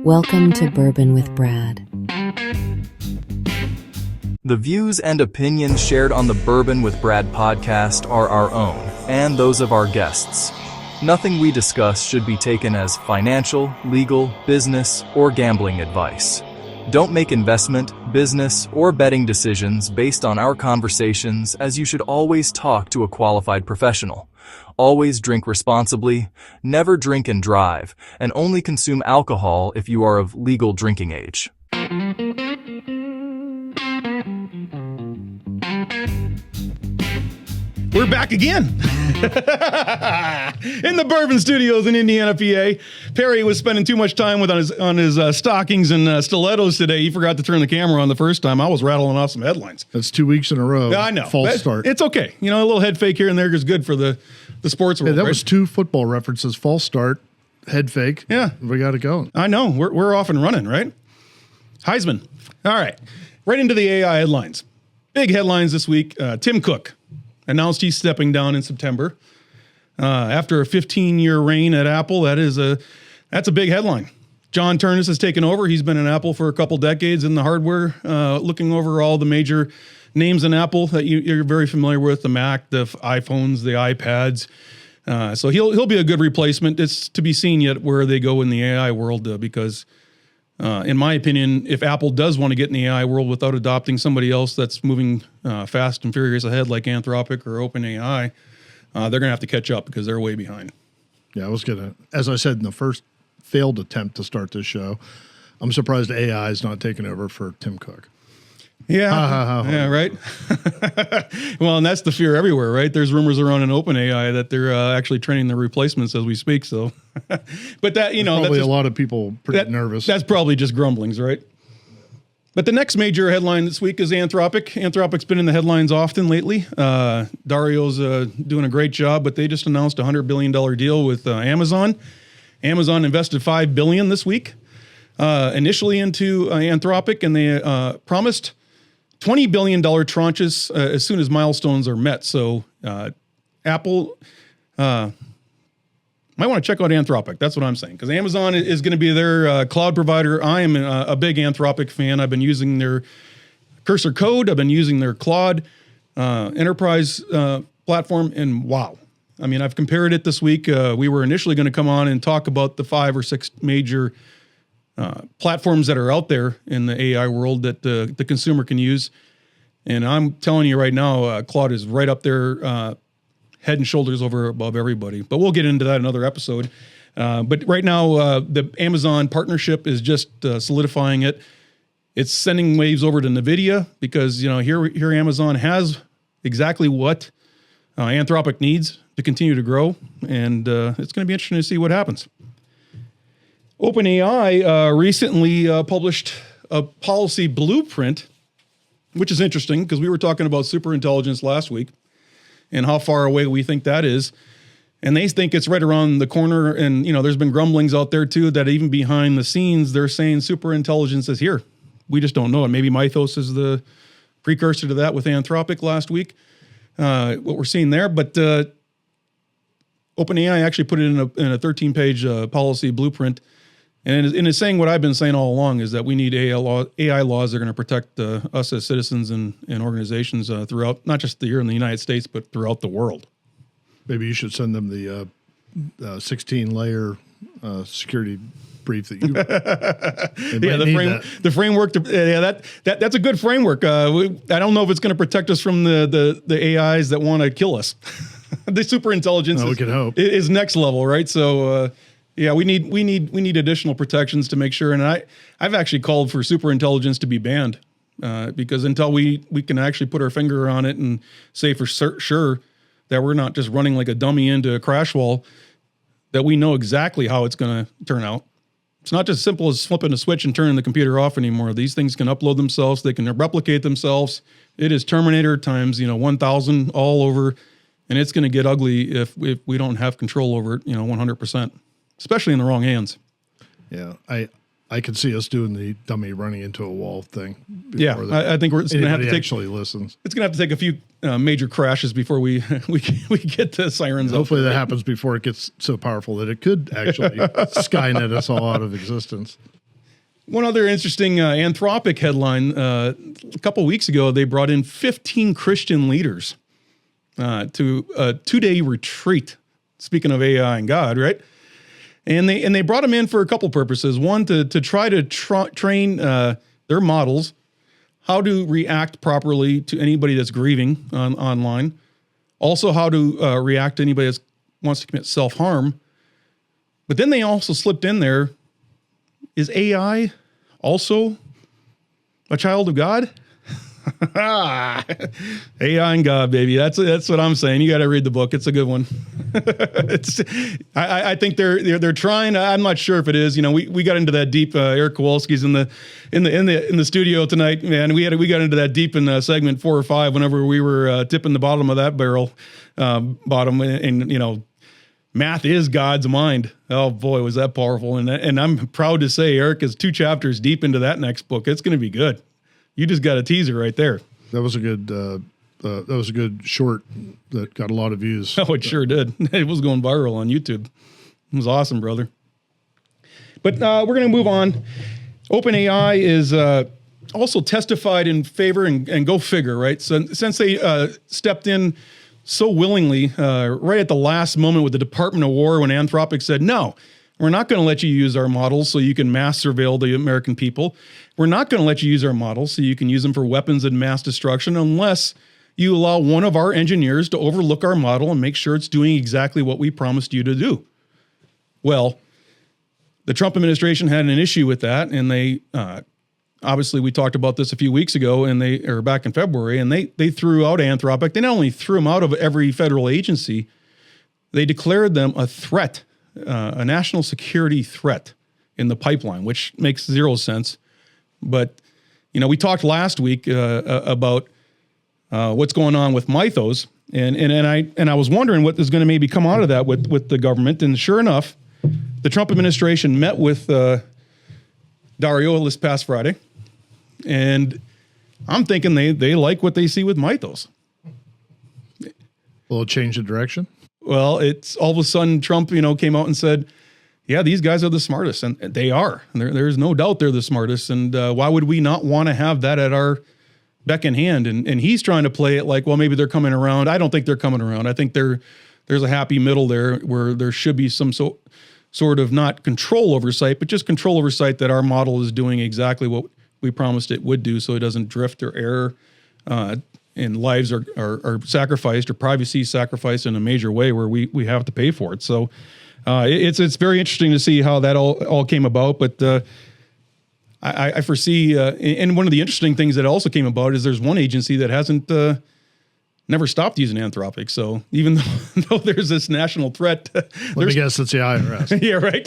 Welcome to Bourbon with Brad. The views and opinions shared on the Bourbon with Brad podcast are our own and those of our guests. Nothing we discuss should be taken as financial, legal, business, or gambling advice. Don't make investment, business, or betting decisions based on our conversations, as you should always talk to a qualified professional. Always drink responsibly, never drink and drive, and only consume alcohol if you are of legal drinking age. We're back again in the Bourbon Studios in Indiana, PA. Perry was spending too much time on his stockings and stilettos today. He forgot to turn the camera on the first time. I was rattling off some headlines. That's 2 weeks in a row. I know. False start. It's okay. You know, a little head fake here and there is good for the sports world. That right? was 2 football references. False start, head fake. Yeah. We got it going. I know. We're off and running, right? Heisman. All right. Right into the AI headlines. Big headlines this week. Tim Cook announced he's stepping down in September. After a 15-year reign at Apple, that's a big headline. John Ternus has taken over. He's been in Apple for a couple decades in the hardware, looking over all the major names in Apple that you're very familiar with, the Mac, the iPhones, the iPads. So he'll be a good replacement. It's to be seen yet where they go in the AI world because in my opinion, if Apple does want to get in the AI world without adopting somebody else that's moving fast and furious ahead like Anthropic or OpenAI, they're going to have to catch up because they're way behind. Yeah, as I said in the first failed attempt to start this show, I'm surprised AI is not taking over for Tim Cook. Yeah, yeah, right. Well, and that's the fear everywhere, right? There's rumors around in OpenAI that they're actually training their replacements as we speak. So, but that Probably a lot of people pretty nervous. That's probably just grumblings, right? But the next major headline this week is Anthropic. Anthropic's been in the headlines often lately. Dario's doing a great job, but they just announced a $100 billion deal with Amazon. Amazon invested $5 billion this week initially into Anthropic, and they promised $20 billion tranches as soon as milestones are met. So Apple might want to check out Anthropic. That's what I'm saying, because Amazon is going to be their cloud provider. I am a big Anthropic fan. I've been using their Cursor Code. I've been using their Claude enterprise platform, and wow. I mean, I've compared it this week. We were initially going to come on and talk about the 5 or 6 major platforms that are out there in the AI world that the consumer can use. And I'm telling you right now, Claude is right up there, head and shoulders above everybody. But we'll get into that in another episode. But right now, the Amazon partnership is just solidifying it. It's sending waves over to NVIDIA because, here Amazon has exactly what Anthropic needs to continue to grow. And it's going to be interesting to see what happens. OpenAI recently published a policy blueprint, which is interesting because we were talking about superintelligence last week and how far away we think that is. And they think it's right around the corner. And, there's been grumblings out there, too, that even behind the scenes, they're saying superintelligence is here. We just don't know it. Maybe Mythos is the precursor to that with Anthropic last week, what we're seeing there. But OpenAI actually put it in a 13-page policy blueprint. And it's saying what I've been saying all along is that we need AI laws that are going to protect us as citizens and organizations throughout, not just here in the United States, but throughout the world. Maybe you should send them the 16-layer security brief that you. The framework. That's a good framework. I don't know if it's going to protect us from the AIs that want to kill us. The superintelligence we can hope. Is next level, right? So. Yeah, we need additional protections to make sure. And I've actually called for superintelligence to be banned because until we can actually put our finger on it and say for sure that we're not just running like a dummy into a crash wall, that we know exactly how it's going to turn out. It's not just as simple as flipping a switch and turning the computer off anymore. These things can upload themselves. They can replicate themselves. It is Terminator times 1,000 all over, and it's going to get ugly if we don't have control over it 100%. Especially in the wrong hands. Yeah, I could see us doing the dummy running into a wall thing. Yeah, I think it's going to have to take actually listens. It's going to have to take a few major crashes before we get the sirens. Hopefully that happens before it gets so powerful that it could actually Skynet us all out of existence. One other interesting Anthropic headline: a couple weeks ago, they brought in 15 Christian leaders to a 2-day retreat. Speaking of AI and God, right? And they brought them in for a couple purposes. One, to try to train their models how to react properly to anybody that's grieving online. Also, how to react to anybody that wants to commit self-harm. But then they also slipped in there, is AI also a child of God? AI and God, baby. That's what I'm saying. You got to read the book. It's a good one. I think they're trying. I'm not sure if it is. You know, we got into that deep. Eric Kowalski's in the studio tonight, man. We got into that deep in segment 4 or 5 whenever we were tipping the bottom of that barrel, bottom, and you know, math is God's mind. Oh boy, was that powerful! And I'm proud to say Eric is 2 chapters deep into that next book. It's going to be good. You just got a teaser right there. That was a good short that got a lot of views. Oh, it sure did. It was going viral on YouTube. It was awesome, brother. But we're going to move on. OpenAI is also testified in favor, and go figure, right? So since they stepped in so willingly right at the last moment with the Department of War when Anthropic said, no, we're not going to let you use our models so you can mass surveil the American people. We're not going to let you use our models so you can use them for weapons and mass destruction unless you allow one of our engineers to overlook our model and make sure it's doing exactly what we promised you to do. Well, the Trump administration had an issue with that, and they obviously we talked about this a few weeks ago, and or back in February, and they threw out Anthropic. They not only threw them out of every federal agency, they declared them a threat, a national security threat in the pipeline, which makes zero sense. But, you know, we talked last week about what's going on with Mythos, and I was wondering what is going to maybe come out of that with the government. And sure enough, the Trump administration met with Dario this past Friday, and I'm thinking they like what they see with Mythos. Will it change the direction? Well, it's all of a sudden Trump, came out and said, yeah, these guys are the smartest, and they are. There's no doubt they're the smartest, and why would we not want to have that at our beck and hand? And he's trying to play it like, well, maybe they're coming around. I don't think they're coming around. I think there's a happy middle there where there should be some sort of not control oversight, but just control oversight that our model is doing exactly what we promised it would do, so it doesn't drift or err, and lives are sacrificed or privacy sacrificed in a major way where we have to pay for it. So it's very interesting to see how that all came about. But I foresee, and one of the interesting things that also came about is there's one agency that hasn't never stopped using Anthropic. So even though there's this national threat, let me guess, it's the IRS. Yeah, right.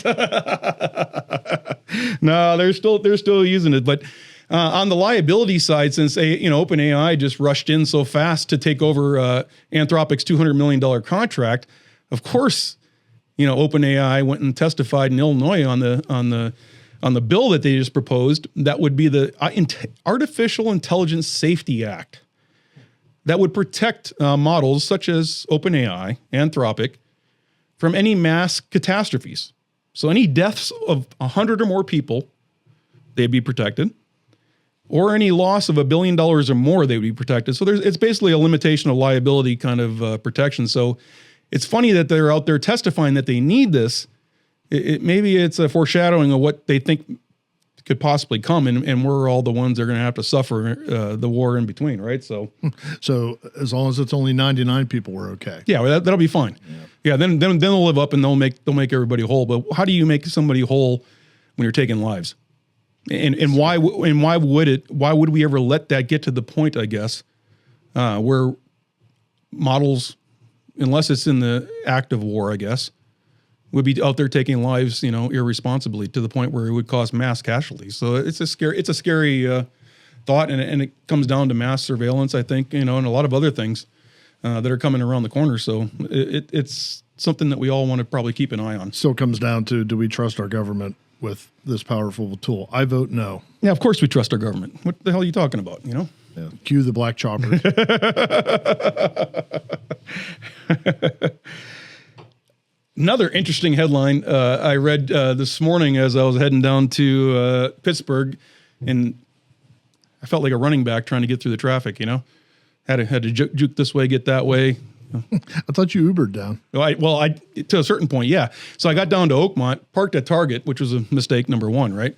No, they're still using it. But on the liability side, since OpenAI just rushed in so fast to take over Anthropic's $200 million contract, of course, OpenAI went and testified in Illinois on the bill that they just proposed. That would be the Artificial Intelligence Safety Act. That would protect models such as OpenAI, Anthropic, from any mass catastrophes. So any deaths of 100 or more people, they'd be protected. Or any loss of $1 billion or more, they would be protected. So it's basically a limitation of liability kind of protection. So it's funny that they're out there testifying that they need this. Maybe it's a foreshadowing of what they think could possibly come, and we're all the ones that are going to have to suffer the war in between, right? So as long as it's only 99 people, we're okay. Yeah, that'll be fine. Yeah, then they'll live up and they'll make everybody whole. But how do you make somebody whole when you're taking lives? And why would we ever let that get to the point, I guess, where models, unless it's in the act of war, I guess, would be out there taking lives, irresponsibly to the point where it would cause mass casualties. So it's a scary thought, and it comes down to mass surveillance, I think, and a lot of other things that are coming around the corner. So it's something that we all want to probably keep an eye on. Still comes down to, do we trust our government with this powerful tool? I vote no. Yeah, of course we trust our government. What the hell are you talking about, you know? Yeah. Cue the black chopper. Another interesting headline I read this morning as I was heading down to Pittsburgh, and I felt like a running back trying to get through the traffic, you know? Had to juke this way, get that way. I thought you Ubered down. I to a certain point, yeah. So I got down to Oakmont, parked at Target, which was a mistake number one, right?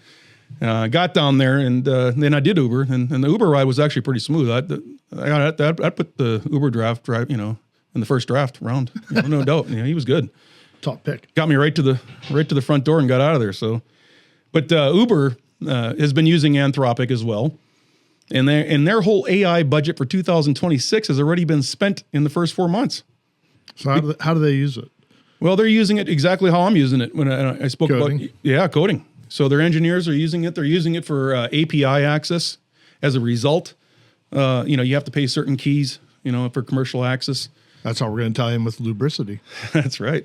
Got down there, and then I did Uber, and the Uber ride was actually pretty smooth. I put the Uber drive, you know, in the first draft round, you know, no doubt. You know, he was good. Top pick. Got me right to the front door and got out of there. So, but Uber has been using Anthropic as well. And their whole AI budget for 2026 has already been spent in the first 4 months. So how do they use it? Well, they're using it exactly how I'm using it when I spoke Coding. about coding. So their engineers are using it. They're using it for API access. As a result, you know, you have to pay certain keys, you know, for commercial access. That's how we're going to tie in with Loubricity. That's right.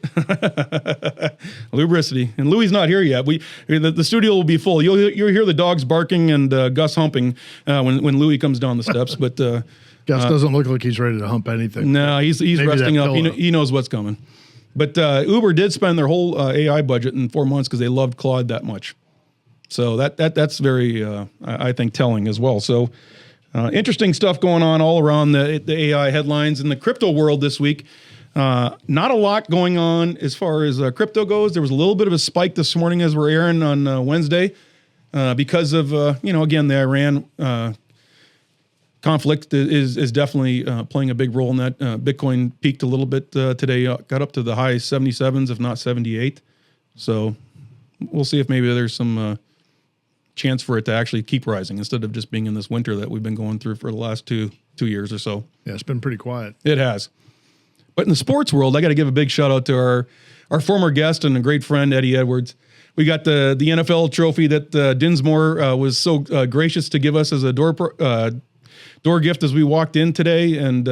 Loubricity. And Louie's not here yet. The studio will be full. You'll hear the dogs barking and Gus humping when Louie comes down the steps. But Gus doesn't look like he's ready to hump anything. no, he's resting up. He knows what's coming. But Uber did spend their whole AI budget in 4 months because they loved Claude that much. So that's very, I think, telling as well. So interesting stuff going on all around the AI headlines in the crypto world this week. Not a lot going on as far as crypto goes. There was a little bit of a spike this morning as we're airing on Wednesday because of, you know, again, the Iran conflict is definitely playing a big role in that. Bitcoin peaked a little bit today, got up to the high 77s, if not 78. So we'll see if maybe there's some chance for it to actually keep rising instead of just being in this winter that we've been going through for the last two years or so. Yeah, it's been pretty quiet. It has. But in the sports world, I got to give a big shout out to our former guest and a great friend, Eddie Edwards. We got the NFL trophy that Dinsmore was so gracious to give us as a door gift as we walked in today. And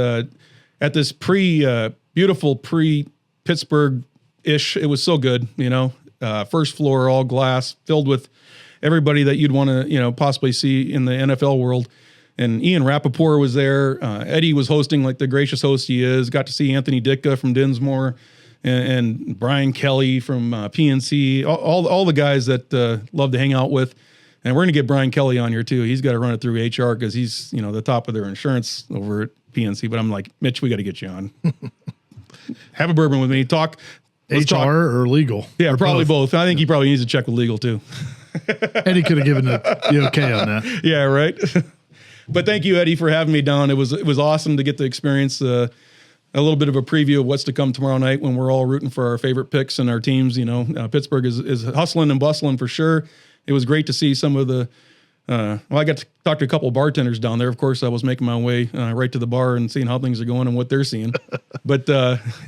at this beautiful pre-Pittsburgh-ish, it was so good, you know. First floor, all glass, filled with everybody that you'd want to, you know, possibly see in the NFL world. And Ian Rappaport was there. Eddie was hosting like the gracious host he is. Got to see Anthony Ditka from Dinsmore and Brian Kelly from PNC, all the guys that love to hang out with. And we're going to get Brian Kelly on here too. He's got to run it through HR because he's, you know, the top of their insurance over at PNC. But I'm like, Mitch, we got to get you on. Have a bourbon with me. Let's HR talk. or legal? Yeah, or probably both. I think he probably needs to check with legal too. Eddie could have given the okay on that. Yeah, right. But thank you, Eddie, for having me down. It was awesome to get to experience a little bit of a preview of what's to come tomorrow night when we're all rooting for our favorite picks and our teams. You know, Pittsburgh is hustling and bustling for sure. It was great to see some of the. I got to talk to a couple of bartenders down there. Of course, I was making my way right to the bar and seeing how things are going and what they're seeing. But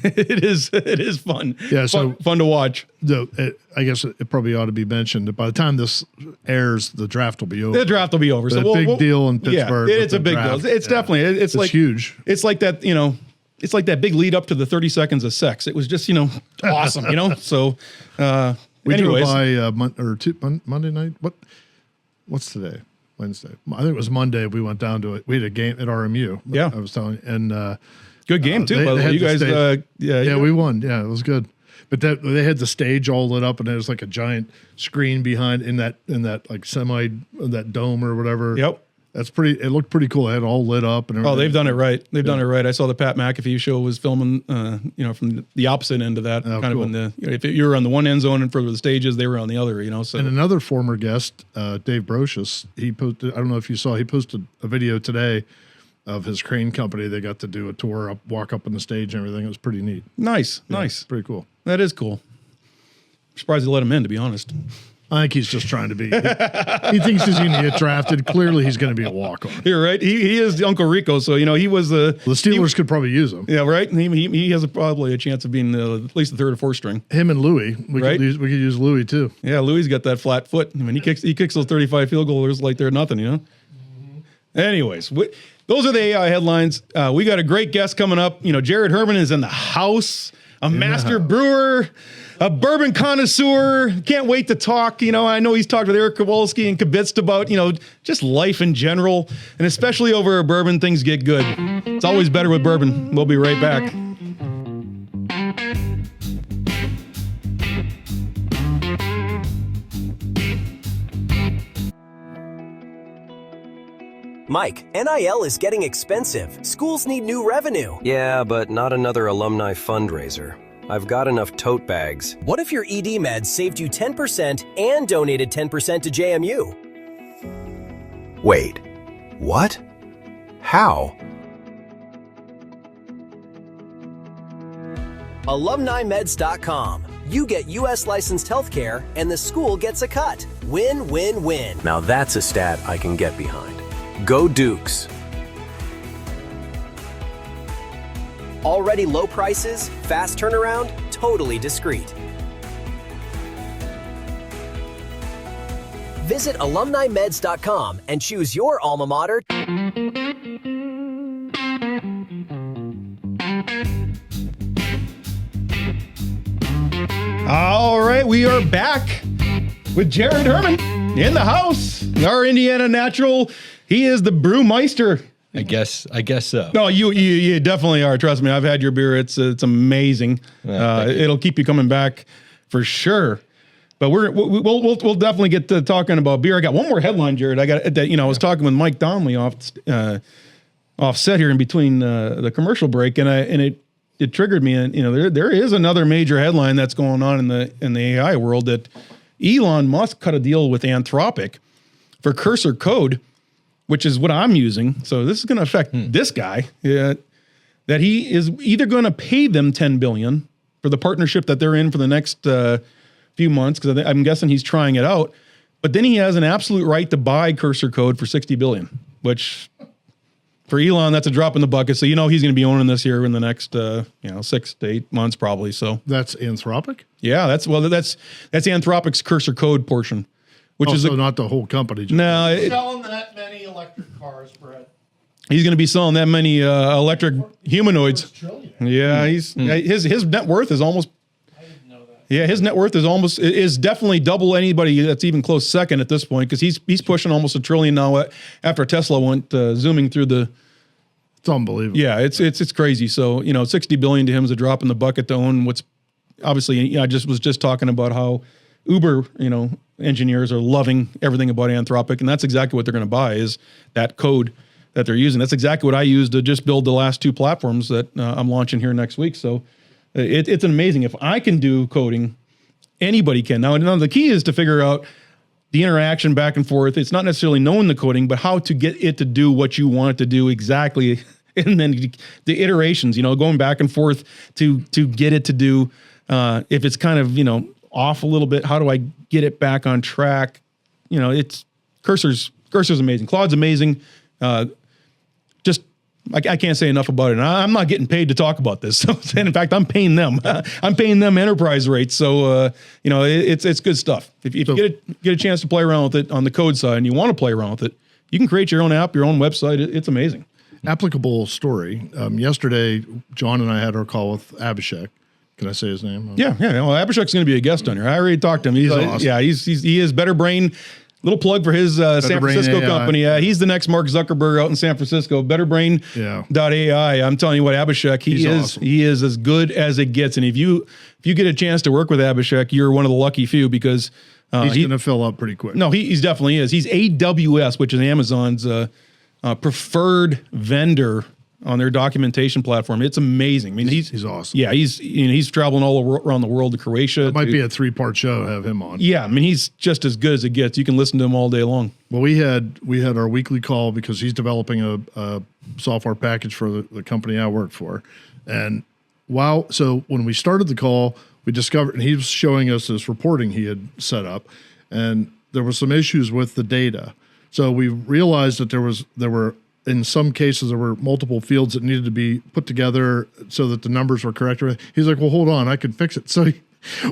it is fun. Yeah, fun to watch. I guess it probably ought to be mentioned that by the time this airs, the draft will be over. The draft will be over. So big deal in Pittsburgh. Yeah, it's a big deal. It's definitely it's like huge. It's like that, you know. It's like that big lead up to the 30 seconds of sex. It was just, you know, awesome, you know. So, we anyways. drove by Monday night. What's today? Wednesday. I think it was Monday. We went down to it. We had a game at RMU. Yeah, I was telling you, and good game too. By the way, you guys, we won. Yeah, it was good. But they had the stage all lit up, and there was like a giant screen behind in that like that dome or whatever. Yep. That's pretty. It looked pretty cool. It had all lit up and everything. Oh, they've done it right. They've done it right. I saw the Pat McAfee show was filming, you know, from the opposite end of that. Oh, kind cool. of when if you were on the one end zone and for the stages, they were on the other. You know. So and another former guest, Dave Brocious, he posted. I don't know if you saw. He posted a video today of his crane company. They got to do a tour walk up on the stage and everything. It was pretty neat. Nice. Pretty cool. That is cool. I'm surprised they let him in, to be honest. I think he's just trying to be. He thinks he's going to get drafted. Clearly, he's going to be a walk-on. You're right. He is Uncle Rico, so you know he was the Steelers could probably use him. Yeah, right. He has probably a chance of being at least the third or fourth string. Him and Louis, we Right? could use Louis too. Yeah, Louis got that flat foot. I mean, he kicks those 35 field goalers like they're nothing, you know. Anyways, those are the AI headlines. We got a great guest coming up. You know, Jared Herman is in the house. a master brewer, a bourbon connoisseur. Can't wait to talk. I know he's talked with Eric Kowalski and Kibitz about, just life in general. And especially over a bourbon, things get good. It's always better with bourbon. We'll be right back. Mike, NIL is getting expensive. Schools need new revenue. Yeah, but not another alumni fundraiser. I've got enough tote bags. What if your ED meds saved you 10% and donated 10% to JMU? Wait, what? How? AlumniMeds.com. You get U.S. licensed healthcare, and the school gets a cut. Win, win, win. Now that's a stat I can get behind. Go Dukes! Already low prices, fast turnaround, totally discreet. Visit AlumniMeds.com and choose your alma mater. All right, we are back with Jared Herman in the house. Our Indiana natural. He is the Brewmaster. I guess so. No, you definitely are. Trust me, I've had your beer. It's amazing. It'll keep you coming back for sure. But we'll definitely get to talking about beer. I got one more headline, Jared. I was talking with Mike Donnelly off set here in between the commercial break, and it triggered me. And there is another major headline that's going on in the AI world, that Elon Musk cut a deal with Anthropic for cursor code, which is what I'm using. So this is going to affect this guy, that he is either going to pay them $10 billion for the partnership that they're in for the next few months, because I'm guessing he's trying it out. But then he has an absolute right to buy cursor code for $60 billion, which for Elon, that's a drop in the bucket. So he's going to be owning this here in the next 6 to 8 months probably. So That's Anthropic? yeah, that's Anthropic's cursor code portion. Which is not the whole company. No, Selling that many electric cars, Brett. he's going to be selling that many electric humanoids. Trillion. Yeah, his net worth is almost. I didn't know that. Yeah, his net worth is definitely double anybody that's even close second at this point, because he's pushing almost $1 trillion now after Tesla went zooming through the. It's unbelievable. Yeah, it's crazy. So $60 billion to him is a drop in the bucket to own what's obviously. I was just talking about how Uber engineers are loving everything about Anthropic, and that's exactly what they're going to buy, is that code that they're using. That's exactly what I used to just build the last 2 platforms that I'm launching here next week. So it's amazing. If I can do coding, anybody can. Now the key is to figure out the interaction back and forth. It's not necessarily knowing the coding, but how to get it to do what you want it to do exactly. And then the iterations, going back and forth to get it to do, if it's kind of, off a little bit, how do I get it back on track? It's Cursor's amazing. Claude's amazing. I can't say enough about it. And I'm not getting paid to talk about this. So, and in fact, I'm paying them. I'm paying them enterprise rates. So, it's good stuff. If you get a chance to play around with it on the code side, and you want to play around with it, you can create your own app, your own website. It's amazing. Applicable story. Yesterday, John and I had our call with Abhishek. Can I say his name? Yeah. Well, Abhishek's going to be a guest on here. I already talked to him. He's awesome. Yeah, he is Better Brain. Little plug for his San Francisco AI. company. He's the next Mark Zuckerberg out in San Francisco. BetterBrain.ai. I'm telling you what, Abhishek, he is as good as it gets. And if you get a chance to work with Abhishek, you're one of the lucky few, because he's going to fill up pretty quick. No, he's definitely is. He's AWS, which is Amazon's preferred vendor on their documentation platform. It's amazing. I mean, he's awesome. Yeah, he's traveling all around the world to Croatia. It might be a 3-part show to have him on. Yeah, I mean, he's just as good as it gets. You can listen to him all day long. Well, we had our weekly call because he's developing a software package for the company I work for. And so when we started the call, we discovered, and he was showing us this reporting he had set up, and there were some issues with the data. So we realized that there were in some cases, there were multiple fields that needed to be put together so that the numbers were correct. He's like, well, hold on, I can fix it. So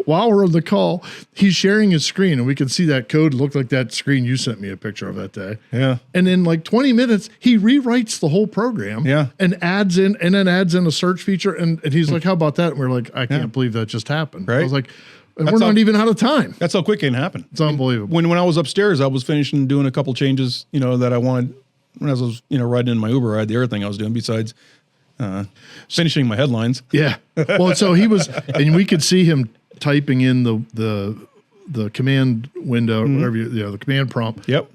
While we're on the call, he's sharing his screen, and we can see that code look like that screen you sent me a picture of that day. Yeah. And in like 20 minutes, he rewrites the whole program. Yeah. And adds in a search feature. And he's like, how about that? And we're like, I can't believe that just happened. Right. I was like, and we're not even out of time. That's how quick it can happen. It's unbelievable. When I was upstairs, I was finishing doing a couple changes, that I wanted when I was, riding in my Uber. I had the other thing I was doing besides finishing my headlines. Yeah. Well, so he was, and we could see him typing in the command window, whatever the command prompt. Yep.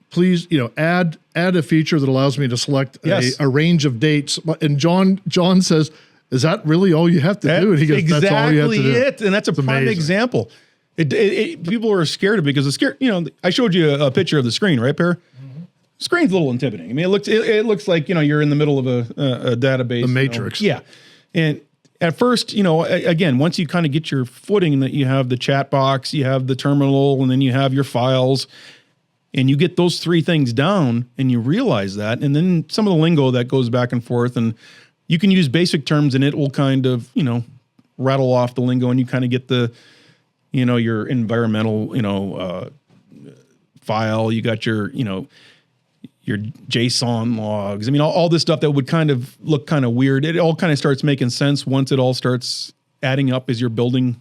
Please, add a feature that allows me to select a range of dates. And John says, "Is that really all you have to do?" And he goes, exactly, "That's all you have to do." it, and that's a prime amazing. example. People are scared of it because the scare. I showed you a picture of the screen, right, Per? Screen's a little intimidating. I mean, it looks like you're in the middle of a database, The Matrix. Yeah, and at first, again, once you kind of get your footing, that you have the chat box, you have the terminal, and then you have your files, and you get those three things down, and you realize that, and then some of the lingo that goes back and forth, and you can use basic terms, and it will kind of rattle off the lingo, and you kind of get the your environmental file. You got your your JSON logs. I mean, all this stuff that would kind of look kind of weird. It all kind of starts making sense once it all starts adding up as you're building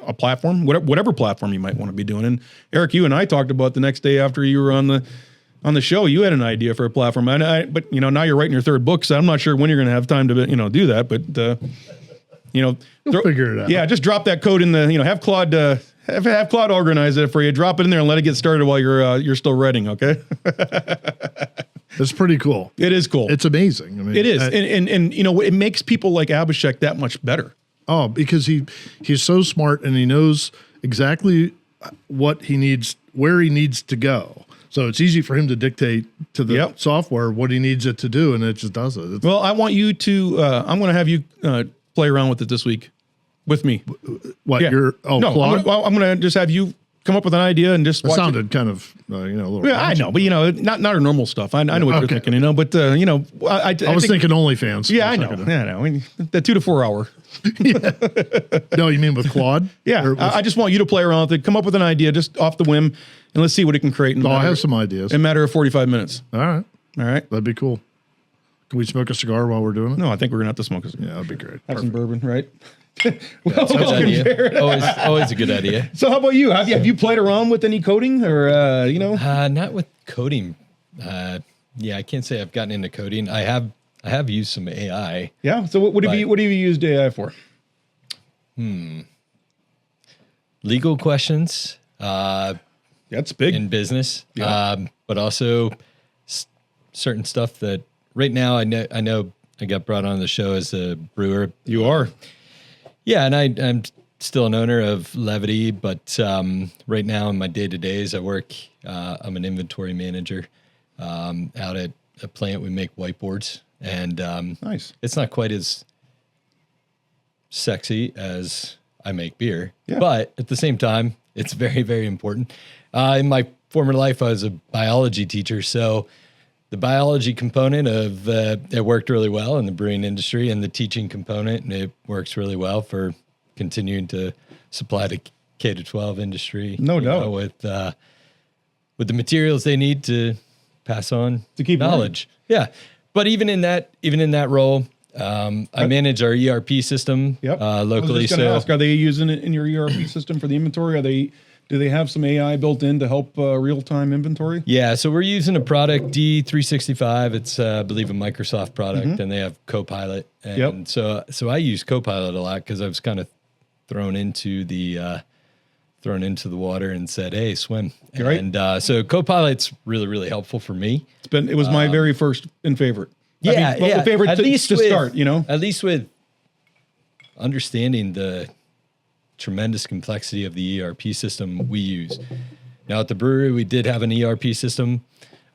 a platform, whatever platform you might want to be doing. And Eric, you and I talked about the next day after you were on the show, you had an idea for a platform. But now you're writing your third book, so I'm not sure when you're going to have time to do that. But figure it out. Yeah, just drop that code in the have Claude have Claude organize it for you. Drop it in there and let it get started while you're still writing. Okay. It's pretty cool. It is cool. It's amazing. I mean, it is, and it makes people like Abhishek that much better. Oh, because he's so smart and he knows exactly what he needs, where he needs to go. So it's easy for him to dictate to the software what he needs it to do, and it just does it. Well, I want you to. I'm going to have you play around with it this week with me. What no, Claude? I'm going to just have you come up with an idea and just. It watch sounded kind of a little. Yeah, I know, but not our normal stuff. I know what you're thinking, But I was thinking OnlyFans. Yeah, I know. I mean, the 2 to 4 hour. No, you mean with Claude? Yeah, I just want you to play around with it, come up with an idea just off the whim, and let's see what it can create. I have some ideas. In a matter of 45 minutes. All right. That'd be cool. Can we smoke a cigar while we're doing it? No, I think we're gonna have to smoke a cigar. Yeah, that'd be great. Have some bourbon, right? That's a good idea. Always a good idea. So, how about you? Have you played around with any coding, or Not with coding. Yeah, I can't say I've gotten into coding. I have used some AI. Yeah. So, what have you used AI for? Legal questions. That's big in business. Yeah. But also certain stuff that right now I know I got brought on the show as a brewer. You are. Yeah, and I'm still an owner of Levity, but right now in my day-to-days, I work, I'm an inventory manager out at a plant. We make whiteboards, and nice. It's not quite as sexy as I make beer, but at the same time, it's very, very important. In my former life, I was a biology teacher, so the biology component of it worked really well in the brewing industry, and the teaching component, and it works really well for continuing to supply the K-12 industry. No doubt. With the materials they need to pass on to keep knowledge. Learning. Yeah, but even in that role, I manage our ERP system locally. I was just gonna ask, are they using it in your ERP system for the inventory? Do they have some AI built in to help real-time inventory? Yeah, so we're using a product, D365. It's, I believe, a Microsoft product, and they have Copilot. And so I use Copilot a lot because I was kind of thrown into the water and said, "Hey, swim." Right. And so Copilot's really, really helpful for me. It was my very first and favorite. Yeah, the favorite at least to start. At least with understanding the tremendous complexity of the ERP system we use. Now at the brewery, we did have an ERP system,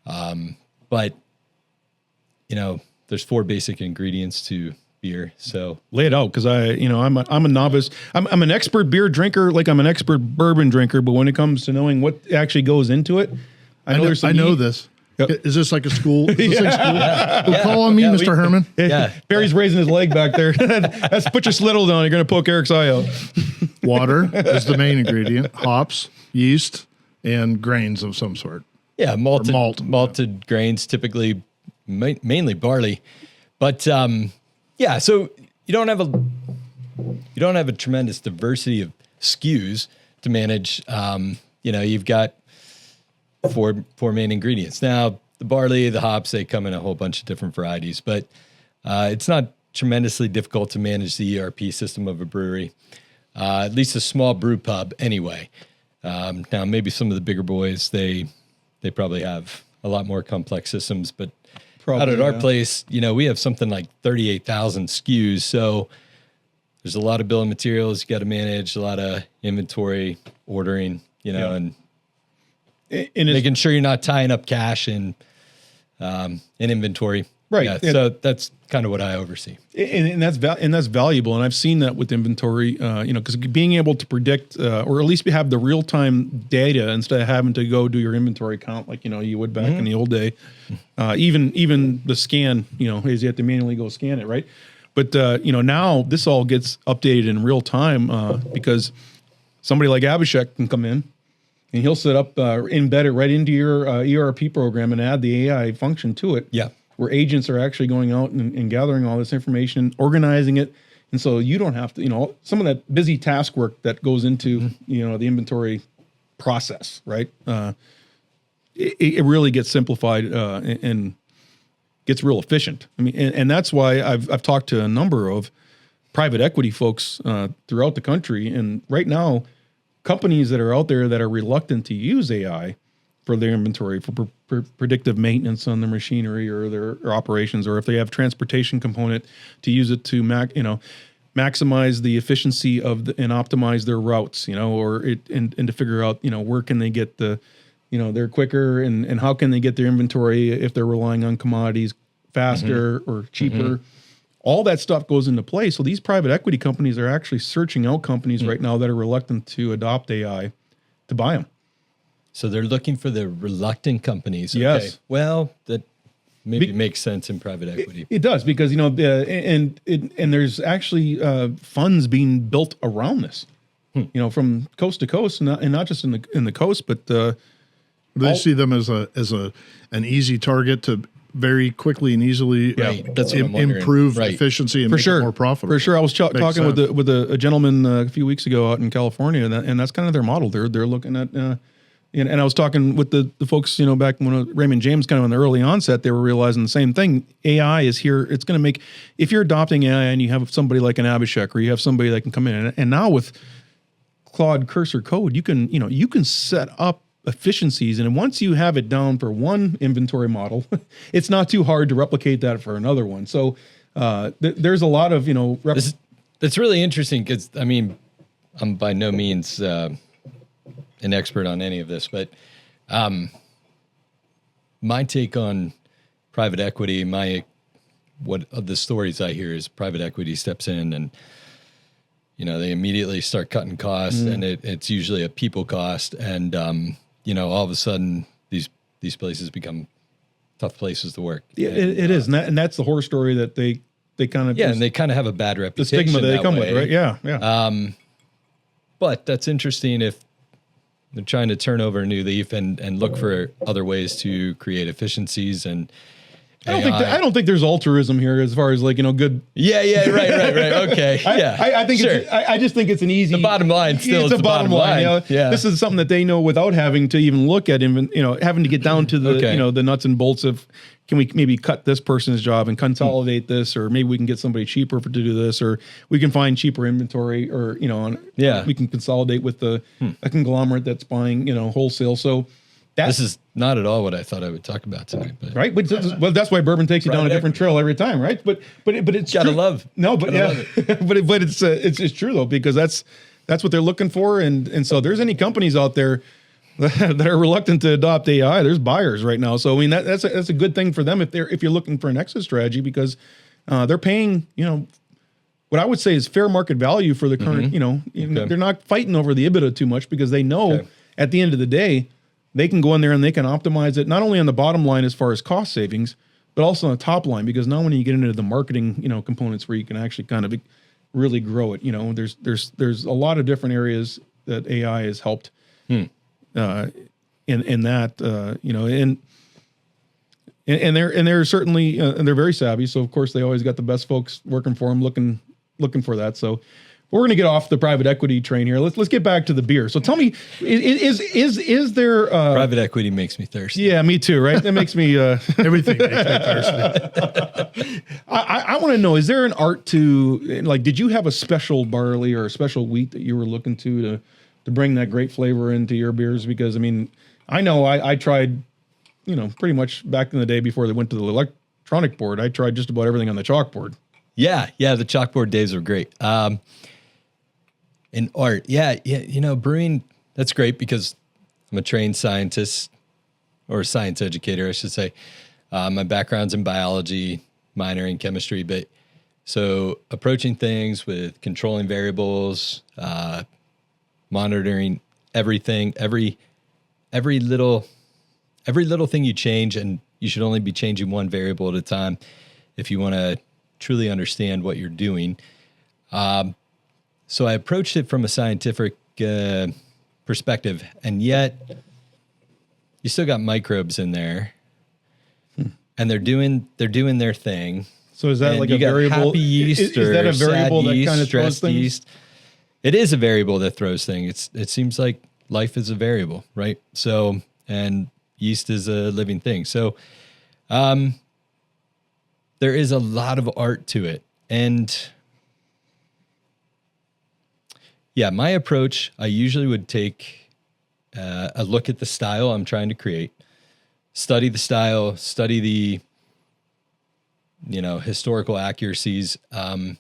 but there's 4 basic ingredients to beer. So lay it out, because I'm a novice. I'm an expert beer drinker, like I'm an expert bourbon drinker. But when it comes to knowing what actually goes into it, I know this. Is this like a school? Is this like school? Call on me, Mr. Herman. Yeah. Barry's raising his leg back there. That's put your slittle down. You're going to poke Eric's eye out. Water is the main ingredient. Hops, yeast, and grains of some sort. Yeah, malted grains, typically mainly barley. But yeah, so you don't have a tremendous diversity of SKUs to manage. You've got four main ingredients. Now, the barley, the hops, they come in a whole bunch of different varieties, but it's not tremendously difficult to manage the ERP system of a brewery, at least a small brew pub anyway. Now, maybe some of the bigger boys, they probably have a lot more complex systems, but out at our place, we have something like 38,000 SKUs, so there's a lot of bill of materials you got to manage, a lot of inventory, ordering, and making sure you're not tying up cash in inventory. Right. Yeah, so that's kind of what I oversee. And that's valuable. And I've seen that with inventory, because being able to predict, or at least have the real time data instead of having to go do your inventory count like, you would back in the old day. Even the scan, is you have to manually go scan it. Right. But, now this all gets updated in real time, because somebody like Abhishek can come in and he'll set up, embed it right into your ERP program and add the AI function to it. Yeah. Where agents are actually going out and gathering all this information, organizing it. And so you don't have to, some of that busy task work that goes into, the inventory process, right? It really gets simplified and gets real efficient. I mean, and that's why I've talked to a number of private equity folks throughout the country. And right now, companies that are out there that are reluctant to use AI for their inventory, for predictive maintenance on their machinery or their operations, or if they have transportation component to use it to maximize the efficiency of and optimize their routes, and to figure out, where can they get they're quicker and how can they get their inventory if they're relying on commodities faster or cheaper. All that stuff goes into play. So these private equity companies are actually searching out companies right now that are reluctant to adopt AI to buy them. So they're looking for the reluctant companies. Okay. Yes. Well, that maybe makes sense in private equity. It does, because, and there's actually funds being built around this, from coast to coast, and not just in the coast, but they see them as an easy target to very quickly and easily That's what I'm wondering. improve efficiency and make it more profitable. For sure. I was talking with a gentleman a few weeks ago out in California, and that's kind of their model. They're looking at, and I was talking with the folks, back when Raymond James kind of in the early onset, they were realizing the same thing. AI is here. It's going to make, if you're adopting AI and you have somebody like an Abhishek, or you have somebody that can come in, and now with Claude Cursor Code, you can set up efficiencies, and once you have it down for one inventory model, it's not too hard to replicate that for another one. So there's a lot of That's really interesting, because I'm by no means an expert on any of this, but my take on private equity, what of the stories I hear is private equity steps in and they immediately start cutting costs, and it's usually a people cost, and all of a sudden these places become tough places to work. Yeah, it is, and that's the horror story that they kind of and they kind of have a bad reputation. The stigma that they come with, right? Yeah. But that's interesting if they're trying to turn over a new leaf and look for other ways to create efficiencies and. I don't think there's altruism here as far as good. Yeah, right. Okay, yeah. I think sure. I just think it's an easy. The bottom line still is the bottom line. Yeah. This is something that they know without having to even look at having to get down to the the nuts and bolts of, can we maybe cut this person's job and consolidate this, or maybe we can get somebody cheaper to do this, or we can find cheaper inventory, or we can consolidate with a conglomerate that's buying wholesale. So. This is not at all what I thought I would talk about tonight, but. Right? But that's why bourbon takes you down a different trail every time, right? But it's gotta true. love. No, but yeah, but it's true though, because that's what they're looking for, and so there's any companies out there that are reluctant to adopt AI. There's buyers right now, so that's a good thing for them if you're looking for an exit strategy, because they're paying what I would say is fair market value for the current. They're not fighting over the EBITDA too much, because they know at the end of the day. they can go in there and they can optimize it not only on the bottom line as far as cost savings, but also on the top line, because now when you get into the marketing, components where you can actually kind of really grow it, there's a lot of different areas that AI has helped in that, and they're certainly and they're very savvy. So of course they always got the best folks working for them, looking for that. So we're going to get off the private equity train here. Let's get back to the beer. So tell me, is there private equity makes me thirsty? Yeah, me too. Right? That makes me Everything makes me thirsty. I want to know: is there an art to Did you have a special barley or a special wheat that you were looking to bring that great flavor into your beers? Because I know I tried, pretty much back in the day before they went to the electronic board. I tried just about everything on the chalkboard. Yeah, the chalkboard days were great. And art, brewing, that's great because I'm a trained scientist, or a science educator, I should say. My background's in biology, minor in chemistry, but so approaching things with controlling variables, monitoring everything, every little thing you change, and you should only be changing one variable at a time if you want to truly understand what you're doing. So I approached it from a scientific perspective, and yet you still got microbes in there, and they're doing their thing. So is that and like you a got variable? Happy yeast Is or that a variable sad that yeast, kind of throws stressed things? yeast? It is a variable that throws things. It seems like life is a variable, right? So, and yeast is a living thing. So, there is a lot of art to it, and yeah, my approach, I usually would take a look at the style I'm trying to create, study the style, study the, historical accuracies. When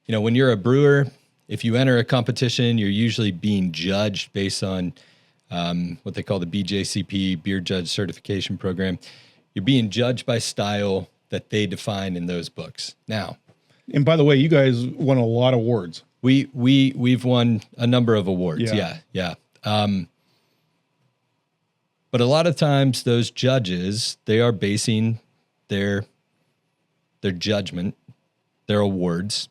you're a brewer, if you enter a competition, you're usually being judged based on what they call the BJCP, Beer Judge Certification Program. You're being judged by style that they define in those books. Now, and by the way, you guys won a lot of awards. We've won a number of awards. Yeah. But a lot of times those judges, they are basing their judgment, their awards,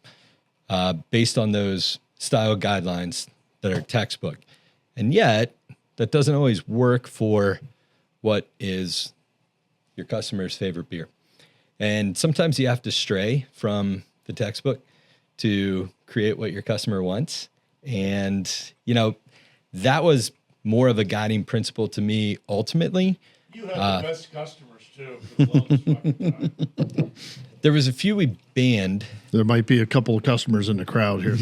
based on those style guidelines that are textbook. And yet that doesn't always work for what is your customer's favorite beer. And sometimes you have to stray from the textbook to create what your customer wants. And, that was more of a guiding principle to me ultimately. You have the best customers too. For the longest fucking time. There was a few we banned. There might be a couple of customers in the crowd here.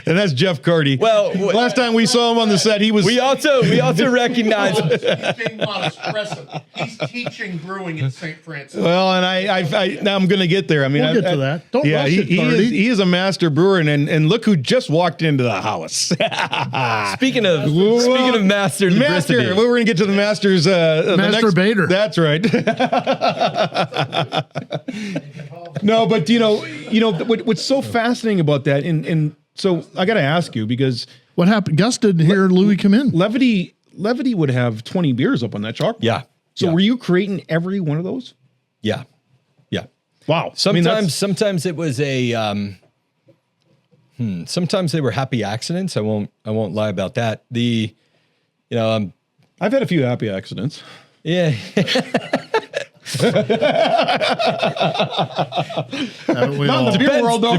And that's Jeff Carty. Well, last time we saw him on the set, he was. We also recognize. He's being modest, aggressive. He's teaching brewing in St. Francis. Well, and I now I'm going to get there. I mean, We'll get to that. Don't rush it, Carty. he is a master brewer, and look who just walked into the house. Speaking of master, we're going to get to the masters. Masturbator. That's right. No, but what's so fascinating about that, and so I got to ask you, because What happened? Gus didn't hear Louis come in. Levity would have 20 beers up on that chalkboard. Yeah. So were you creating every one of those? Yeah. Wow. Sometimes it was a. Sometimes they were happy accidents. I won't lie about that. I've had a few happy accidents. Yeah. Not in the beer world, though.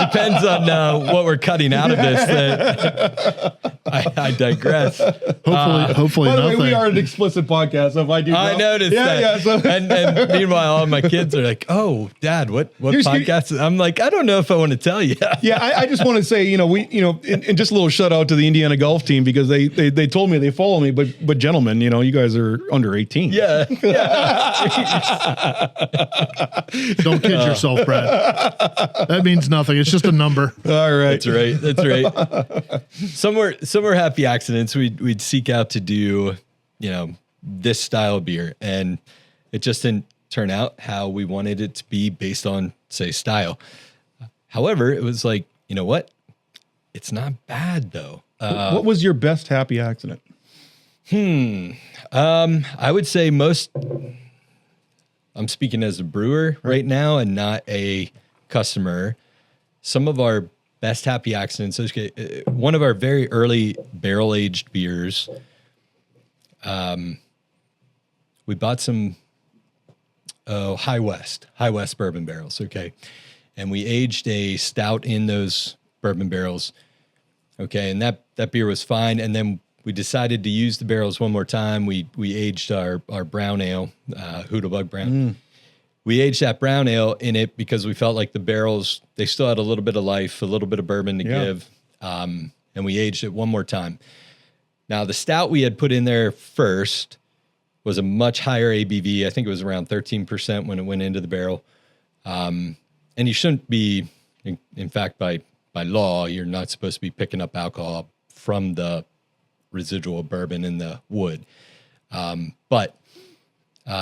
Depends on what we're cutting out of this. I digress. Hopefully By the way, nothing. we are an explicit podcast, so if I do, I noticed that. Yeah. So. And meanwhile, all my kids are like, "Oh, Dad, what podcast?" I'm like, "I don't know if I want to tell you." Yeah, I just want to say, and just a little shout out to the Indiana golf team, because they told me they follow me, but gentlemen, you guys are under 18. Yeah. Don't kid yourself, Brad. That means nothing. It's just a number. All right. That's right. Some were happy accidents. We'd seek out to do, this style of beer, and it just didn't turn out how we wanted it to be based on, say, style. However, it was like, you know what? It's not bad though. What was your best happy accident? I would say I'm speaking as a brewer right now and not a customer. Some of our best happy accidents, one of our very early barrel-aged beers, we bought some High West bourbon barrels, okay? And we aged a stout in those bourbon barrels, okay? And that beer was fine, and then we decided to use the barrels one more time. We aged our brown ale, Hoodlebug Brown. We aged that brown ale in it because we felt like the barrels, they still had a little bit of life, a little bit of bourbon to give. And we aged it one more time. Now, the stout we had put in there first was a much higher ABV. I think it was around 13% when it went into the barrel. And you shouldn't be, in fact, by law, you're not supposed to be picking up alcohol from the residual bourbon in the wood. But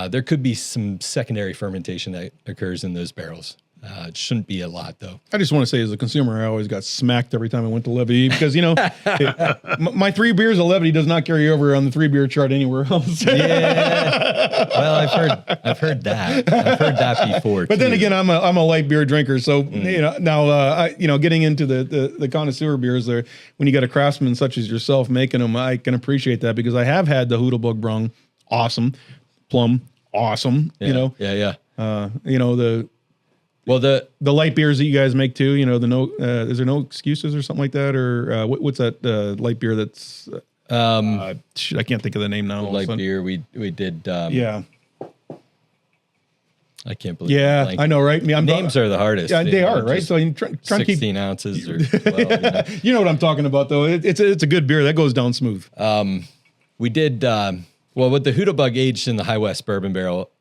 there could be some secondary fermentation that occurs in those barrels. It shouldn't be a lot, though. I just want to say, as a consumer, I always got smacked every time I went to Levity because, my 3 beers of Levity does not carry over on the 3-beer chart anywhere else. Yeah. Well, I've heard that. I've heard that before. But then again, I'm a light beer drinker, so now getting into the connoisseur beers there, when you got a craftsman such as yourself making them, I can appreciate that because I have had the Hoodlebug Brown, awesome, Plum, awesome. Yeah. The light beers that you guys make too, is there no excuses or something like that, or what's that light beer that's I can't think of the name now. Light beer we did. Yeah. I can't believe. Yeah, I know, right? Names are the hardest. Yeah, they are, right? So I'm trying to keep 16 ounces or 12. You know what I'm talking about, though. It's a good beer that goes down smooth. We did with the Hoodlebug aged in the High West bourbon barrel.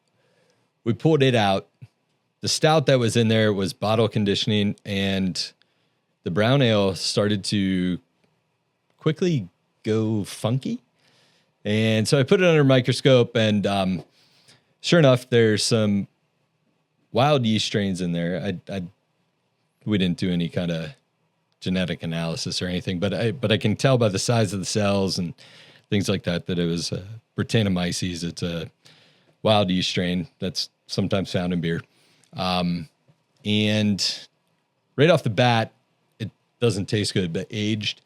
We pulled it out. The stout that was in there was bottle conditioning, and the brown ale started to quickly go funky. And so I put it under a microscope, and sure enough, there's some wild yeast strains in there. We didn't do any kind of genetic analysis or anything, but I can tell by the size of the cells and things like that it was Brettanomyces. It's a wild yeast strain that's sometimes found in beer. And right off the bat, it doesn't taste good, but aged,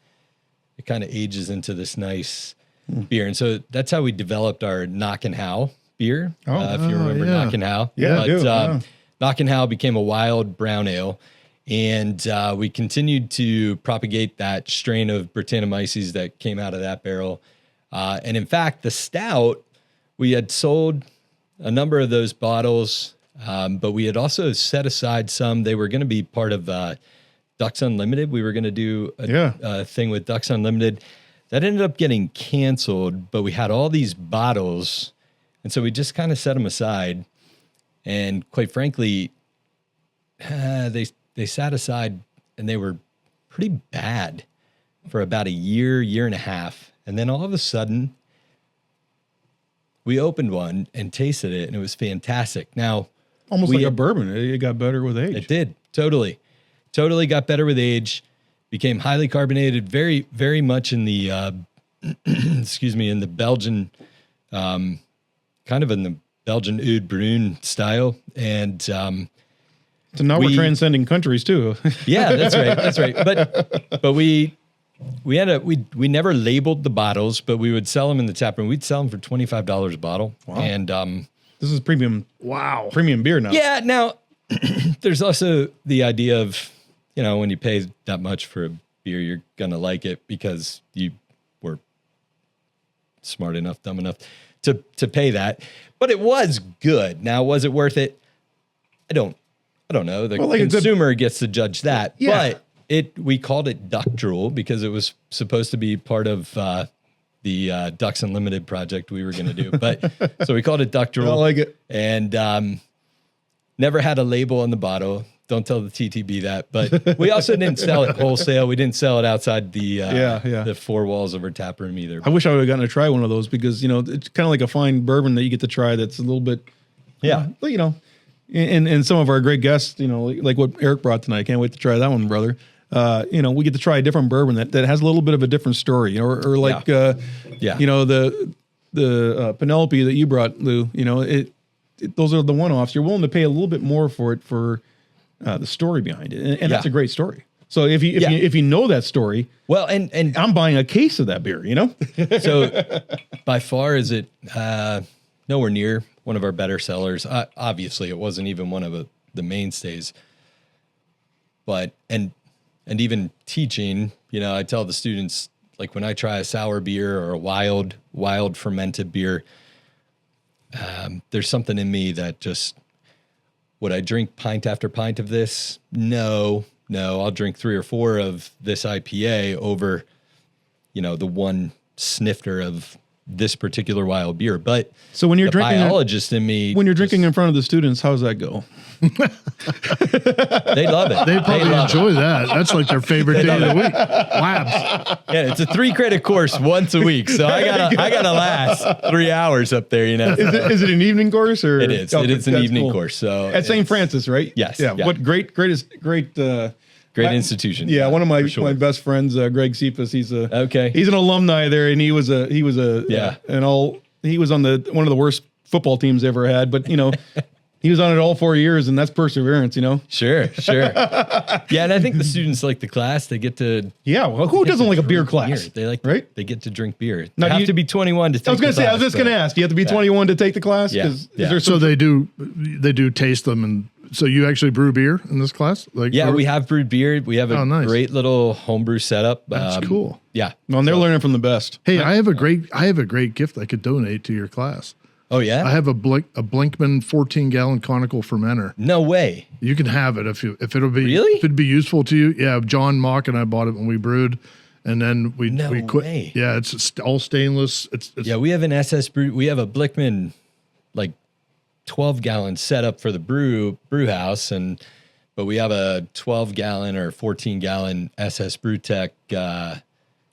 it kind of ages into this nice beer. And so that's how we developed our Knock and How beer. If you remember Knock and How. Yeah, I do. Knock and How became a wild brown ale. And we continued to propagate that strain of Brettanomyces that came out of that barrel. And in fact, the stout, we had sold a number of those bottles. But we had also set aside some. They were going to be part of Ducks Unlimited. We were going to do a thing with Ducks Unlimited. That ended up getting canceled, but we had all these bottles. And so we just kind of set them aside. And quite frankly, they sat aside and they were pretty bad for about a year and a half. And then all of a sudden, we opened one and tasted it, and it was fantastic. Now, almost like a bourbon. It got better with age. It did. Totally got better with age. Became highly carbonated, very, very much in the, in the Belgian, kind of in the Belgian Oud Brun style. And so now we're transcending countries too. Yeah, that's right. But we never labeled the bottles, but we would sell them in the tap room. We'd sell them for $25 a bottle. Wow. And this is premium. Wow. Premium beer now. Yeah. Now, there's also the idea of, when you pay that much for a beer, you're going to like it because you were smart enough, dumb enough to pay that. But it was good. Now, was it worth it? I don't know. The consumer gets to judge that. Yeah. But we called it Duck Drool because it was supposed to be part of the Ducks Unlimited project we were going to do. But so we called it Duck Drool. I like it. And never had a label on the bottle. Don't tell the TTB that. But we also didn't sell it wholesale. We didn't sell it outside the 4 walls of our tap room either. I wish I would have gotten to try one of those because, it's kind of like a fine bourbon that you get to try that's a little bit, and some of our great guests, like what Eric brought tonight. I can't wait to try that one, brother. we get to try a different bourbon that has a little bit of a different story, or like, the Penelope that you brought, Lou, those are the one-offs. You're willing to pay a little bit more for it for the story behind it. And that's a great story. So if you know that story, well, and I'm buying a case of that beer, So by far is it nowhere near one of our better sellers. Obviously it wasn't even one of the mainstays, but, and even teaching, I tell the students, like when I try a sour beer or a wild fermented beer, there's something in me that just, would I drink pint after pint of this? No, I'll drink 3 or 4 of this IPA over, the one snifter of this particular wild beer. But so when you're the drinking, biologist in me, when you're drinking in front of the students, how's that go? They love it. They probably enjoy that. That's like their favorite day of the week. Labs. Yeah, it's a 3-credit course once a week, so I gotta last 3 hours up there. Is it an evening course or it is? It is an evening course. So at St. Francis, right? Yes. Yeah. What great. Great institution. Yeah, one of my best friends, Greg Cephas. He's an alumni there, and he was on one of the worst football teams ever had. But he was on it all 4 years, and that's perseverance. Sure. Yeah, and I think the students like the class. They get to Well, who doesn't like a beer class? They like right. They get to drink beer. Now, you have to be 21 to take. I was just going to ask. Do you have to be 21 to take the class? Yeah. So they do taste them, and so you actually brew beer in this class? We have brewed beer. We have a great little homebrew setup. That's cool. Yeah. Well, and they're learning from the best. Hey, I have a great gift I could donate to your class. Oh yeah. I have a Blinkman 14-gallon conical fermenter. No way. You can have it if Really? if it'd be useful to you. Yeah, John Mock and I bought it when we brewed, and then we quit. Way. Yeah, it's all stainless. It's we have an SS brew. We have a Blickman 12-gallon setup for the brew house, but we have a 12-gallon or 14-gallon SS Brewtech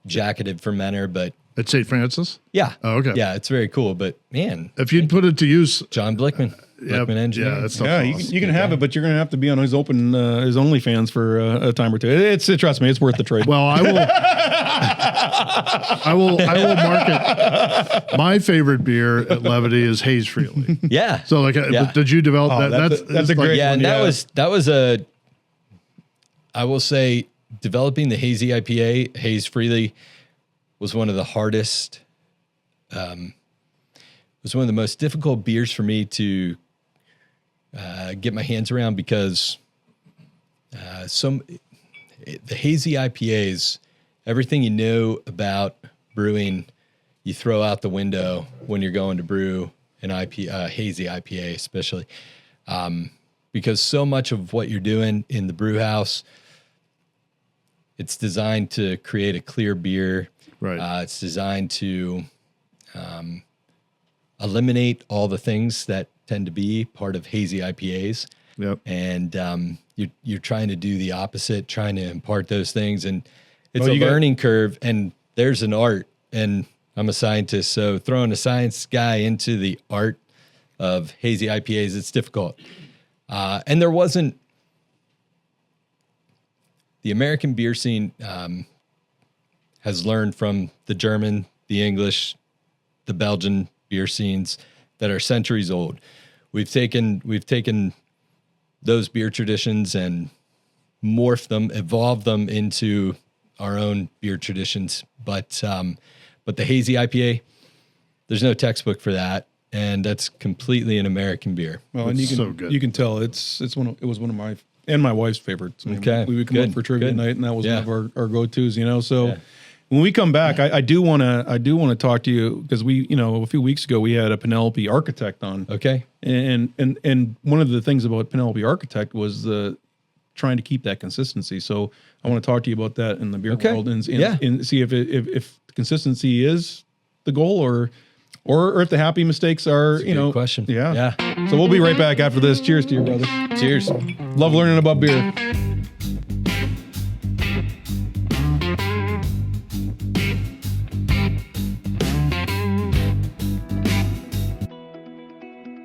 jacketed fermenter. But at St. Francis. Yeah. Oh, okay. Yeah, it's very cool. But man, if you'd put it to use, John Blickman engineer. Yeah, that's you can have it, but you're going to have to be on his his OnlyFans for a time or two. Trust me, it's worth the trade. Well, I will market my favorite beer at Levity is Haze Freely. Yeah. So did you develop that? That's a great one. And that was I will say, developing the hazy IPA, Haze Freely, was one of the hardest, was one of the most difficult beers for me to get my hands around, because the hazy IPAs, everything you know about brewing, you throw out the window when you're going to brew an hazy IPA, especially, because so much of what you're doing in the brew house, it's designed to create a clear beer. Right. It's designed to eliminate all the things that tend to be part of hazy IPAs. Yep. And you're trying to do the opposite, trying to impart those things. And it's a learning curve, and there's an art. And I'm a scientist, so throwing a science guy into the art of hazy IPAs, it's difficult. And there wasn't, the American beer scene has learned from the German, the English, the Belgian beer scenes that are centuries old. We've taken those beer traditions and morphed them, evolved them into our own beer traditions. But the hazy IPA, there's no textbook for that, and that's completely an American beer. Well, and you can tell it was one of my and my wife's favorites. Okay, we would come up for trivia night, and that was one of our go-tos. So when we come back, I do want to talk to you, because a few weeks ago we had a Penelope Architect on. Okay, and one of the things about Penelope Architect was trying to keep that consistency. So I want to talk to you about that in the beer world, and see if consistency is the goal, or if the happy mistakes are, good question. Yeah. So we'll be right back after this. Cheers to you, brother. Cheers. Love learning about beer.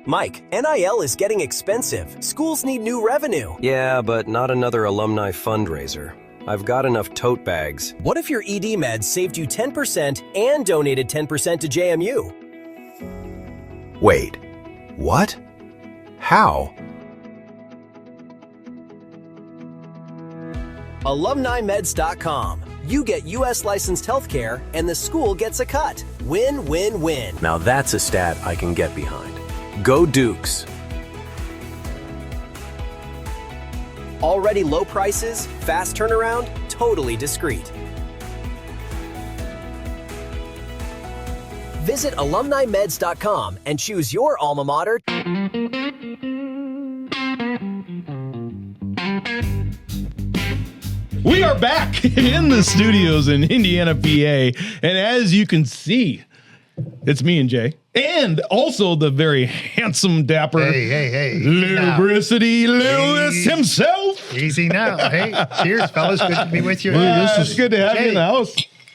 Mike, NIL is getting expensive. Schools need new revenue. Yeah, but not another alumni fundraiser. I've got enough tote bags. What if your ED meds saved you 10% and donated 10% to JMU? Wait, what? How? AlumniMeds.com. You get U.S. licensed healthcare, and the school gets a cut. Win, win, win. Now that's a stat I can get behind. Go Dukes! Already low prices, fast turnaround, totally discreet. Visit AlumniMeds.com and choose your alma mater. We are back in the studios in Indiana, PA. And as you can see, it's me and Jay. And also the very handsome, dapper Hey. Loubricity Lewis Easy. himself. Easy now. Hey, cheers, fellas. Good to be with you. It's good to have you in the house.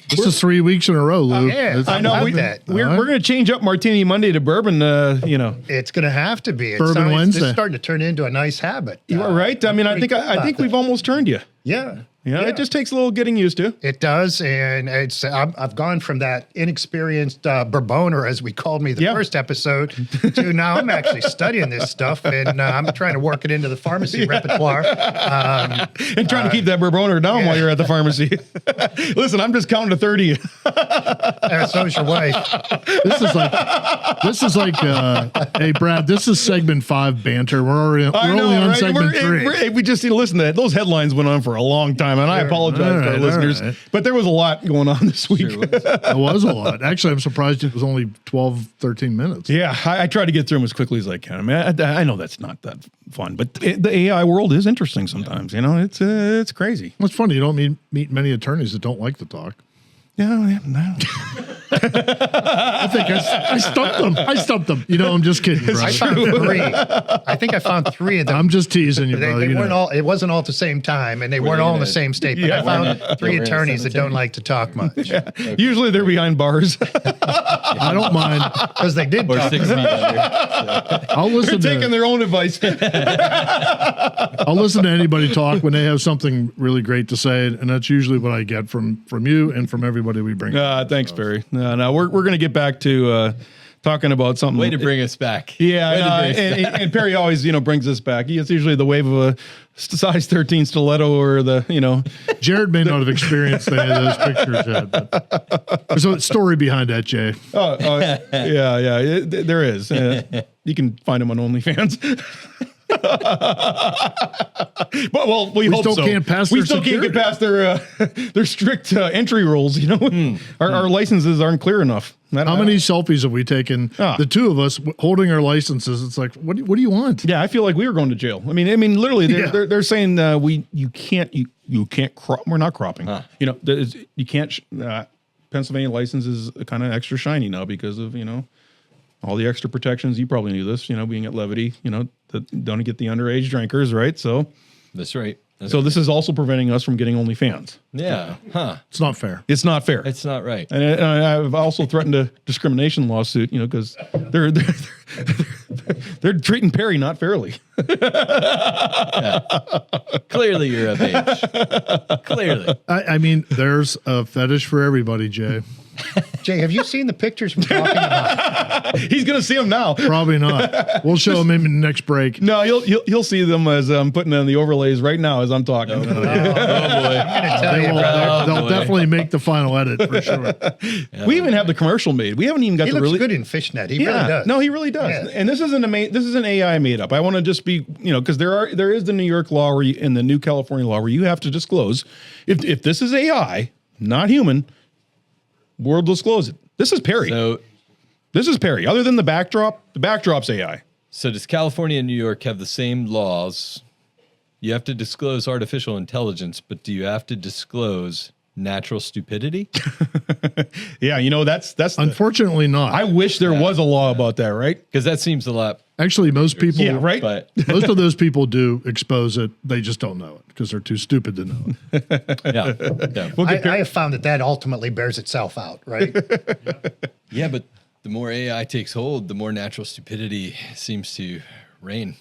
This is 3 weeks in a row, Lou. Yeah, I know. love that. We're going to change up Martini Monday to bourbon, It's going to have to be. Bourbon Wednesday. It's starting to turn into a nice habit. You are right. I mean, I think we've almost turned you. Yeah. Yeah, it just takes a little getting used to. It does, and I've gone from that inexperienced Bourboner, as we called me the first episode, to now I'm actually studying this stuff, and I'm trying to work it into the pharmacy repertoire. And trying to keep that Bourboner down while you're at the pharmacy. Listen, I'm just counting to 30. So is your wife. This is like, hey, Brad, this is segment 5 banter. We're only on segment 3. We just need to listen to that. Those headlines went on for a long time, and I apologize to our listeners. Right. But there was a lot going on this week. It was a lot. Actually, I'm surprised it was only 12, 13 minutes. Yeah, I try to get through them as quickly as I can. I mean, I know that's not that fun, but the AI world is interesting sometimes. You know, it's crazy. Well, it's funny. You don't meet many attorneys that don't like to talk. Yeah, no. I think I stumped them. You know, I'm just kidding, bro. I found 3. I think I found 3 of them. I'm just teasing you, bro. They weren't all. It wasn't all at the same time, and they weren't all in the same state. But I found 3 attorneys that don't like to talk much. Yeah. Usually they're behind bars. I don't mind because they did. Or talk 6 feet under. I'll listen. They're taking their own advice. I'll listen to anybody talk when they have something really great to say, and that's usually what I get from you and from everybody we bring. Thanks, Barry. No, we're going to get back to talking about something. Way to bring us back. Yeah, and Perry always, brings us back. It's usually the wave of a size 13 stiletto or the, Jared may not have experienced any of those pictures yet, but there's a story behind that, Jay. Yeah, there is. You can find him on OnlyFans. But we hope still so. can't pass we their still security. can't get past their strict entry rules. Our licenses aren't clear enough. How many selfies have we taken? The two of us holding our licenses. It's like, what do you want? Yeah, I feel like we were going to jail. I mean, literally, they're saying you can't crop. We're not cropping. You can't. Pennsylvania license is kind of extra shiny now because of all the extra protections. You probably knew this. Being at Levity. Don't get the underage drinkers, right? So that's right. This is also preventing us from getting OnlyFans. Yeah. Huh. It's not fair. It's not fair. It's not right. And I've also threatened a discrimination lawsuit, because they're treating Perry not fairly. Clearly you're of age. Clearly. I mean, there's a fetish for everybody, Jay. Jay, have you seen the pictures we're talking about? He's going to see them now. Probably not. We'll show him in the next break. No, he'll see them as I'm putting on the overlays right now as I'm talking. Oh boy. I'm going to tell you. They'll definitely make the final edit for sure. Yeah. We even have the commercial made. We haven't even got He the looks really good in fishnet. He really does. No, he really does. Yeah. And this isn't this is an AI made up. I want to just be, because there is the New York law and the new California law where you have to disclose if this is AI, not human, we'll disclose it. This is Perry. This is Perry. Other than the backdrop's AI. So does California and New York have the same laws? You have to disclose artificial intelligence, but do you have to disclose natural stupidity? Yeah, that's unfortunately not. I wish there was a law about that, right? Because that seems a lot. Actually, most people, right? But most of those people do expose it. They just don't know it because they're too stupid to know it. yeah. I have found that ultimately bears itself out, right? Yeah, but the more AI takes hold, the more natural stupidity seems to rain.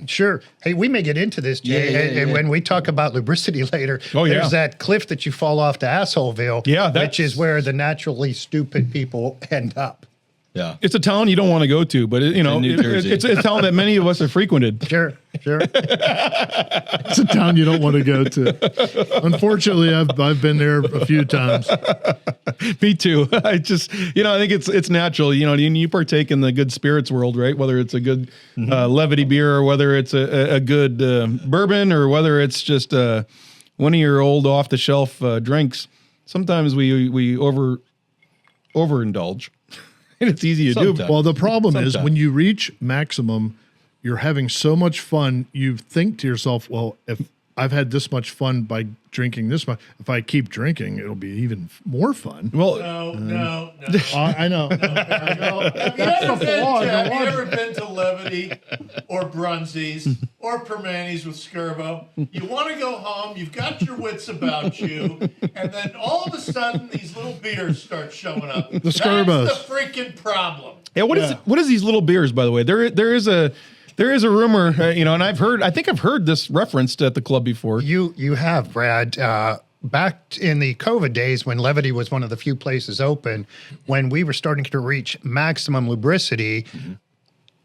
Sure. Hey, we may get into this, Jay. And when we talk about lubricity later, there's that cliff that you fall off to Assholeville, which is where the naturally stupid people end up. Yeah. It's a town you don't want to go to, but it's a town that many of us have frequented. Sure. It's a town you don't want to go to. Unfortunately, I've been there a few times. Me too. I just, I think it's natural. You partake in the good spirits world, right? Whether it's a good levity beer or whether it's a good bourbon or whether it's just one of your old off the shelf drinks. Sometimes we overindulge. And it's easy to do. Well, the problem is when you reach maximum, you're having so much fun. You think to yourself, well, if I've had this much fun by drinking this much, if I keep drinking, it'll be even more fun. Well, no. I know. Have you ever been to Levity or Brunzies or Permanis with Scerbo? You want to go home, you've got your wits about you, and then all of a sudden these little beers start showing up. The Scerbos. That's the freaking problem. Yeah, what is these little beers, by the way? There is a rumor, and I think I've heard this referenced at the club before. You have, Brad. Back in the COVID days when Levity was one of the few places open, when we were starting to reach maximum lubricity,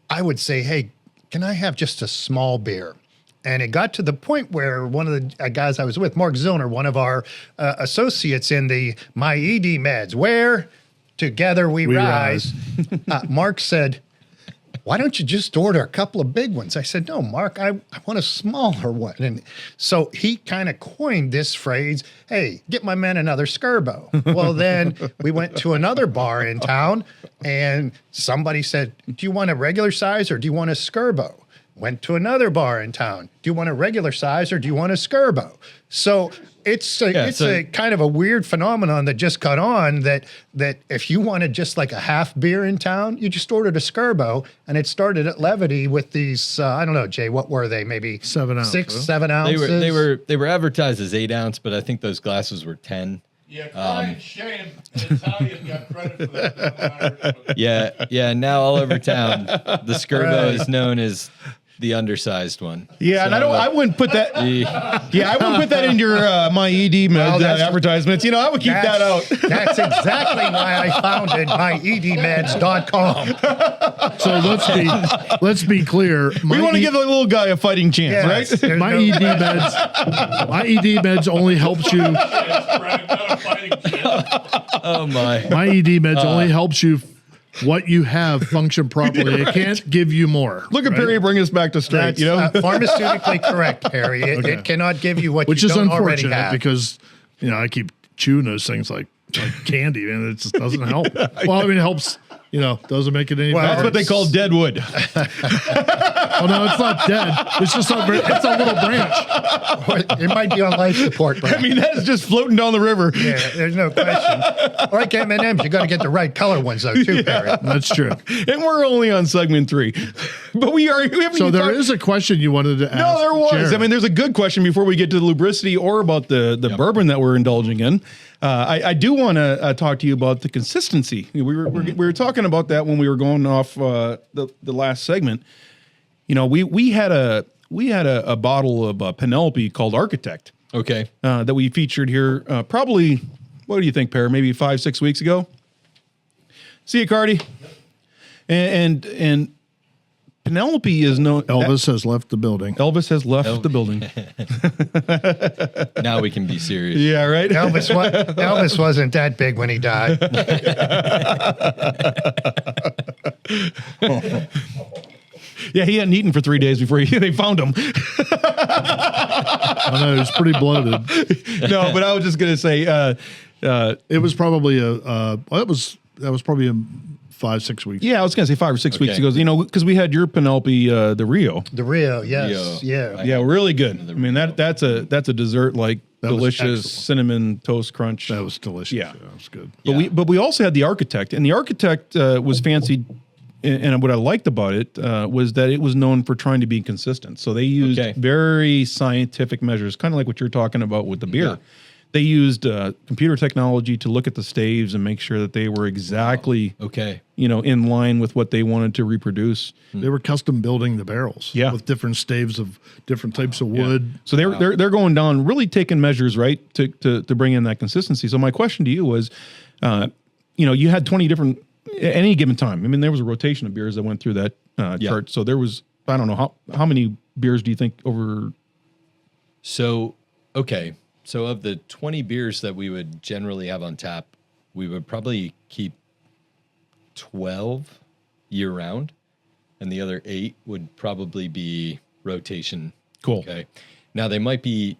I would say, hey, can I have just a small beer? And it got to the point where one of the guys I was with, Mark Zillner, one of our associates in the My ED Meds, where together we rise, Mark said, why don't you just order a couple of big ones? I said, no, Mark, I want a smaller one. And so he kind of coined this phrase, hey, get my man another Scerbo. Well, then we went to another bar in town and somebody said, do you want a regular size or do you want a Scerbo? Went to another bar in town. Do you want a regular size or do you want a Scerbo? So it's a kind of a weird phenomenon that just caught on that if you wanted just like a half beer in town, you just ordered a Scerbo, and it started at Levity with these, I don't know, Jay, what were they? Maybe 7 ounces. 6, 7 ounces? They were advertised as 8 ounce, but I think those glasses were 10. Yeah, crying shame. Italian got credit for that. Yeah. Now all over town, the Scerbo is known as the undersized one. Yeah, so, and I wouldn't put that. I wouldn't put that in your My ED Meds advertisements. I would keep that out. That's exactly why I founded myedmeds.com. So let's be clear. We want to give the little guy a fighting chance, right? My ED Meds only helps you. Oh my! My ED Meds only helps you. What you have function properly. It can't give you more. Look at Perry bring us back to straight. That's pharmautically correct, Perry. It cannot give you what you don't already have. Because I keep chewing those things like candy, and it just doesn't help. Well, I mean, it helps. Doesn't make it any better. That's what they call dead wood. Oh no, it's not dead. It's just it's a little branch. It might be on life support. Brad. I mean, that is just floating down the river. Yeah, there's no question. Like M&Ms, you got to get the right color ones though too, Perry. That's true. And we're only on segment 3, but we haven't. So there is a question you wanted to ask. No, there was. Jared. I mean, there's a good question before we get to the lubricity or about the bourbon that we're indulging in. I do want to talk to you about the consistency. We were talking about that when we were going off the last segment. We had a bottle of Penelope called Architect. Okay. That we featured here probably. What do you think, Per? Maybe 5-6 weeks ago. See you, Cardi. And Penelope is known. Elvis has left the building. Elvis has left the building. Now we can be serious. Yeah, right. Elvis wasn't that big when he died. Yeah, he hadn't eaten for 3 days before they found him. I know, he was pretty bloated. No, but I was just gonna say it was probably that was probably 5-6 weeks. Yeah, I was gonna say 5 or 6 weeks ago. Because we had your Penelope, the Rio. The Rio, yes, yeah, really good. I mean that's a dessert like delicious cinnamon toast crunch. That was delicious. Yeah, that was good. But we also had the Architect, and the Architect was fancied. And what I liked about it was that it was known for trying to be consistent. So they used very scientific measures, kind of like what you're talking about with the beer. Yeah. They used computer technology to look at the staves and make sure that they were exactly, in line with what they wanted to reproduce. They were custom building the barrels, with different staves of different types of wood. So they're going down, really taking measures, right, to bring in that consistency. So my question to you was, you had 20 different at any given time. I mean, there was a rotation of beers that went through that chart. So there was, I don't know how many beers do you think over? So of the 20 beers that we would generally have on tap, we would probably keep 12 year round, and the other 8 would probably be rotation. Cool. Okay. Now they might be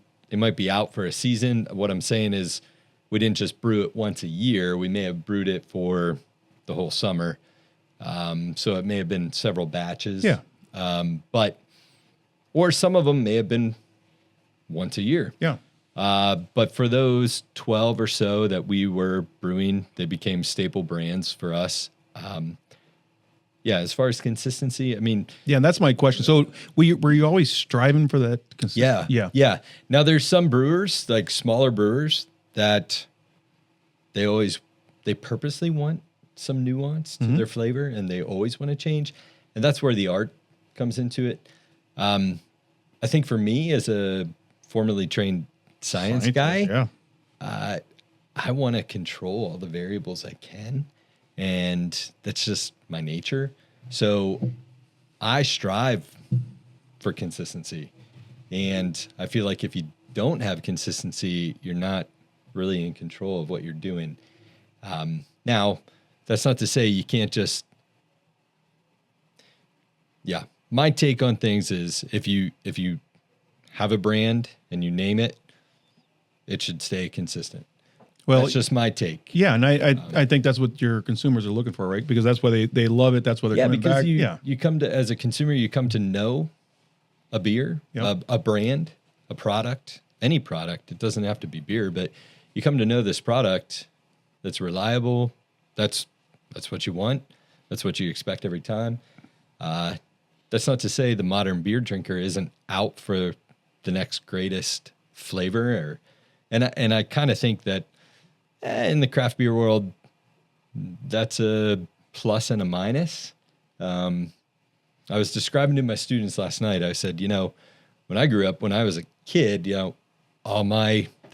out for a season. What I'm saying is we didn't just brew it once a year. We may have brewed it for the whole summer. So it may have been several batches. Yeah. Or some of them may have been once a year. Yeah. But for those 12 or so that we were brewing, they became staple brands for us. As far as consistency, I mean... Yeah, and that's my question. So were you always striving for that consistency? Yeah. Now, there's some brewers, like smaller brewers, that they purposely want some nuance to their flavor, and they always want to change. And that's where the art comes into it. I think for me, as a formerly trained science guy, I want to control all the variables I can, and that's just my nature. So I strive for consistency, and I feel like if you don't have consistency, you're not really in control of what you're doing. Now, that's not to say you can't just... Yeah, my take on things is if you have a brand and you name it, it should stay consistent. Well, that's just my take. Yeah, and I think that's what your consumers are looking for, right? Because that's why they love it. That's why they're coming back. You come to, as a consumer, you come to know a beer, a brand, a product, any product. It doesn't have to be beer, but you come to know this product that's reliable. That's what you want. That's what you expect every time. That's not to say the modern beer drinker isn't out for the next greatest flavor, and I kind of think that in the craft beer world, that's a plus and a minus. I was describing to my students last night. I said, when I grew up, when I was a kid, the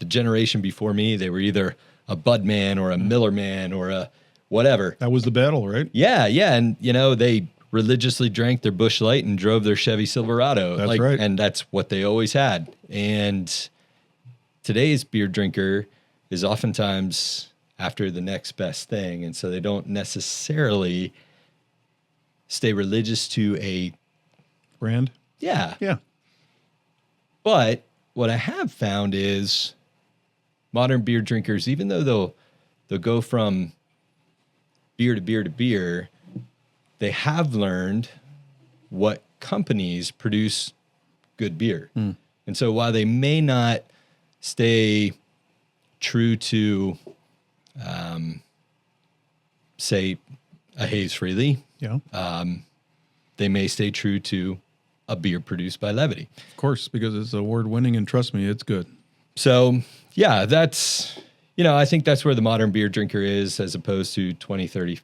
generation before me, they were either a Bud man or a Miller man or a whatever. That was the battle, right? Yeah, and they religiously drank their Busch Light and drove their Chevy Silverado. That's right. And that's what they always had. And today's beer drinker is oftentimes after the next best thing. And so they don't necessarily stay religious to a brand. Yeah. Yeah. But what I have found is modern beer drinkers, even though they'll go from beer to beer to beer, they have learned what companies produce good beer. And so while they may not stay true to, say, a Hayes Freely, they may stay true to a beer produced by Levity. Of course, because it's award-winning, and trust me, it's good. So, yeah, that's, I think that's where the modern beer drinker is as opposed to 20, 30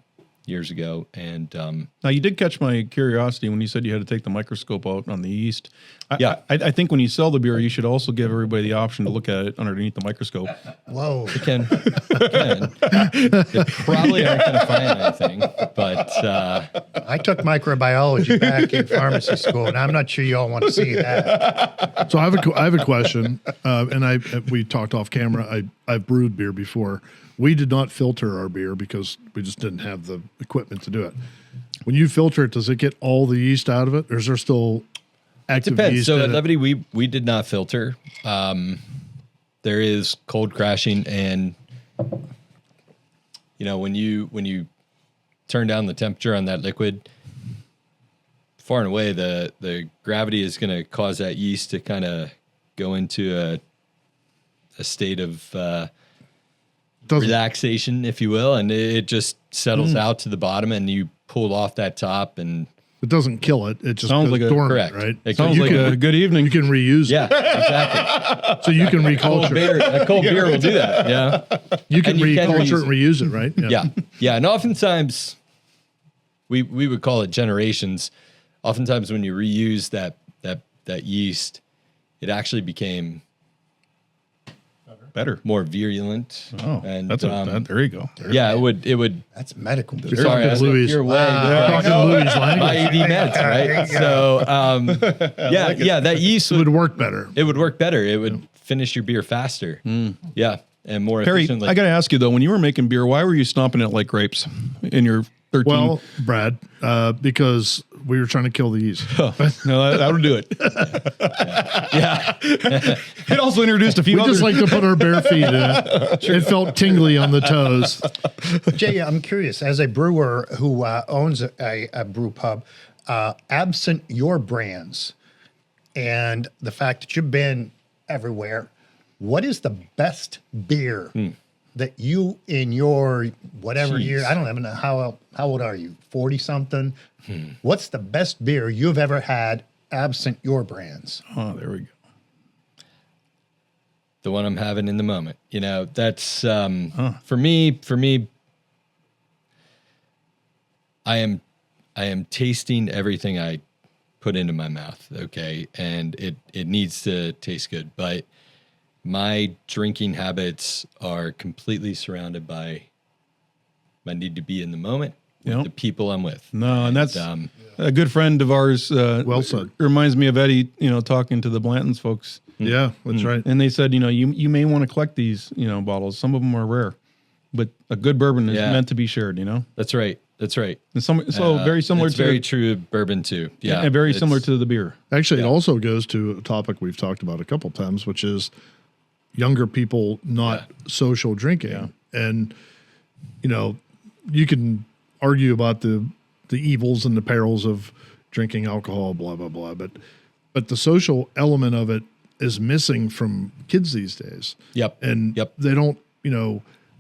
years ago. And now you did catch my curiosity when you said you had to take the microscope out on the yeast. I think when you sell the beer, you should also give everybody the option to look at it underneath the microscope. Whoa. You can. They probably aren't going to find anything, but I took microbiology back in pharmacy school, and I'm not sure you all want to see that. So I have a question, and we talked off camera. I've brewed beer before. We did not filter our beer because we just didn't have the equipment to do it. When you filter it, does it get all the yeast out of it, or is there still active yeast? So at Levity, we did not filter. There is cold crashing, and when you turn down the temperature on that liquid, far and away the gravity is going to cause that yeast to kind of go into a state of relaxation, if you will, and it just settles out to the bottom, and you pull off that top, and it doesn't kill it. It just sounds like dormant, correct. Right? It sounds like a good evening. You can reuse it. Yeah, exactly. So you can reculture. A cold beer will do that. Yeah, you can reculture and reuse it, right? Yeah. And oftentimes we would call it generations. Oftentimes when you reuse that yeast, it actually became better, more virulent. Oh, and that's there you go. Yeah, it would. That's medical. Sorry, I Louis. your way. Talking Louis' language. My AD meds, right? So, that yeast Would work better. It would work better. It would finish your beer faster. Yeah, and more Perry, efficiently. I got to ask you though, when you were making beer, why were you stomping it like grapes in your 13? Well, Brad, because we were trying to kill the yeast. No, that would do it. yeah. It also introduced a few. We just like to put our bare feet in it. It felt tingly on the toes. Jay, I'm curious, as a brewer who owns a brew pub, absent your brands and the fact that you've been everywhere, what is the best beer that you, in your whatever year, I don't even know, how old are you, 40-something? What's the best beer you've ever had absent your brands? Oh, there we go. The one I'm having in the moment. You know, that's for me, I am tasting everything I put into my mouth, okay? And it needs to taste good, but my drinking habits are completely surrounded by my need to be in the moment with the people I'm with. No, and that's a good friend of ours. Well said. Reminds me of Eddie, talking to the Blanton's folks. Yeah, that's right. And they said, you may want to collect these, bottles. Some of them are rare, but a good bourbon is meant to be shared, That's right. That's right. And so very similar it's to very true bourbon too. Yeah. And very similar to the beer. Actually, it also goes to a topic we've talked about a couple times, which is younger people not social drinking. Yeah. And, you can argue about the evils and the perils of drinking alcohol, blah, blah, blah. But the social element of it is missing from kids these days. Yep. And Yep. they don't,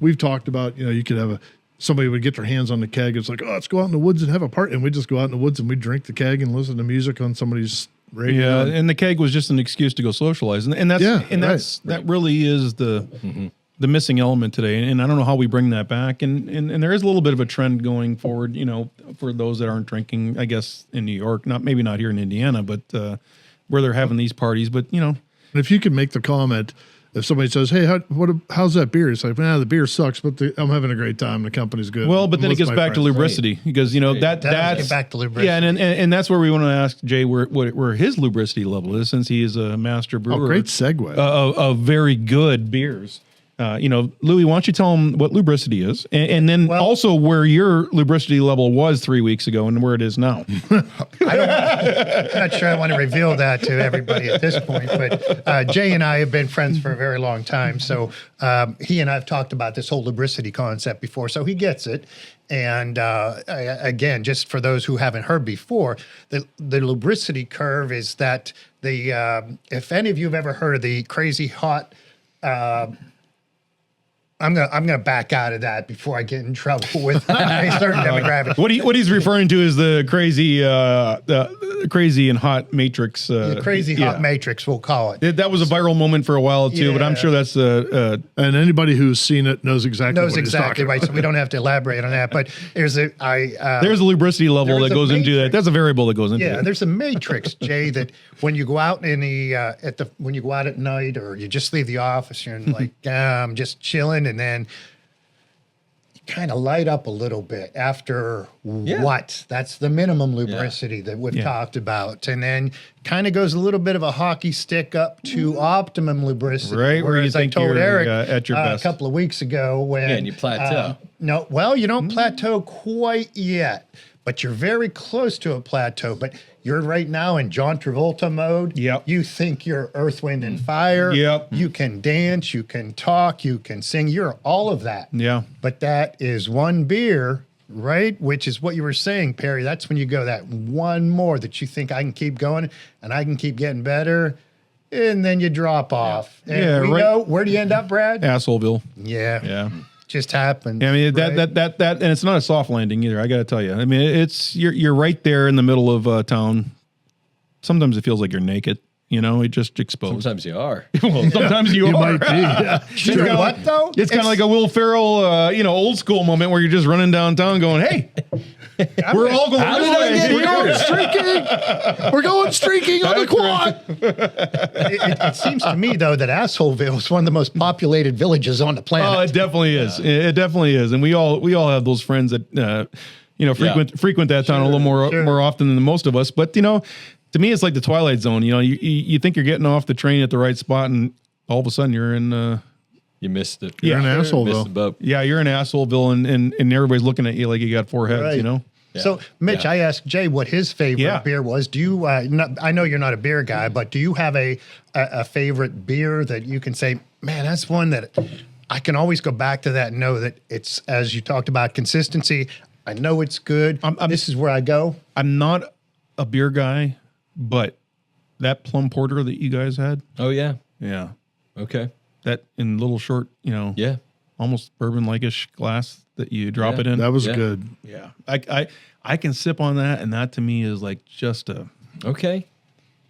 we've talked about, you could have somebody would get their hands on the keg. It's like, oh, let's go out in the woods and have a party. And we just go out in the woods and we drink the keg and listen to music on somebody's radio. Yeah, and the keg was just an excuse to go socialize, and that really is the missing element today. And I don't know how we bring that back. And there is a little bit of a trend going forward, for those that aren't drinking, I guess in New York, maybe not here in Indiana, but where they're having these parties. But And if you can make the comment, if somebody says, "Hey, how's that beer?" It's like, the beer sucks, but I'm having a great time. The company's good. Well, but then it gets back to lubricity because that's get back to lubricity. Yeah, and that's where we want to ask Jay where his lubricity level is, since he is a master brewer. Oh, great segue. Of very good beers. Louis, why don't you tell him what lubricity is, and then also where your lubricity level was 3 weeks ago and where it is now. I'm not sure I want to reveal that to everybody at this point, but Jay and I have been friends for a very long time. So he and I have talked about this whole lubricity concept before, so he gets it. And again, just for those who haven't heard before, the lubricity curve is that if any of you have ever heard of the crazy hot, I'm gonna back out of that before I get in trouble with a certain demographic. What he's referring to is the crazy and hot matrix. The crazy hot matrix, we'll call it. That was a viral moment for a while too, but I'm sure that's and anybody who's seen it knows exactly what he's talking right. about. So we don't have to elaborate on that. But there's a lubricity level that goes into that. That's a variable that goes into it. Yeah, there's a matrix, Jay, that when you go out in when you go out at night or you just leave the office, you're like, I'm just chilling. And then you kind of light up a little bit after what? That's the minimum lubricity that we've talked about. And then kind of goes a little bit of a hockey stick up to optimum lubricity. Right, where you think I told you're Eric at your best. A couple of weeks ago when... and you plateau. No, well, you don't plateau quite yet, but you're very close to a plateau. But you're right now in John Travolta mode. Yep. You think you're Earth, Wind, and Fire. Yep. You can dance, you can talk, you can sing. You're all of that. Yeah. But that is one beer, right? Which is what you were saying, Perry. That's when you go that one more that you think I can keep going and I can keep getting better. And then you drop off. And we know, where do you end up, Brad? Assholeville. Yeah. Yeah. Just happened. I mean that and it's not a soft landing either. I got to tell you. I mean, you're right there in the middle of town. Sometimes it feels like you're naked. It just exposed. Sometimes you are. Well, sometimes you are. might be. Yeah. It's kinda what, though? It's kind of like a Will Ferrell, old school moment where you're just running downtown going, "Hey, we're all going How this did I way. get We're here?" going Streaking. We're going streaking on the quad. It seems to me, though, that Assholeville is one of the most populated villages on the planet. Oh, it definitely is. It definitely is, and we all have those friends that frequent that town a little more often than most of us. But to me, it's like the Twilight Zone. You think you're getting off the train at the right spot, and all of a sudden you're in. You missed it. You're an asshole, Missed though. the boat. Yeah, you're in Asshole,ville and everybody's looking at you like you got four heads. Right. Yeah. So, Mitch, Yeah. I asked Jay what his favorite beer was. Do you? I know you're not a beer guy, but do you have a favorite beer that you can say, man, that's one that I can always go back to that and know that it's, as you talked about, consistency. I know it's good. This is where I go. I'm not a beer guy, but that plum porter that you guys had, Oh yeah. yeah, Okay. that in little short, Yeah. almost bourbon-like-ish glass that you drop it in. That was Yeah. good. Yeah, I can sip on that, and that to me is like just a Okay.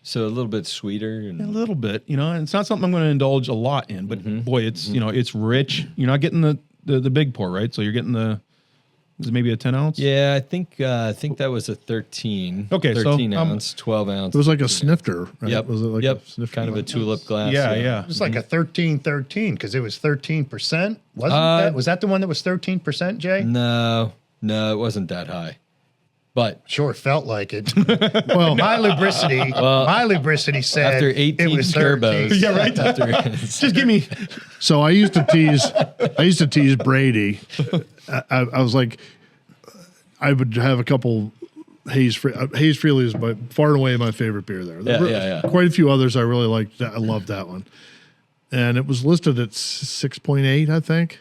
So a little bit sweeter and little bit, and it's not something I'm going to indulge a lot in. But boy, it's it's rich. You're not getting the big pour, right? So you're getting is it maybe a 10 ounce? yeah, I think that was a 13. Okay, so, 13 ounce, 12 ounce. It was like a snifter. Right? Yep. Was it like yep. a snifter? Kind of a tulip glass. Yeah. It's like a 13-13 because it was 13%. Wasn't that? Was that the one that was 13%, Jay? No, it wasn't that high. But Sure felt like it. Well, my lubricity said after 18 it was 13. turbos. Yeah, right. Just give me. So I used to tease Brady. I was like, I would have a couple Haze Freely is by far and away my favorite beer there. Yeah. Quite a few others I really liked. I loved that one. And it was listed at 6.8, I think.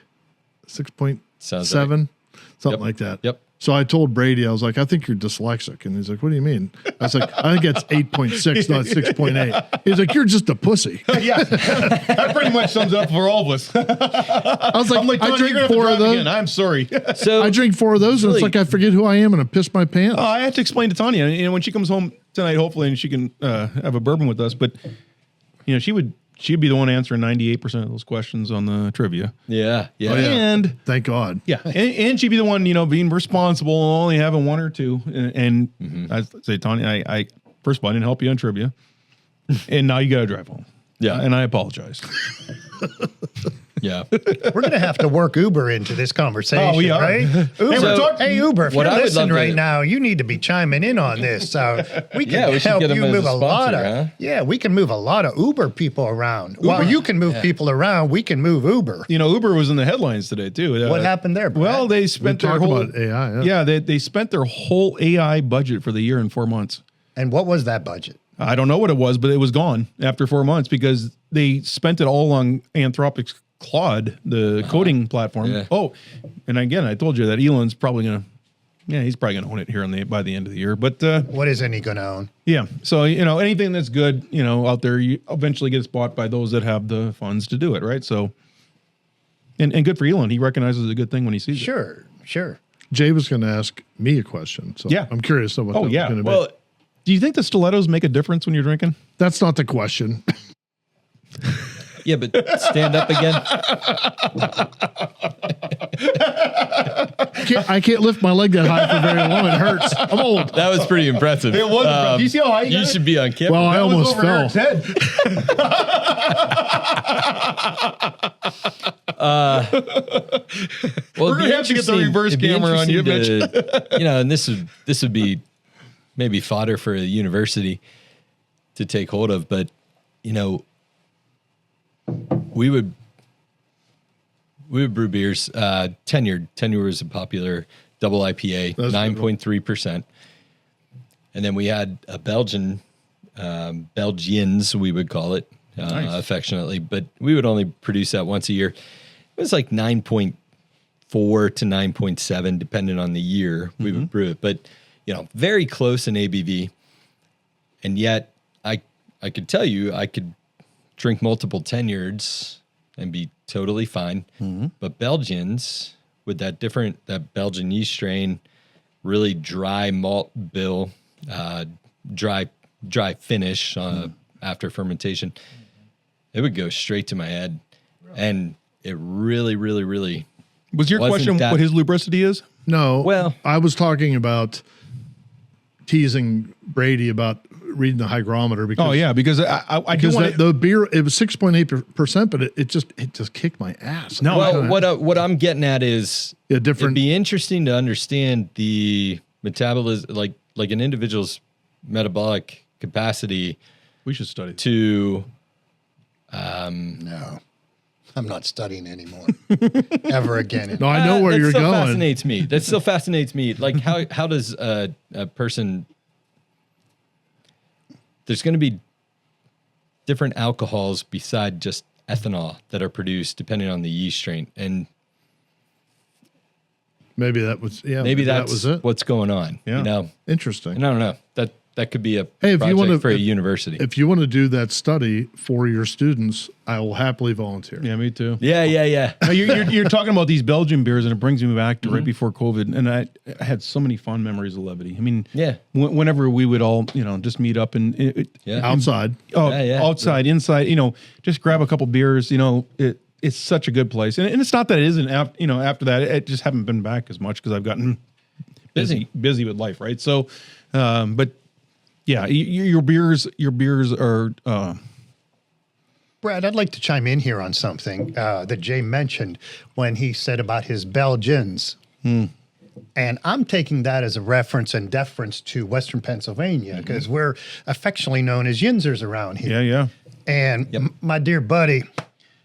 6.7, something like that. Yep. So I told Brady, I was like, I think you're dyslexic. And he's like, what do you mean? I was like, I think it's 8.6, not 6.8. He's like, you're just a pussy. Yeah, that pretty much sums it up for all of us. I was like, I'm like, I Tony, drink you're gonna have to 4 of drive those. again. I'm sorry. So I drink 4 of those, and it's Really? like I forget who I am, and I piss my pants. I have to explain to Tanya, when she comes home tonight, hopefully, and she can have a bourbon with us. But she'd be the one answering 98% of those questions on the trivia. yeah. And Thank God. yeah, and she'd be the one, being responsible and only having 1 or 2. And I say, Tanya, I first of all, I didn't help you on trivia, and now you got to drive home. Yeah. And I apologize. Yeah. We're going to have to work Uber into this conversation, Oh, we are. right? So, Hey, Uber, if what you're I would listening love right to- now, you need to be chiming in on this. We can we should help get 'em you as move a a lot sponsor, of. huh? Yeah, we can move a lot of Uber people around. While you can move people around, we can move Uber. Uber was in the headlines today too. What happened there, Brad? Well, they spent their talk whole about AI, yeah. they spent their whole AI budget for the year in 4 months. And what was that budget? I don't know what it was, but it was gone after 4 months because they spent it all on Anthropic's Claude, the coding platform. Yeah. Oh, and again, I told you that Elon's probably he's probably gonna own it here by the end of the year. But What isn't he going to own? yeah, so anything that's good, out there, you eventually gets bought by those that have the funds to do it, right? So, and good for Elon, he recognizes a good thing when he sees it. Sure. Jay was going to ask me a question. So Yeah. I'm curious what that was going to be. Well, do you think the stilettos make a difference when you're drinking? That's not the question. Yeah, but stand up again. I can't lift my leg that high for very long. It hurts. I'm old. That was pretty impressive. It was impressive. Do you see how high you got it? should be on camera. Well, I almost fell. We're gonna have to get the reverse camera on you, Mitch. And this would be maybe fodder for a university to take hold of, but we would brew beers. Tenured was a popular double IPA, 9.3%, and then we had a Belgians we would call it affectionately, but we would only produce that once a year. It was like 9.4 to 9.7, depending on the year we would brew it, but very close in ABV, and yet I could tell you I could drink multiple tenureds and be totally fine. But Belgians with that Belgian yeast strain, really dry malt bill, dry finish, after fermentation, it would go straight to my head. And it really, really, really Was your question what his lubricity is? No. Well, I was talking about teasing Brady about reading the hygrometer because because I do because want the beer, it was 6.8%, but it just kicked my ass. No, well, what I'm getting at is different. It'd be interesting to understand the metabolism, like an individual's metabolic capacity. We should study to. No, I'm not studying anymore ever again. No, I know where you're going. Fascinates me. That still fascinates me. Like how does a person? There's going to be different alcohols beside just ethanol that are produced depending on the yeast strain, and maybe that was maybe that that's was it. what's going on. Yeah. You know, Interesting. and I don't know that could be a Hey, if you project want to for a university. if you want to do that study for your students, I will happily volunteer. Yeah, me too. Yeah. Now, you're talking about these Belgian beers, and it brings me back to right before COVID, and I had so many fond memories of levity. I mean, Yeah. Whenever we would all, just meet up and Outside. outside, inside, just grab a couple beers. It's such a good place, and it's not that it isn't. After that, it just haven't been back as much because I've gotten busy with life, right? So, but yeah, your beers are. Brad, I'd like to chime in here on something that Jay mentioned when he said about his Belgians. And I'm taking that as a reference and deference to Western Pennsylvania because we're affectionately known as Yinzers around here. Yeah. And my dear buddy,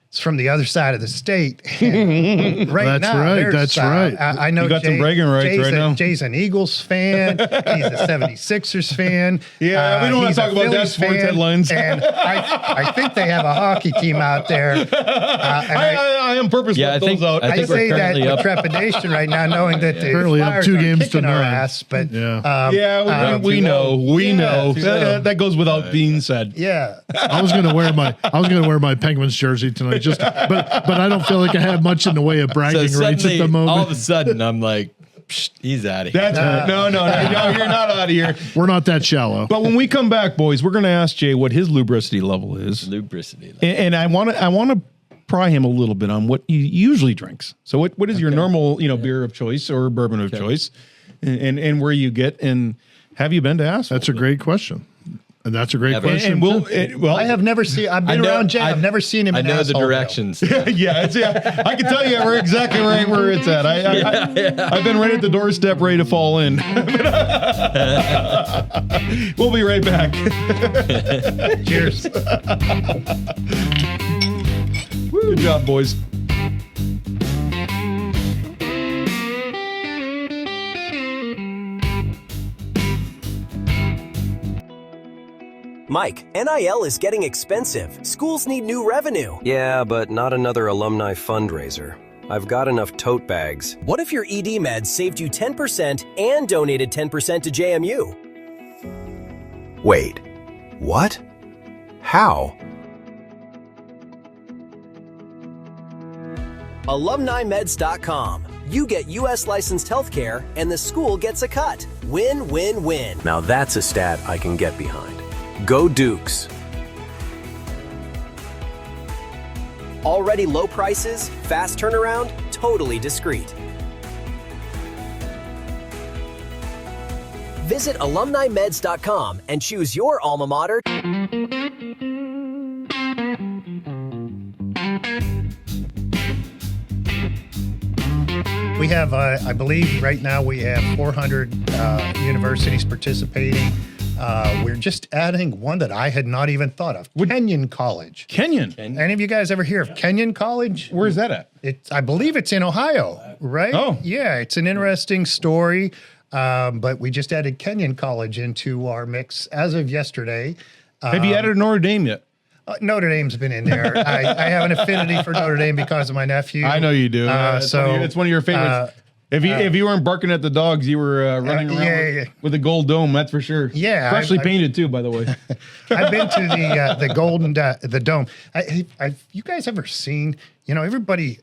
it's from the other side of the state. And right That's now, right. That's right. I know You got some bragging rights right now. Jay's an Eagles fan. He's a 76ers fan. Yeah, we don't want he's to talk a about that Phillies sports fan, headlines. And I think they have a hockey team out there. And I am purposely Yeah, I think- those out. I I think we're say that currently with up. trepidation right now, knowing that the Currently up Flyers 2 are games kicking to our 9. ass. But Yeah, we know. We know. That goes without being said. yeah, I was gonna wear my Penguins jersey tonight, but I don't feel like I have much in the way of So bragging rights at suddenly, the moment. all of a sudden, I'm like, Psh, he's out of here. That's no, you're not out of here. We're not that shallow. But when we come back, boys, we're going to ask Jay what his lubricity level is, Lubricity. and I want to pry him a little bit on what he usually drinks. So what is your normal beer of choice or bourbon of choice, and where you get, and have you been to Asphalt? That's a great question. And that's a great Never. question. And I have never seen. I've been around Jay. I've never seen him. I in know the asshole, though. directions. yeah, I can tell you we're exactly right where it's at. I've been right at the doorstep, ready to fall in. We'll be right back. Cheers. Good job, boys. Mike, NIL is getting expensive. Schools need new revenue. Yeah, but not another alumni fundraiser. I've got enough tote bags. What if your ED meds saved you 10% and donated 10% to JMU? Wait, what? How? AlumniMeds.com. You get U.S. licensed healthcare, and the school gets a cut. Win, win, win. Now that's a stat I can get behind. Go Dukes. Already low prices, fast turnaround, totally discreet. Visit AlumniMeds.com and choose your alma mater. We have, I believe, right now we have 400 universities participating. We're just adding one that I had not even thought of. Kenyon College. Kenyon. Any of you guys ever hear of Kenyon College? Where's that at? I believe it's in Ohio, right? Oh. Yeah, it's an interesting story. But we just added Kenyon College into our mix as of yesterday. Have you added Notre Dame yet? Notre Dame's been in there. I have an affinity for Notre Dame because of my nephew. I know you do. So it's one of your favorites. If you weren't barking at the dogs, you were running around with a gold dome. That's for sure. Yeah, freshly painted too, by the way. I've been to the golden the dome. You guys ever seen? Everybody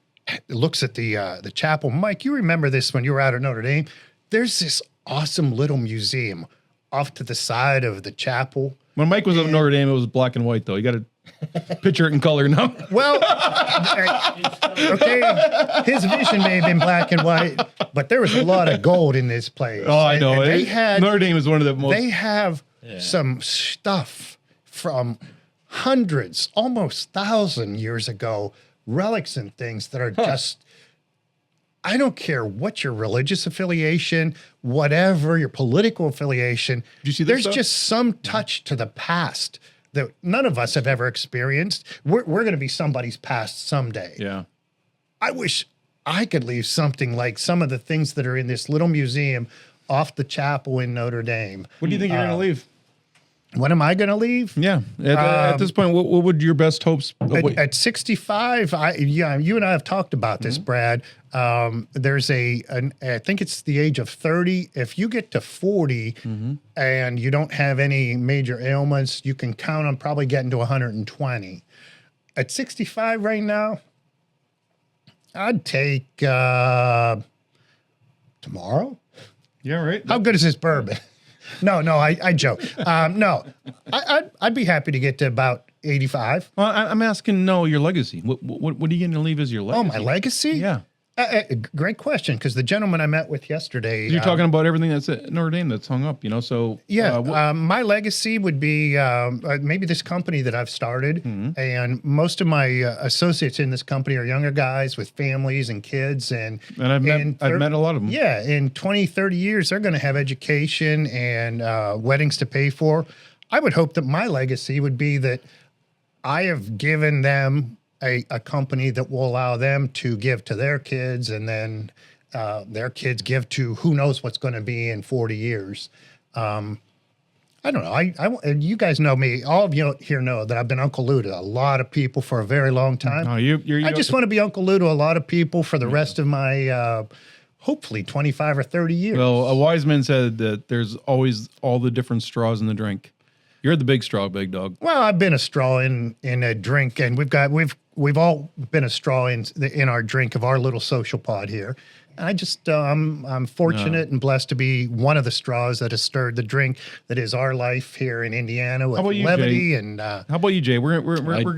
looks at the chapel. Mike, you remember this when you were out at Notre Dame? There's this awesome little museum off to the side of the chapel. When Mike was at Notre Dame, it was black and white, though. You got to picture it in color now. Well, okay, his vision may have been black and white, but there was a lot of gold in this place. Oh, I know. And they had Notre Dame is one of the most. They have some stuff from hundreds, almost 1,000 years ago, relics and things that are just. I don't care what your religious affiliation, whatever your political affiliation. Did you see this there's stuff? just some touch to the past that none of us have ever experienced. We're going to be somebody's past someday. Yeah. I wish I could leave something like some of the things that are in this little museum off the chapel in Notre Dame. What do you think you're going to leave? When am I going to leave? Yeah. At this point, what would your best hopes? At 65, you and I have talked about this, Brad. There's I think it's the age of 30. If you get to 40 and you don't have any major ailments, you can count on probably getting to 120. At 65 right now, I'd take tomorrow. Yeah, right. How good is this bourbon? No, I joke. No, I'd be happy to get to about 85. Well, I'm asking, your legacy. What are you going to leave as your legacy? Oh, my legacy? Yeah. Great question, because the gentleman I met with yesterday. You're talking about everything that's at Notre Dame that's hung up, so. Yeah, my legacy would be maybe this company that I've started. And most of my associates in this company are younger guys with families and kids. And I've met a lot of them. Yeah, in 20, 30 years, they're going to have education and weddings to pay for. I would hope that my legacy would be that I have given them a company that will allow them to give to their kids, and then their kids give to who knows what's going to be in 40 years. I don't know. You guys know me. All of you here know that I've been Uncle Lou to a lot of people for a very long time. Oh, I just want to be Uncle Lou to a lot of people for the rest of my, hopefully 25 or 30 years. Well, a wise man said that there's always all the different straws in the drink. You're the big straw, big dog. Well, I've been a straw in a drink, and we've all been a straw in our drink of our little social pod here. And I just I'm fortunate and blessed to be one of the straws that has stirred the drink that is our life here in Indiana with levity. And how about you, Jay? We're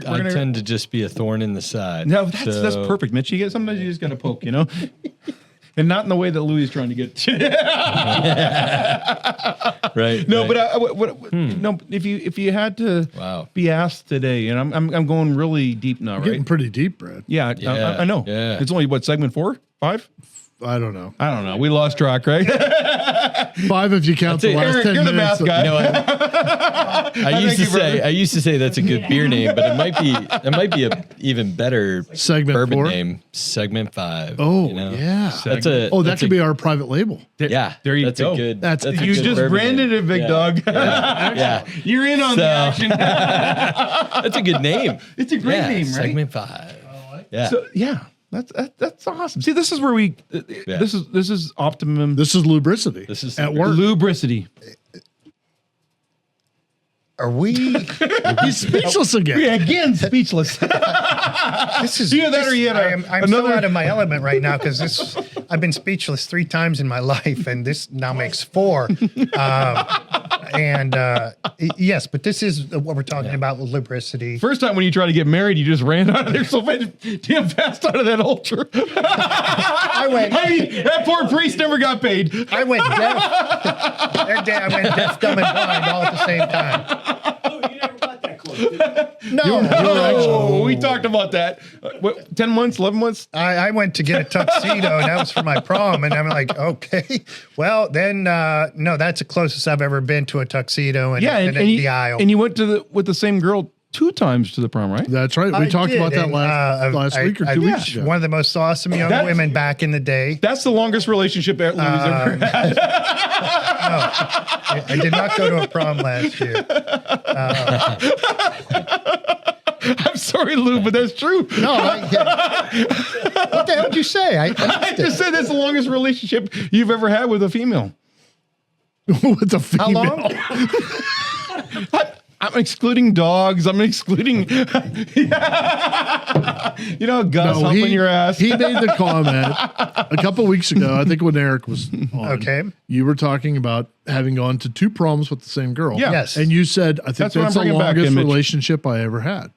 I tend to just be a thorn in the side. No, that's perfect, Mitch. Sometimes you just got to poke, And not in the way that Louis is trying to get. Right. No, but no. If you had to be asked today, and I'm going really deep now, right? Getting pretty deep, Brad. Yeah, I know. Yeah. It's only segment 4, 5. I don't know. We lost track, right? 5 if you count the last 10 you're minutes. The math guy. I used to say that's a good beer name, but it might be a even better segment bourbon 4? Name. Segment 5. Oh, yeah. That could be our private label. Yeah, there you go. That's a you good just branded it, big dog. Yeah. You're in on the action. That's a good name. It's a great name, right? Segment 5. Yeah. So, yeah. That's awesome. See, this is where this is optimum. This is lubricity. This is at work. Lubricity. Are we? He's speechless again. Yeah, again, speechless. This is either that or you had I'm so out of my element right now because I've been speechless 3 times in my life, and this now makes 4. Yes, but this is what we're talking about with lubricity. First time when you try to get married, you just ran out of there so damn fast out of that altar. That poor priest never got paid. I went deaf. That day I went deaf, dumb, and blind all at the same time. You never got that close, did you? No, we talked about that. 10 months, 11 months? I went to get a tuxedo, and that was for my prom. And I'm like, okay, well, then, no, that's the closest I've ever been to a tuxedo and the aisle. And you went with the same girl 2 times to the prom, right? That's right. We talked about that last week or 2 weeks ago. One of the most awesome young women back in the day. That's the longest relationship Louis ever had. No, I did not go to a prom last year. I'm sorry, Lou, but that's true. No, what the hell did you say? I just said that's the longest relationship you've ever had with a female. With a female. How long? I'm excluding dogs. I'm excluding, Gus humping your ass. He made the comment a couple weeks ago. I think when Eric was on. Okay. You were talking about having gone to 2 proms with the same girl. Yeah. Yes. And you said, I think That's what that's I'm the bringing back, longest Mitch. relationship I ever had.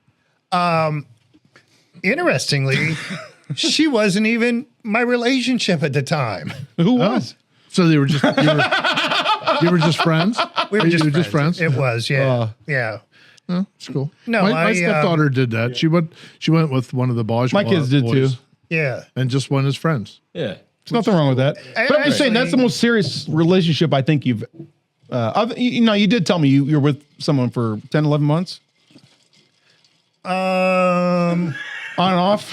Interestingly, she wasn't even my relationship at the time. Who was? So they were just you were just friends. We were You just friends. It was, yeah. Yeah. Oh, it's cool. No, my stepdaughter did that. She went with one of the boys. My kids did too. Yeah. and just went as friends. Yeah. There's nothing wrong with that. But I'm just saying that's the most serious relationship I think you've. You did tell me you're with someone for 10, 11 months. On and off.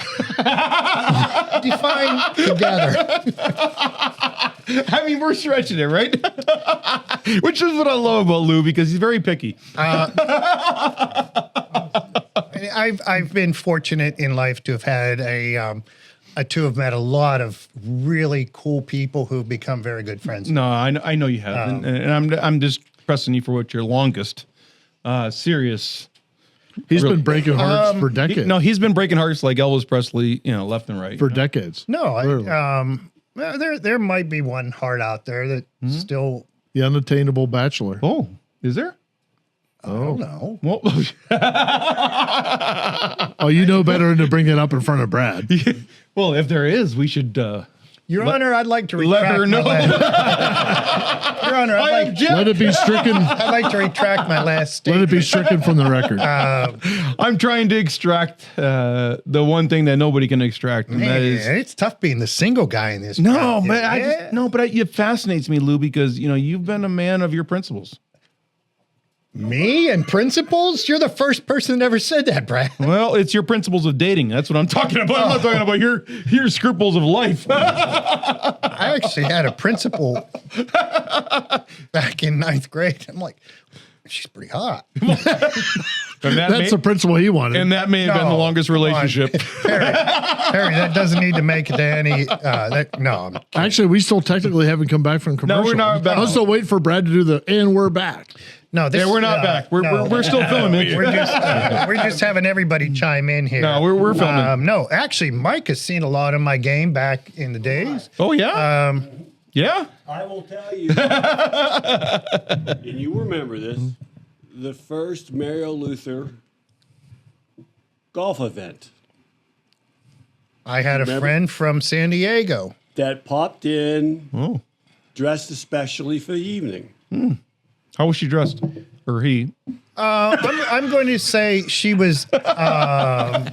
Define together. I mean, we're stretching it, right? Which is what I love about Lou because he's very picky. I've been fortunate in life to have had to have met a lot of really cool people who've become very good friends. No, I know you have, and I'm just pressing you for what your longest serious. He's been breaking hearts for decades. He's been breaking hearts like Elvis Presley, left and right. For decades. No, Literally. there might be one heart out there that still. The unattainable bachelor. Oh, is there? I don't know. Well, Oh, you know better than to bring it up in front of Brad. well, if there is, we should. Your Honor, I'd like to Let retract her know. Your Honor, Let it be stricken. I'd like to retract my last Let statement. it be stricken from the record. I'm trying to extract the one thing that nobody can extract, and that is. It's tough being the single guy in this. No, crowd. man, it fascinates me, Lou, because you've been a man of your principles. Me and principles? You're the first person that ever said that, Brad. Well, it's your principles of dating. That's what I'm talking about. I'm not talking about your scruples of life. I actually had a principal back in 9th grade. I'm like, she's pretty hot. That's the principle he wanted. And that may have been the longest relationship. Harry, that doesn't need to make it to any. No. Actually, we still technically haven't come back from commercial. we're not back. I was still waiting for Brad to do and we're back. No, We're not back. We're still filming. We're just having everybody chime in here. No, we're filming. No, actually, Mike has seen a lot of my game back in the days. Oh yeah. Yeah. I will tell you, and you remember this, the first Mario Luther golf event. I had a friend from San Diego that popped in, Oh. dressed especially for the evening. How was she dressed? Or he? I'm going to say she was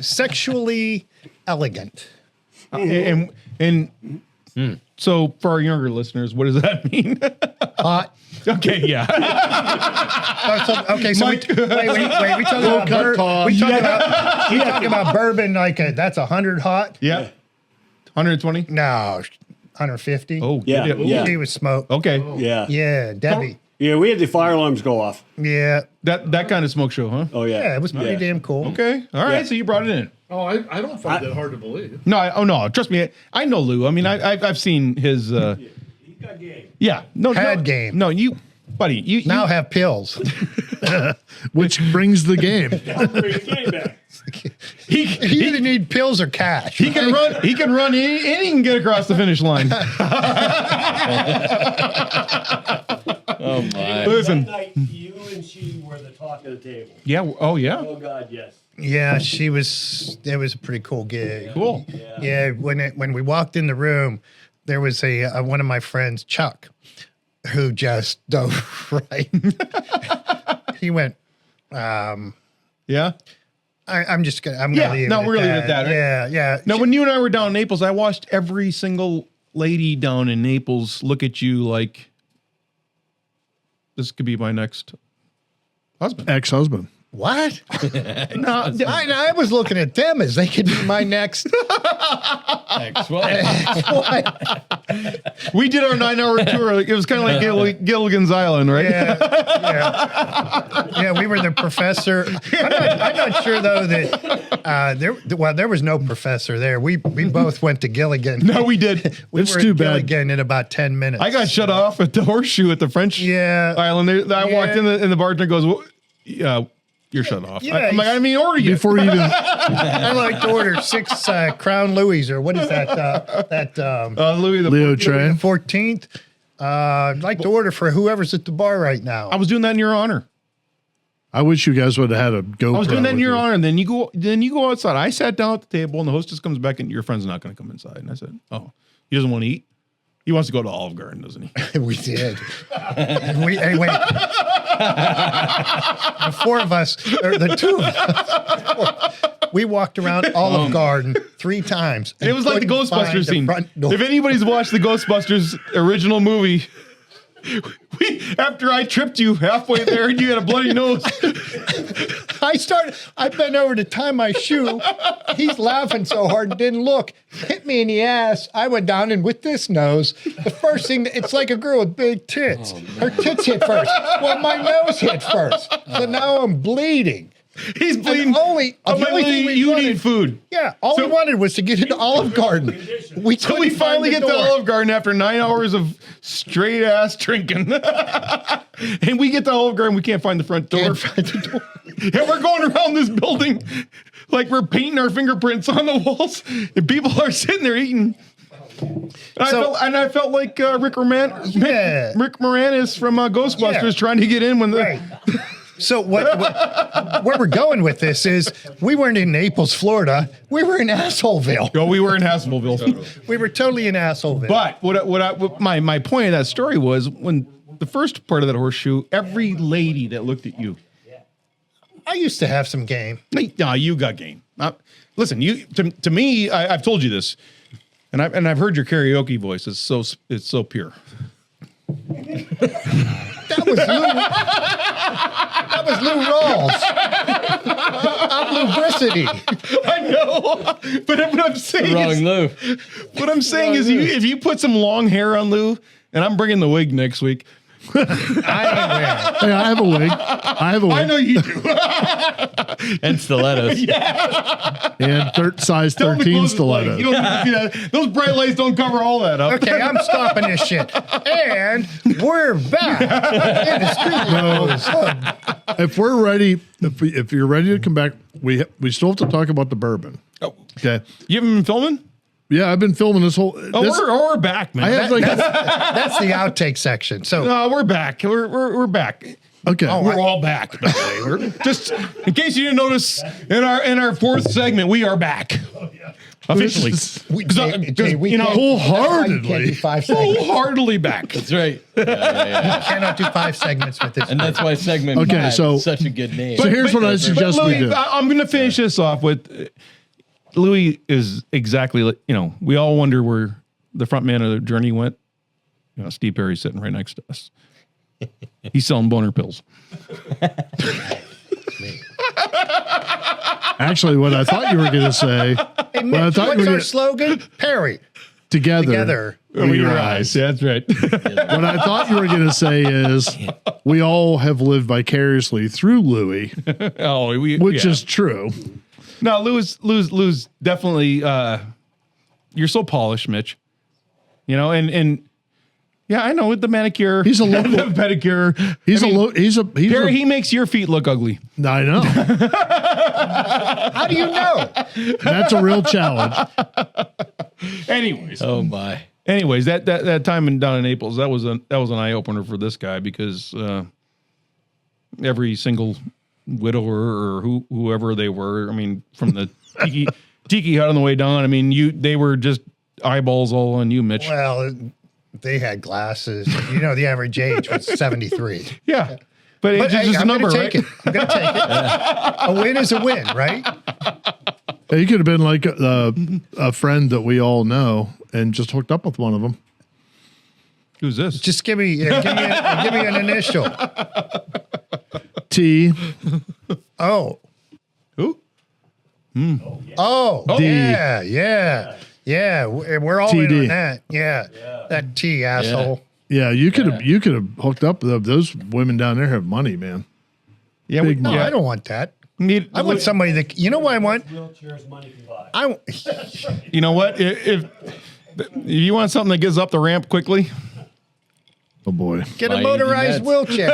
sexually elegant. And so for our younger listeners, what does that mean? Hot. Okay, yeah. So wait. We talking about bourbon like that's 100 hot? Yeah. 120? No, 150. Oh, Yeah. She was smoked. Okay. Yeah. Yeah, Debbie. Yeah, we had the fire alarms go off. Yeah. That kind of smoke show, huh? Oh, yeah. Yeah, it was pretty damn cool. Okay. All right. Yeah. So you brought it in. Oh, I don't find that hard to believe. No. Trust me. I know Lou. I mean, I've seen his. He's got game. Yeah. No. Game. No, you, buddy. You Now have pills. Which brings the game. I'll bring the game back. He You either need pills or cash. He can run. He can run and he can get across the finish line. Oh my! Listen. That night, you and she were the talk of the table. Yeah. Oh yeah. Oh God, yes. Yeah, she was. It was a pretty cool gig. Cool. Yeah, when we walked in the room, there was a one of my friends, Chuck, who just dove right. He went. Yeah. I'm just gonna. I'm Yeah, gonna leave. no, it we're at leaving it at that, right? Yeah, yeah. Now, when you and I were down in Naples, I watched every single lady down in Naples look at you like this could be my next husband. Ex-husband. What? No, I was looking at them as they could be my next. What? We did our 9-hour tour. It was kind of like Gilligan's Island, right? Yeah, we were the professor. I'm not sure though that there was no professor there. We both went to Gilligan. No, we did. We It's were too at bad. Gilligan in about 10 minutes. I got shut off at the Horseshoe at the French Yeah. Island. I walked in and the bartender goes, you're shut off. Yeah, I'm like, I mean, order you. Before you even I like to order 6 Crown Louis, or what is that? Louis the Leo Louis Tray. the 14th. I'd like to order for whoever's at the bar right now. I was doing that in your honor. I wish you guys would have had a GoPro. I was doing that in with your you. honor, and then you go outside. I sat down at the table, and the hostess comes back, and your friend's not going to come inside. And I said, "Oh, he doesn't want to eat. He wants to go to Olive Garden, doesn't he?" We did. Anyway, the 4 of us, or the 2 of us, we walked around Olive Garden 3 times. It was like the Ghostbusters scene. If anybody's watched the Ghostbusters original movie, after I tripped you halfway there and you had a bloody nose. I bent over to tie my shoe. He's laughing so hard and didn't look. Hit me in the ass. I went down, and with this nose, the first thing, it's like a girl with big tits. Her tits hit first. Well, my nose hit first. So now I'm bleeding. He's bleeding. The only thing we wanted, need food. Yeah, all we wanted was to get into Olive Garden. We finally get to Olive Garden after 9 hours of straight ass drinking. And we get to Olive Garden, we can't find the front door. And we're going around this building like we're painting our fingerprints on the walls. And people are sitting there eating. I felt like Rick Moranis from Ghostbusters trying to get in when the. Right. So where we're going with this is we weren't in Naples, Florida. We were in Assholeville. No, we were in Hasselville. We were totally in Assholeville. But my point of that story was when the first part of that horseshoe, every lady that looked at you. I used to have some game. No, you got game. Listen, you to me, I've told you this, and I've heard your karaoke voice. It's so pure. That was Lou Rawls. I'm Loubricity. I know, but what I'm saying Wrong Lou. What I'm saying is, if you put some long hair on Lou, and I'm bringing the wig next week. Hey, I have a wig. I know you do. And stilettos. And size 13 stilettos. You don't need to see that. Those bright lights don't cover all that up. Okay, I'm stopping this shit. And we're back in the studio. If we're ready, if you're ready to come back, we still have to talk about the bourbon. Oh, okay. You haven't been filming? Yeah, I've been filming this whole. We're back, man. I have that's the outtake section. So no, we're back. We're back. Okay, we're all back. By the way, just in case you didn't notice, in our 4th segment, we are back. Officially, wholeheartedly, wholeheartedly back. That's right. You cannot do 5 segments with this. And that's why segment 5 is such a good name. So here's what I suggest we do. I'm going to finish this off with. Louis is exactly like, we all wonder where the front man of the Journey went. Steve Perry's sitting right next to us. He's selling boner pills. Actually, what I thought you were going to say. Hey, Mitch, what's our slogan? Perry. Together. We rise. Yeah, that's right. What I thought you were going to say is we all have lived vicariously through Louis, which is true. No, Lou's definitely. You're so polished, Mitch. And yeah, I know with the manicure. He's a local pedicure. He makes your feet look ugly. I know. How do you know? That's a real challenge. Anyways, oh my. Anyways, that time down in Naples, that was an eye opener for this guy because every single widower or whoever they were, from the tiki hut on the way down, they were just eyeballs all on you, Mitch. Well, they had glasses. The average age was 73. Yeah. But it's just a number, right? I'm going to take it. A win is a win, right? He could have been like a friend that we all know and just hooked up with one of them. Who's this? Just give me an initial. T. Oh. Who? Oh, D. Yeah. We're all TD. in on that. Yeah. That T, asshole. Yeah, you could have hooked up with those women down there. Have money, man. Yeah, Big money. I don't want that. I want somebody that what I want. Wheelchairs money can buy. You know what? If you want something that gets up the ramp quickly, Oh boy. Get a My motorized ED meds. wheelchair.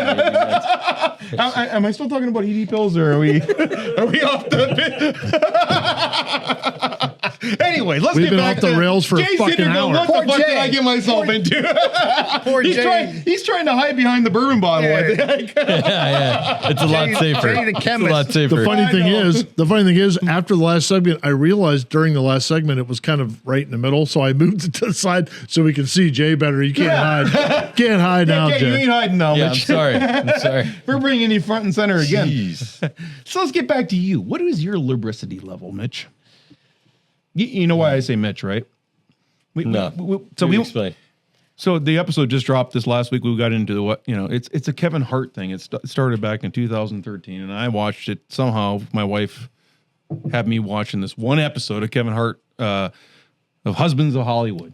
Am I still talking about ED pills, or are we off the? Anyway, let's We've get been back off the to rails for a Jay's fucking sitting there going, hour. What the Poor fuck did Jay. I get myself into? Poor Jay. He's trying to hide behind the bourbon bottle. I think. Yeah. It's a lot Jay- safer. Jay the It's a chemist. lot safer. The funny I thing know. is, after the last segment, I realized during the last segment it was kind of right in the middle, so I moved it to the side so we can see Jay better. You can't hide. Can't hide now, Jay, you Jay. ain't hiding now, Yeah, I'm Mitch. sorry. I'm sorry. We're bringing you front and center again. Jeez. So let's get back to you. What is your lubricity level, Mitch? You know why I say Mitch, right? No. So You explain. So the episode just dropped this last week. We got into the what it's a Kevin Hart thing. It started back in 2013, and I watched it somehow. My wife had me watching this one episode of Kevin Hart of Husbands of Hollywood,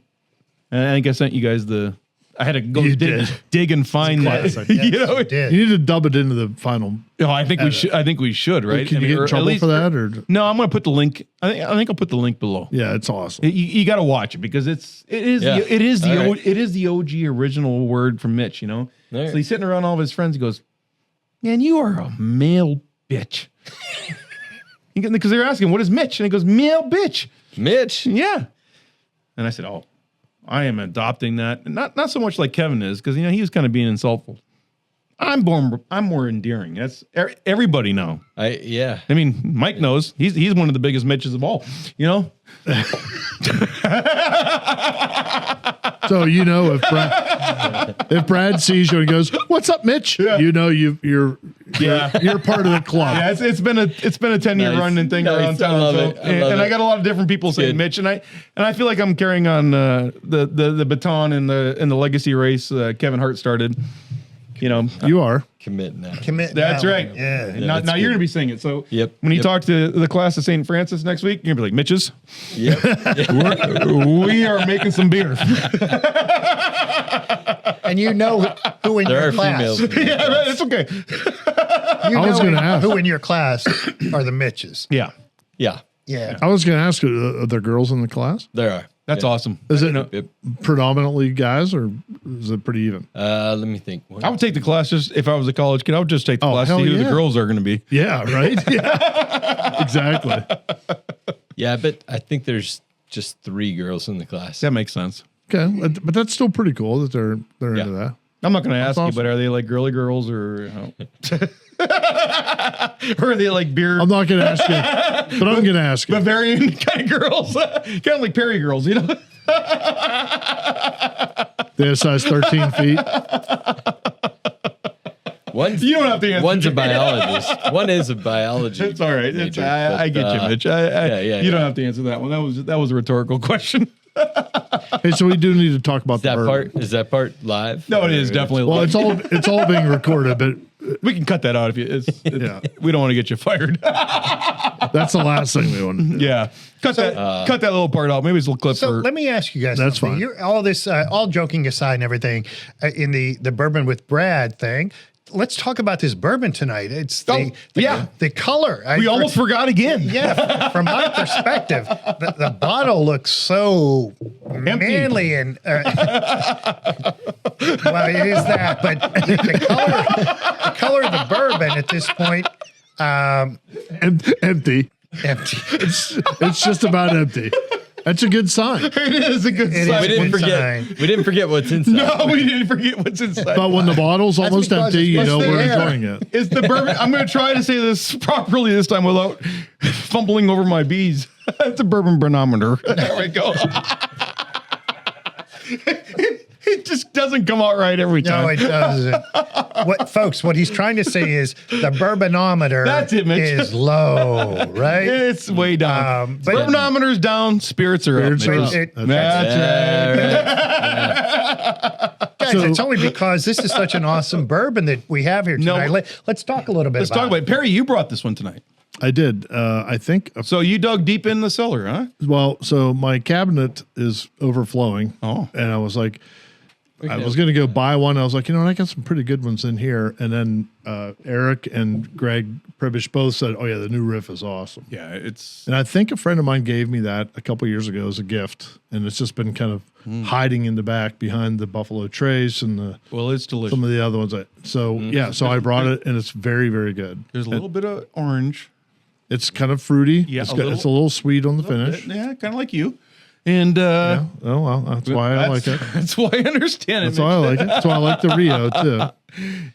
and I think I sent you guys the. I had to go You did. dig and find that. classic. You know, Did. You need to dub it into the final. no, I think we should. I think we should. Right? Can I you mean, get or in at trouble least- for that? Or No, I'm going to put the link. I think I'll put the link below. yeah, it's awesome. You got to watch it because it is Yeah. All right. it is the OG original word from Mitch, you know. All right. So he's sitting around all of his friends. He goes, "Man, you are a male bitch." Because they're asking, "What is Mitch?" And he goes, "Male bitch." Mitch. Yeah. And I said, "Oh, I am adopting that. And not so much like Kevin is, because he was kind of being insultful. I'm more endearing. That's everybody know. Yeah. I mean, Mike knows. He's one of the biggest Mitches of all. You know." So if Brad sees you and goes, "What's up, Mitch?" You know you're part of the club. Yeah, it's been a 10-year Nice. running thing Nice. around town. I love so, it. I love and it. I got a lot of different people saying Good. Mitch, and I feel like I'm carrying on the baton in the legacy race Kevin Hart started. You know, You are. Commit now. Commit. that's now. right. Yeah. Now that's you're good. gonna be singing it. So Yep. when you Yep. talk to the class of St. Francis next week, you're gonna be like, Mitches, Yep. we are making some beer. And you know who in There your are class. females. Yeah, right, it's okay. You I was know gonna ask. who in your class are the Mitches. Yeah, Yeah. Yeah. I was going to ask, are there girls in the class? There are. that's Yeah. awesome. Is it Yep. predominantly guys, or is it pretty even? Let me think. I would take the class just if I was a college kid. I would just take the Oh, class, hell see who the yeah. girls are going to be. Yeah, right. Yeah, exactly. Yeah, but I think there's just 3 girls in the class. That makes sense. Okay, but that's still pretty cool that they're Yeah. into that. I'm not going to ask you, awesome. but are they like girly girls or or are they like beer I'm not going to ask you, but I'm going to ask you. Bavarian kind of girls, kind of like Perry girls, you know? They're size 13 feet. One's, You don't have to answer. one's a biologist. One is a biology. It's all right. major, I but, get you, Mitch. You don't yeah. have to answer that one. That was a rhetorical question. Hey, so we do need to talk about Is that the bourbon. part? Is that part live? No, it is Or- definitely. Well, it's all being recorded, but we can cut that out if you. Yeah. We don't want to get you fired. that's the last thing we want to do. Yeah, cut that little part out. Maybe it's a little clip So for. let me ask you guys. That's something. fine. You're, all this, all joking aside and everything, in the bourbon with Brad thing. Let's talk about this bourbon tonight. It's the color. We almost forgot again. Yeah, from my perspective, the bottle looks so manly and well, it is that, but the color of the bourbon at this point, Empty. empty. It's just about empty. That's a good sign. It is a good It sign. is We didn't one forget. sign. We didn't forget what's inside. No, we didn't forget what's inside. But when the bottle's almost because empty, you it's know supposed to we're be air. enjoying it. It's the bourbon. I'm going to try to say this properly this time without fumbling over my B's. It's a bourbon burnometer. There we go. It just doesn't come out right every time. No, it doesn't. What he's trying to say is the bourbonometer That's it, Mitch. is low, right? It's way down. But- Burbonometer's down. Spirits are up. Spirits Mitch. are up. That's right. Guys, it's only because this is such an awesome bourbon that we have here No. tonight. Let's talk a little bit Let's talk about it. Perry, you brought this one tonight. I did. I think. So you dug deep in the cellar, huh? Well, so my cabinet is overflowing. Oh. And I was like, I was going to go buy one. I was like, I got some pretty good ones in here. And then Eric and Greg Pribish both said, "Oh yeah, the new riff is awesome." Yeah, it's And I think a friend of mine gave me that a couple years ago as a gift, and it's just been kind of hiding in the back behind the Buffalo Trace and it's delicious. some of the other ones. So I brought it, and it's very, very good. There's a little bit of orange. It's kind of fruity. Yeah, it's a little sweet on the finish. Yeah, kind of like you. And Oh well, that's why I like it. That's why I understand it. That's why I like it. That's why I like the Rio too.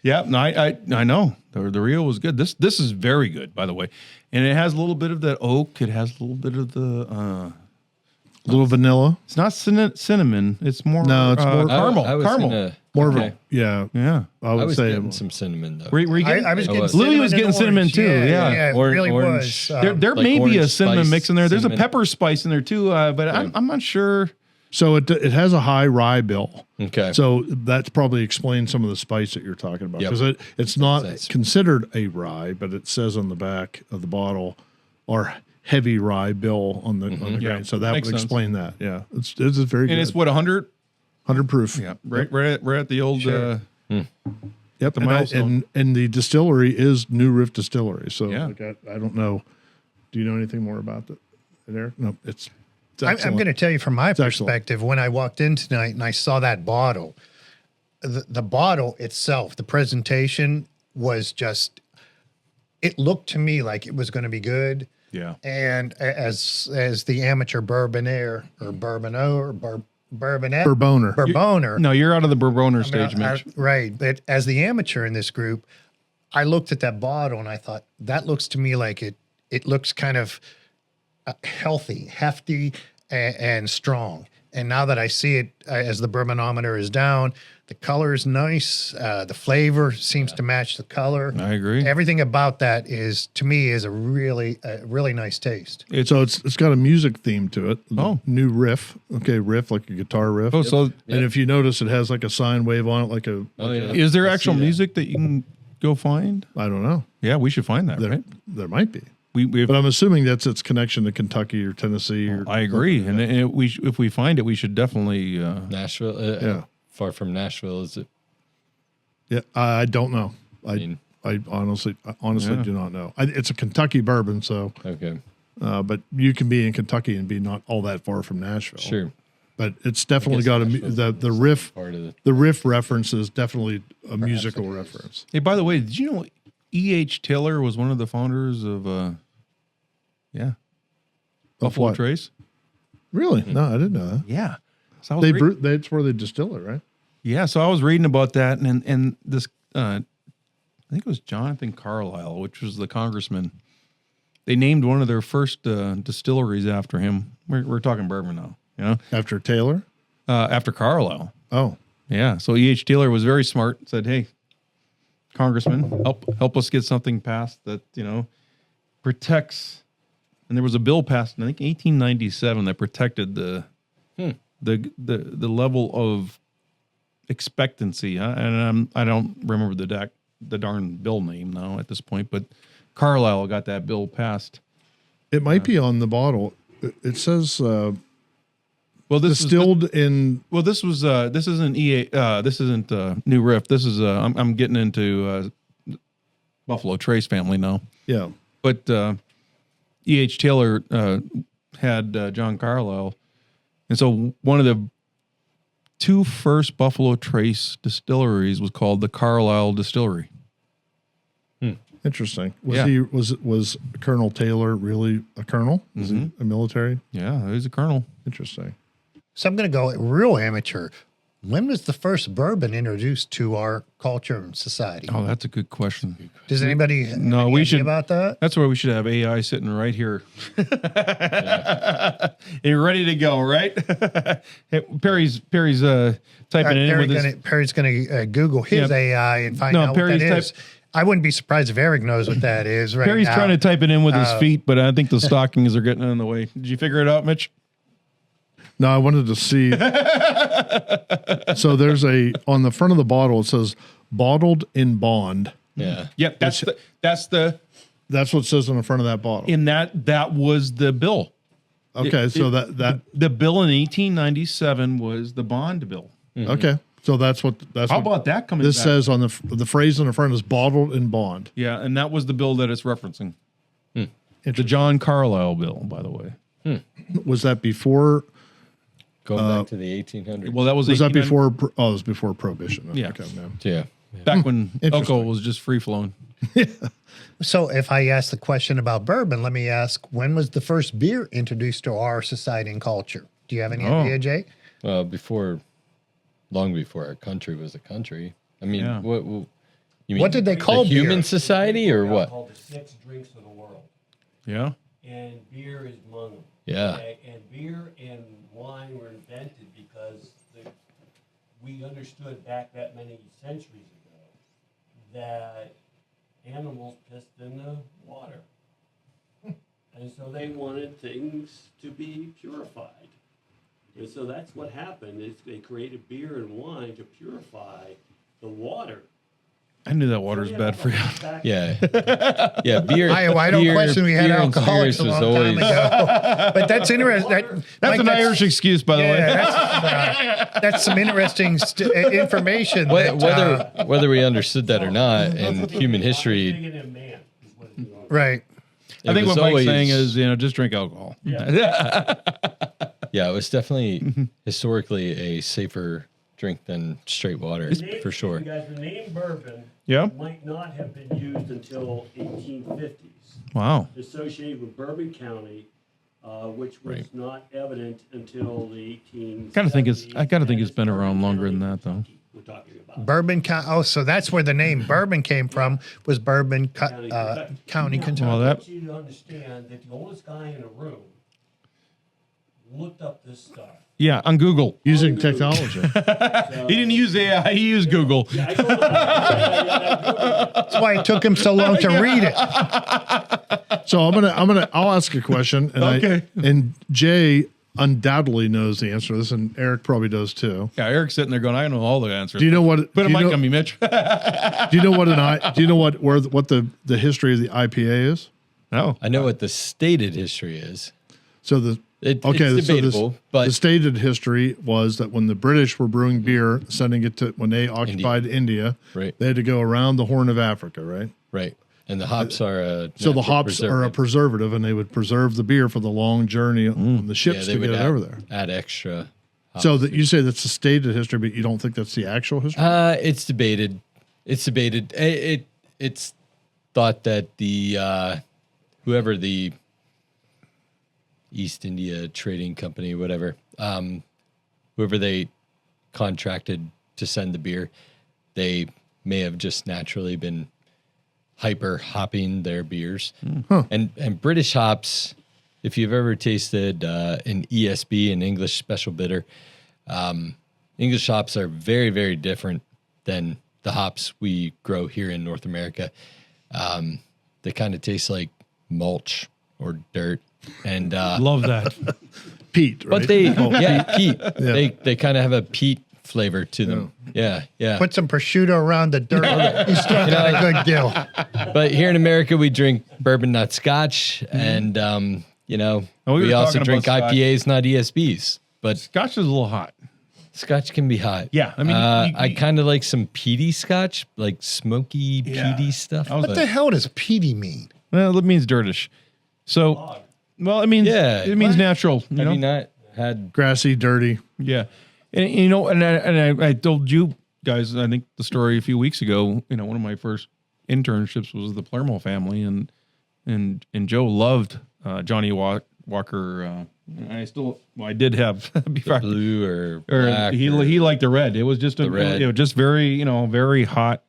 Yeah, no, I know the Rio was good. This is very good, by the way, and it has a little bit of that oak. It has a little bit of the little vanilla. It's not cinnamon. It's more it's more caramel. I was caramel. gonna- More of okay. a yeah. Yeah, I I would was say getting some cinnamon though. were you getting? I was getting Louis was cinnamon getting and cinnamon orange. too. Yeah. it really Orange. was. There Like may be a orange cinnamon spice, mix in there. There's cinnamon. a pepper spice in there too, but I'm not sure. So it has a high rye bill. Okay. So that's probably explains some of the spice that you're talking about, Yep. because it's not Sense. considered a rye, but it says on the back of the bottle, or heavy rye bill on the Yeah, grain. So that makes would sense. explain that. Yeah, it's very good. And it's what 100. 100 proof. Yeah, right at the old. Yep. The milestone. And the distillery is New Riff Distillery. So Yeah. I don't know. Do you know anything more about that, Eric? No, it's I'm excellent. going to tell you from my excellent. perspective, when I walked in tonight and I saw that bottle, the bottle itself, the presentation was just, it looked to me like it was going to be good. Yeah. And as the amateur bourbonaire or bourboneau or bourbonet, Bourboner. No, you're out of the Bourboner stage, Mitch. right. But as the amateur in this group, I looked at that bottle and I thought, that looks to me like it looks kind of healthy, hefty, and strong. And now that I see it as the bourbonometer is down, the color is nice. The flavor seems to match the color. I agree. Everything about that is, to me, is a really nice taste. It's got a music theme to it. Oh. New riff. Okay, riff like a guitar riff. Oh, so And if you notice, it has like a sine wave on it, like a. Oh, yeah. is there I see actual that. music that you can go find? I don't know. Yeah, we should find that, right? There might be, We but I'm assuming that's its connection to Kentucky or Tennessee. Or I agree, and if we find it, we should definitely. Nashville. Yeah. Far from Nashville, is it? Yeah, I don't know. mean- I honestly Yeah. do not know. It's a Kentucky bourbon, so Okay. but you can be in Kentucky and be not all that far from Nashville. Sure. But it's definitely guess got Nashville's the riff. Part of it. The riff reference is definitely a musical it is. reference. Hey, by the way, did you know E.H. Taylor was one of the founders of Buffalo what? Trace? Really? No, I didn't know that. Yeah. So I was That's where they distill it, right? Yeah, so I was reading about that, and this, I think it was Jonathan Carlisle, which was the congressman. They named one of their first distilleries after him. We're talking bourbon now, you know, After Taylor? after Carlisle. Oh, Yeah, so E.H. Taylor was very smart. Said, "Hey, Congressman, help us get something passed that protects." And there was a bill passed in I think 1897 that protected the level of expectancy, and I don't remember the darn bill name now at this point, but Carlisle got that bill passed. it might be on the bottle. It says Well, this distilled in. Well, this isn't this isn't New Riff. This is I'm getting into Buffalo Trace family now, Yeah. but E.H. Taylor had John Carlisle, and so one of the two first Buffalo Trace distilleries was called the Carlisle Distillery. Interesting. Yeah. Was Colonel Taylor really a colonel? Is he a military? Yeah, he's a colonel. Interesting. So I'm going to go real amateur. When was the first bourbon introduced to our culture and society? Oh, that's a good question. Does anybody have No, any we idea should about that? That's where we should have AI sitting right here. You're ready to go, right? Hey, Perry's typing it in with his. Perry's going to Google his Yeah. AI and find No, out Perry's what that is. I wouldn't be surprised if Eric knows what that is right Perry's now. trying to type it in with his feet, but I think the stockings are getting in the way. Did you figure it out, Mitch? No, I wanted to see. So there's on the front of the bottle, it says bottled in bond. Yeah. Yep, that's the That's what it says on the front of that bottle. in that was the bill. Okay, so that the bill in 1897 was the bond bill. okay, So that's what. How about that coming This back? says on the phrase on the front is bottled in bond. Yeah, and that was the bill that it's referencing. Hmm. The John Carlisle bill, by the way. Was that before? Going back to the 1800s. Well, that was Was that 1800 before? Oh, it was before Prohibition. Yeah. Okay, no. Yeah. Back when Interesting. alcohol was just free flowing. So if I ask the question about bourbon, let me ask, when was the first beer introduced to our society and culture? Do you have any idea, Jay? Long before our country was a country. I mean, Yeah. what you mean? What did they call the beer? human society or what? Called the 6 drinks of the world, Yeah. and beer is among them. Yeah. Okay? And beer and wine were invented because we understood back that many centuries ago that animals pissed in the water. And so they wanted things to be purified. And so that's what happened, is they created beer and wine to purify the water. I knew that water's bad for you. Yeah. Yeah. Beer. I don't beer- question we had beer and alcoholics spirits a was long time ago. But that's interesting. That's an Irish excuse, by the way. That's some interesting information. Whether we understood that or not, in human history, Right. I think was what Mike's always- saying is, just drink alcohol. yeah, it was definitely historically a safer drink than straight water, for sure. You guys, the name bourbon Yeah. might not have been used until 1850s. Wow. Associated with Bourbon County, which was not evident until the 1870s. I gotta think it's been around longer than that, though. We're talking about. Bourbon County. Oh, so that's where the name Bourbon came from, was Bourbon County, Kentucky. Well, I that- want you to understand that the oldest guy in the room looked up this stuff. Yeah, on Google. Using technology. He didn't use AI, he used Google. I told him, That's why it took him so long to read it. So I'll ask a question, and Okay. and Jay undoubtedly knows the answer to this, and Eric probably does too. Yeah, Eric's sitting there going, I know all the answers. Do you know what? Put a do you mic know- on me, Mitch. Do you know what what the history of the IPA is? No. I know what the stated history is. So the It's debatable, but the stated history was that when the British were brewing beer, sending it to when they occupied India, Right. they had to go around the Horn of Africa, right? right. And the hops are a So the natural hops are a preservative, and they would preserve the beer for the long journey on the ships they to would get it over there. add extra. So that you say that's the stated history, but you don't think that's the actual history? It's debated. It's debated. It's thought that the whoever the East India Trading Company, whatever, whoever they contracted to send the beer, they may have just naturally been hyper hopping their beers. And British hops, if you've ever tasted an ESB, an English special bitter, English hops are very, very different than the hops we grow here in North America. They kind of taste like mulch or dirt. And Love that. Peat, right? but they peat. Yeah. They kind of have a peat flavor to them. Yeah. Put some prosciutto around the dirt. You still got a good deal. But here in America, we drink bourbon, not Scotch, and we we were also talking drink about Scotch. IPAs, not ESBs. But Scotch is a little hot. Scotch can be hot. Yeah, I mean, I kind of like some peaty Scotch, like smoky, peaty stuff. What the hell does peaty mean? Well, it means dirtish. So, well, it means it means natural. You Have know? you not had? Grassy, dirty. Yeah, and I told you guys, I think the story a few weeks ago. One of my first internships was the Palermo family, and Joe loved Johnny Walker. I did have before Blue or black he liked the red. It was just just very very hot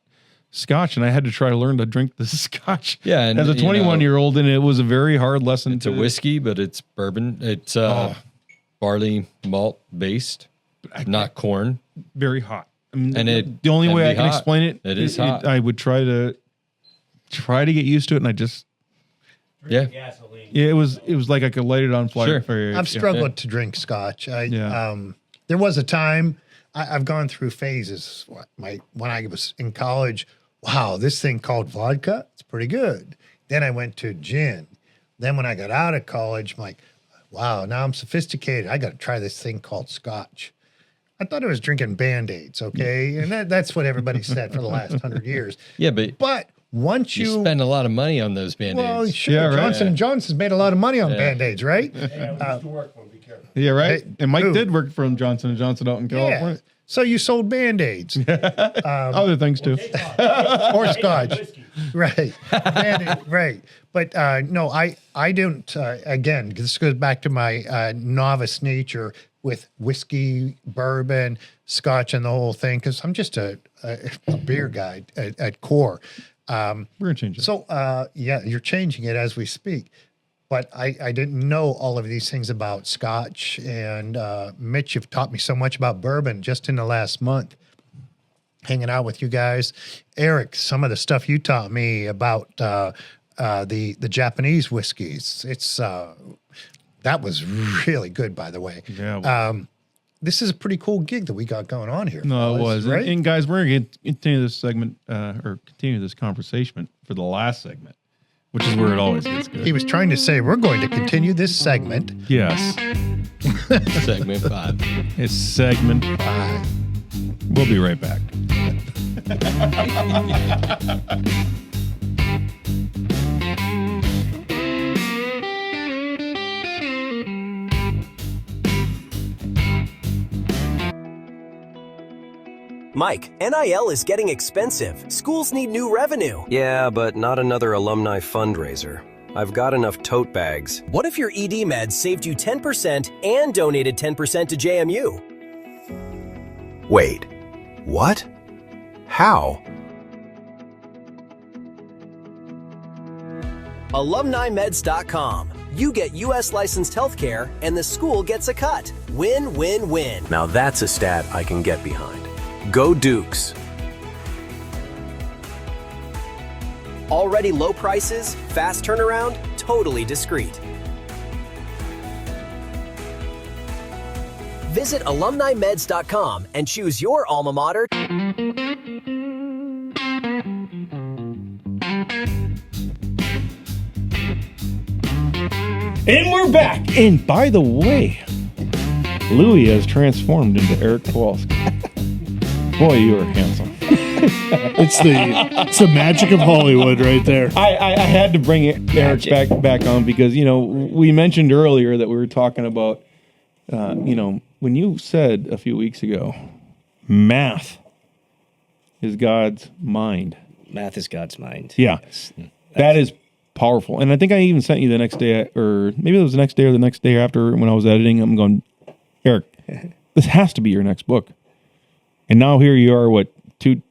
Scotch, and I had to try to learn to drink the Scotch. Yeah, and, as a 21-year-old, and it was a very hard lesson. It's a whiskey, but it's bourbon. It's barley malt based, not corn. Very hot. I mean, And the only can way be I can hot. explain it, It is hot. I would try to get used to it, and I just Yeah. Gasoline. it was like I could light it on fire. Sure. I've struggled to drink Scotch. There was a time I've gone through phases. When I was in college, wow, this thing called vodka, it's pretty good. Then I went to gin. Then when I got out of college, I'm like, wow, now I'm sophisticated. I got to try this thing called Scotch. I thought it was drinking Band-Aids, okay? And that's what everybody said for the last 100 years. Yeah, but once you spend a lot of money on those Band-Aids. Well, sure. right. Johnson & Johnson's made a lot of money on Band-Aids, right? Hey, I used to work one. Be careful. Yeah, right. Hey, and Mike who? did work from Johnson & Johnson out in California. So you sold Band-Aids. Other things too. Or scotch. Right. Right. But no, I don't, again, this goes back to my novice nature with whiskey, bourbon, scotch, and the whole thing, because I'm just a beer guy at core. We're going to change it. So, yeah, you're changing it as we speak. But I didn't know all of these things about scotch. And Mitch, you've taught me so much about bourbon just in the last month, hanging out with you guys. Eric, some of the stuff you taught me about the Japanese whiskeys. It's that was really good, by the way. Yeah. This is a pretty cool gig that we got going on here. No, it fellas, was. right? And guys, we're going to continue this segment or continue this conversation for the last segment, which is where it always gets good. He was trying to say we're going to continue this segment. Yes. Segment 5. It's segment 5. We'll be right back. Mike, NIL is getting expensive. Schools need new revenue. Yeah, but not another alumni fundraiser. I've got enough tote bags. What if your ED meds saved you 10% and donated 10% to JMU? Wait, what? How? AlumniMeds.com. You get U.S. licensed healthcare, and the school gets a cut. Win, win, win. Now that's a stat I can get behind. Go Dukes. Already low prices, fast turnaround, totally discreet. Visit AlumniMeds.com and choose your alma mater. And we're back. And by the way, Louis has transformed into Eric Kowalski. Boy, you are handsome. It's the magic of Hollywood right there. I had to bring Eric back on because, you know, we mentioned earlier that we were talking about, you know, when you said a few weeks ago, math is God's mind. Math is God's mind. Yeah. Yes. That is powerful. And I think I even sent you the next day, or maybe it was the next day or the next day after when I was editing. I'm going, Eric, this has to be your next book. And now here you are, what, two,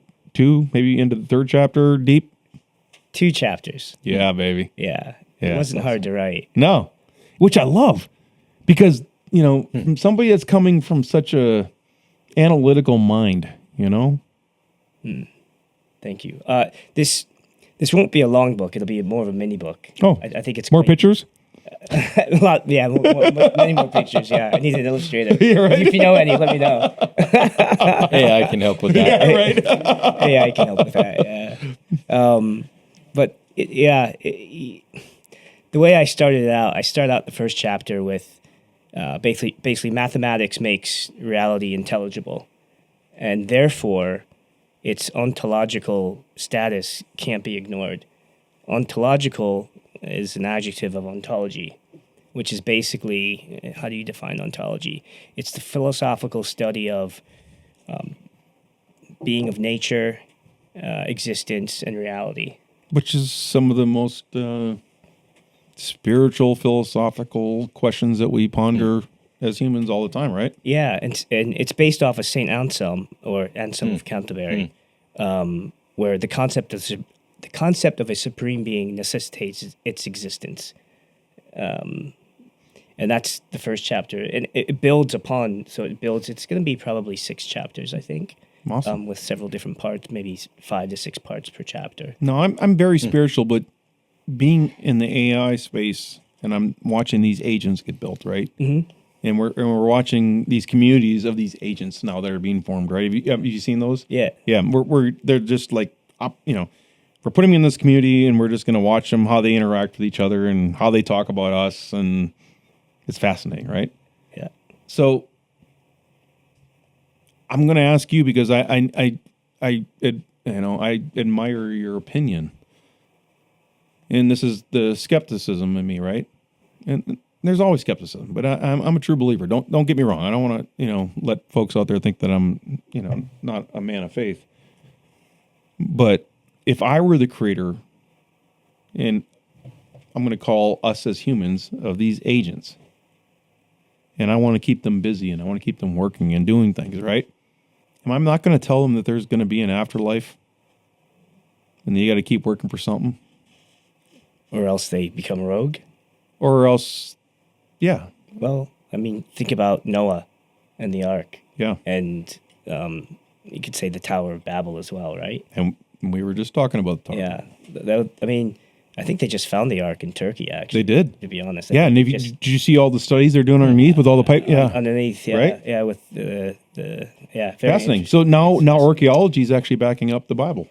maybe into the third chapter deep? 2 chapters. Yeah, baby. Yeah. Yeah, It wasn't hard to write. No, which I love because, you know, from somebody that's coming from such a analytical mind, you know? Thank you. This won't be a long book. It'll be more of a mini book. Oh, I think it's more great. pictures? A lot, yeah, many more pictures. Yeah, I need an illustrator. Yeah, right. If you know any, let me know. Hey, I can help with that. Yeah, right. Hey, I can help with that. Yeah. But the way I started it out, I started out the first chapter with basically mathematics makes reality intelligible, and therefore its ontological status can't be ignored. Ontological is an adjective of ontology, which is basically, how do you define ontology? It's the philosophical study of being of nature, existence, and reality. Which is some of the most spiritual, philosophical questions that we ponder as humans all the time, right? Yeah, and it's based off of Saint Anselm, or Anselm of Canterbury, where the concept of a supreme being necessitates its existence, and that's the first chapter, and it builds upon. So it builds. It's going to be probably 6 chapters, I think. Awesome. With several different parts, maybe 5 to 6 parts per chapter. No, I'm very spiritual, but being in the AI space and I'm watching these agents get built, right? Mm-hmm. And we're watching these communities of these agents now that are being formed, right? Have you seen those? Yeah. Yeah. They're just like we're putting them in this community and we're just going to watch them, how they interact with each other and how they talk about us, and it's fascinating, right? Yeah. So I'm going to ask you because I admire your opinion, and this is the skepticism in me, right? And there's always skepticism, but I'm a true believer. Don't get me wrong. I don't want to let folks out there think that I'm not a man of faith. But if I were the creator, and I'm going to call us as humans of these agents, and I want to keep them busy and I want to keep them working and doing things, right? And I'm not going to tell them that there's going to be an afterlife and you got to keep working for something. Or else they become rogue. Or else, yeah. Well, I mean, think about Noah and the ark. Yeah. And you could say the Tower of Babel as well, right? And we were just talking about the Tower. Yeah. I think they just found the ark in Turkey, actually. They did. To be honest. Yeah, and did you see all the studies they're doing underneath with all the pipe? Yeah. Underneath, yeah. Right? Yeah, with the very fascinating. So now archaeology is actually backing up the Bible.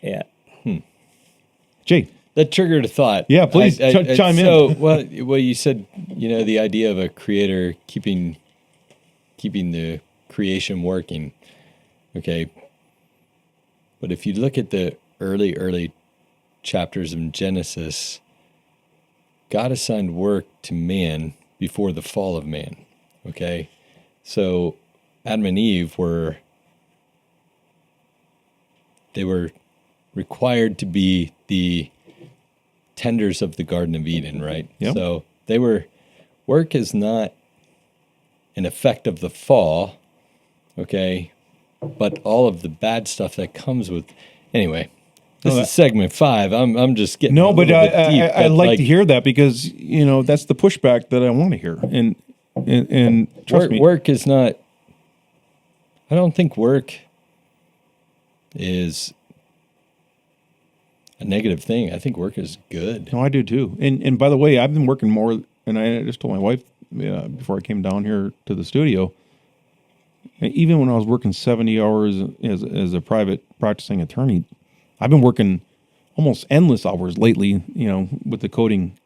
Yeah. Jay. That triggered a thought. Yeah, please chime in. So, well, you said, the idea of a creator keeping the creation working. Okay. But if you look at the early chapters in Genesis, God assigned work to man before the fall of man. Okay. So Adam and Eve were required to be the tenders of the Garden of Eden, right? Yep. So work is not an effect of the fall, okay? But all of the bad stuff that comes with, anyway, this is segment 5. I'm just getting a little bit deep. I like to hear that because, that's the pushback that I want to hear. And trust me. Work is not, I don't think work is a negative thing. I think work is good. No, I do too. And by the way, I've been working more, and I just told my wife before I came down here to the studio, and even when I was working 70 hours as a private practicing attorney, I've been working almost endless hours lately, with the coding.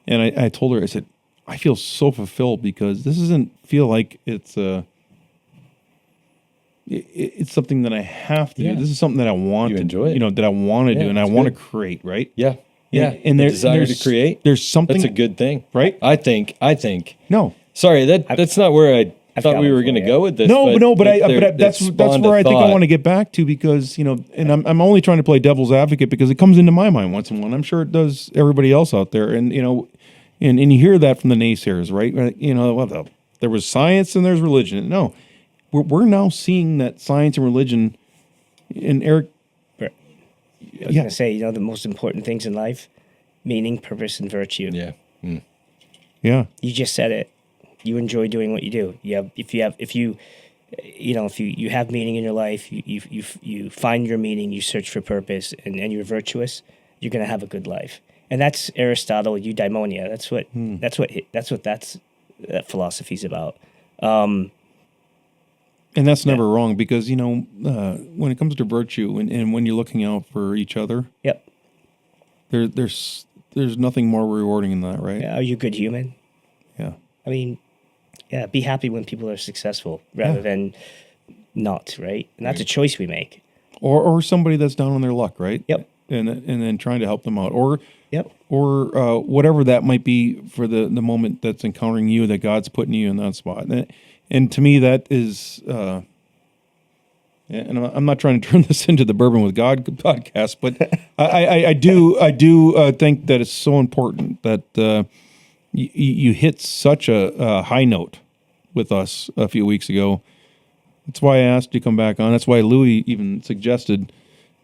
And I told her, I said, I feel so fulfilled because this doesn't feel like it's something that I have to do. This is something that I want to enjoy it. That I want to do, and I want to create, right? Yeah. Yeah. And the desire to create. There's something that's a good thing, right? I think. No. Sorry, that's not where I thought we were going to go with this. But that's where I think I want to get back to because and I'm only trying to play devil's advocate because it comes into my mind once in a while. I'm sure it does everybody else out there, and and you hear that from the naysayers, right? There was science and there's religion. No. We're now seeing that science and religion, and Eric. I was going to say, the most important things in life, meaning, purpose, and virtue. Yeah. Mm. Yeah. You just said it. You enjoy doing what you do. If you have meaning in your life, you find your meaning, you search for purpose, and you're virtuous, you're going to have a good life. And that's Aristotle, eudaimonia. That's what that philosophy's about. And that's never wrong because, when it comes to virtue and when you're looking out for each other, yep, there's nothing more rewarding than that, right? Yeah, are you a good human? Yeah. I mean, be happy when people are successful rather than not, right? And that's a choice we make. Or somebody that's down on their luck, right? Yep. And then trying to help them out. Or yep. Or whatever that might be for the moment that's encountering you, that God's putting you in that spot. And to me, that is, and I'm not trying to turn this into the Bourbon with God podcast, but I do think that it's so important that you hit such a high note with us a few weeks ago. That's why I asked you to come back on. That's why Louis even suggested,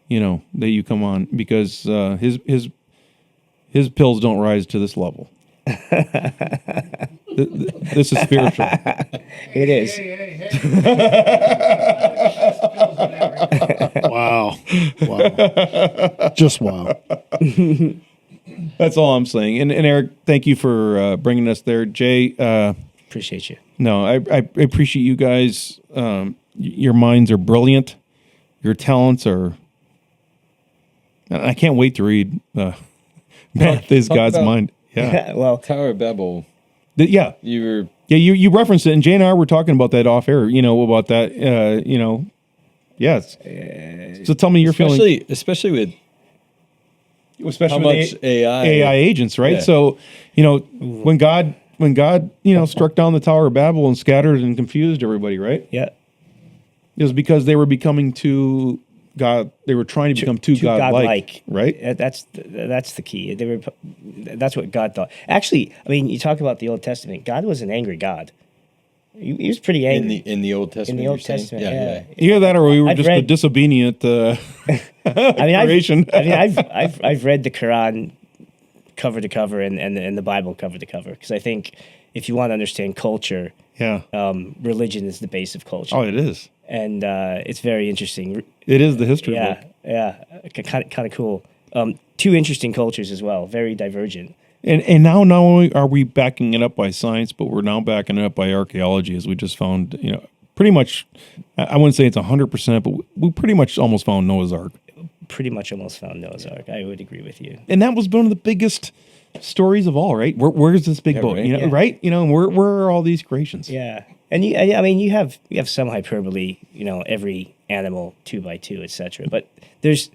that you come on because his pills don't rise to this level. This is spiritual. It is. Wow. Just wow. That's all I'm saying. And Eric, thank you for bringing us there. Jay, appreciate you. No, I appreciate you guys. Your minds are brilliant. Your talents are. I can't wait to read. Math is God's mind. Yeah. Well, Tower of Babel. Yeah. You were Yeah, you referenced it, and Jay and I were talking about that off air. About that. Yes. So tell me your feeling, especially with especially how with much AI agents, right? Yeah. So when God struck down the Tower of Babel and scattered and confused everybody, right? Yeah. It was because they were becoming too God. They were trying to become too godlike, right? That's the key. That's what God thought. Actually, I mean, you talk about the Old Testament. God was an angry God. He was pretty angry in the Old Testament. In the Old Testament, yeah. Either that, or we were just a disobedient creation. I've read the Quran cover to cover and the Bible cover to cover, because I think if you want to understand culture, religion is the base of culture. Oh, it is, and it's very interesting. It is the history book. Yeah, kind of cool. Two interesting cultures as well, very divergent. And now not only are we backing it up by science, but we're now backing it up by archaeology, as we just found, pretty much, I wouldn't say it's 100%, but we pretty much almost found Noah's Ark. Pretty much almost found Noah's Ark. I would agree with you. And that was one of the biggest stories of all, right? Where's this big boat? Right? Where are all these creations? Yeah. And you have some hyperbole, every animal 2 by 2, etc. But there's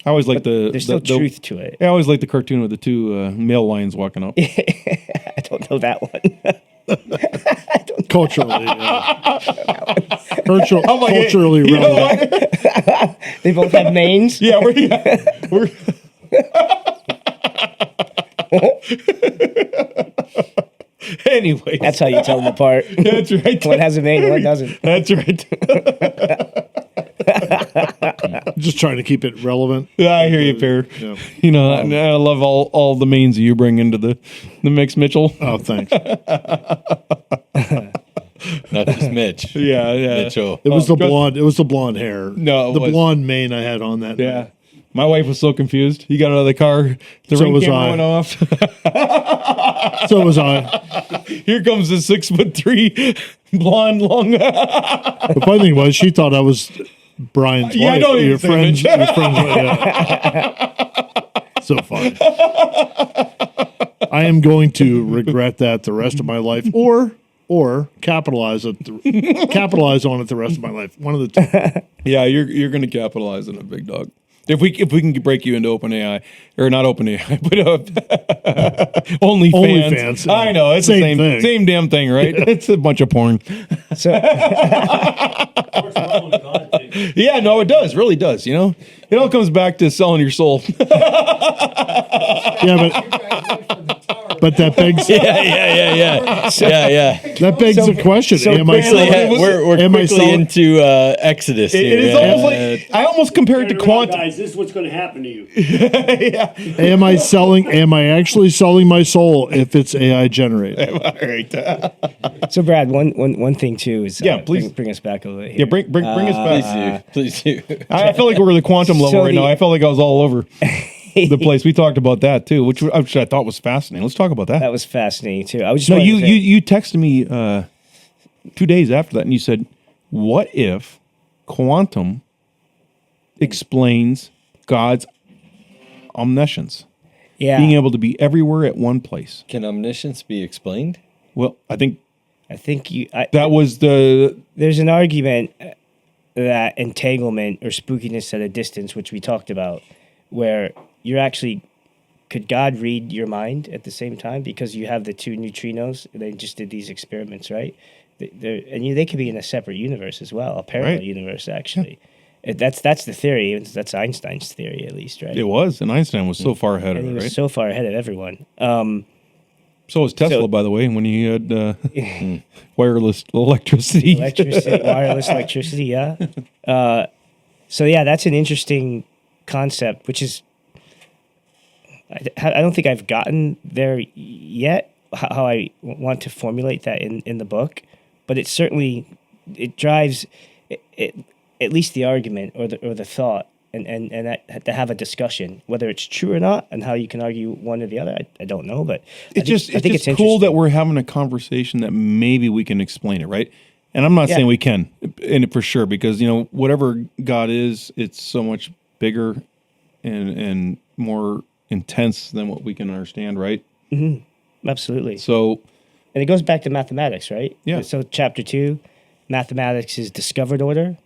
there's still truth to it. I always like the cartoon with the two male lions walking up. I don't know that one. Culturally, culturally relevant. They both have manes. Yeah, we're Anyway, that's how you tell them apart. That's right. One has a mane, one doesn't. That's right. Just trying to keep it relevant. Yeah, I hear you, Pear. Yeah. I love all the mains that you bring into the mix, Mitchell. Oh, thanks. Not just Mitch. Yeah. Mitchell. It was the blonde. It was the blonde hair. No, the blonde mane I had on that. Yeah. night. My wife was so confused. He got out of the car. The So ring was camera I. went off. So was I. Here comes the 6'3" blonde, long. The funny thing was, she thought I was Brian's Yeah, I wife. know Your you're friends. saying, Your friends. So funny. I am going to regret that the rest of my life, or capitalize on it the rest of my life. One of the two. Yeah, you're going to capitalize on it, big dog. If we can break you into OpenAI, or not OpenAI, but OnlyFans. I know, it's the same damn thing, right? It's a bunch of porn. So, yeah, no, it does, really does. It all comes back to selling your soul. Yeah, but that begs. Yeah. That begs the question: Am I selling? We're quickly into Exodus. It is almost like I almost compare it to quantum. Guys, this is what's going to happen to you. Yeah. Am I selling? Am I actually selling my soul if it's AI generated? All right. So, Brad, one thing too is please bring us back a little bit here. Yeah, bring us back. Please do. I feel like we're at the quantum level right now. I felt like I was all over the place. We talked about that too, which I thought was fascinating. Let's talk about that. That was fascinating too. I was just you texted me 2 days after that, and you said, "What if quantum explains God's omniscience? Being able to be everywhere at one place. Can omniscience be explained? Well, I think that was the. There's an argument that entanglement or spookiness at a distance, which we talked about, where you're actually, could God read your mind at the same time because you have the two neutrinos? They just did these experiments, right? They could be in a separate universe as well, a parallel universe actually. That's the theory. That's Einstein's theory, at least, right? It was, and Einstein was so far ahead of it, he right? was so far ahead of everyone. So was Tesla, by the way, when he had wireless electricity. Wireless electricity, yeah. So yeah, that's an interesting concept, which is I don't think I've gotten there yet. How I want to formulate that in the book, but it certainly drives it at least the argument or the thought, and that, to have a discussion, whether it's true or not, and how you can argue one or the other. I don't know, but I think it's cool that we're having a conversation that maybe we can explain it, right? And I'm not saying we can, and for sure, because whatever God is, it's so much bigger and more intense than what we can understand, right? Mm-hmm. Absolutely. So And it goes back to mathematics, right? Yeah. So chapter 2, mathematics is discovered order.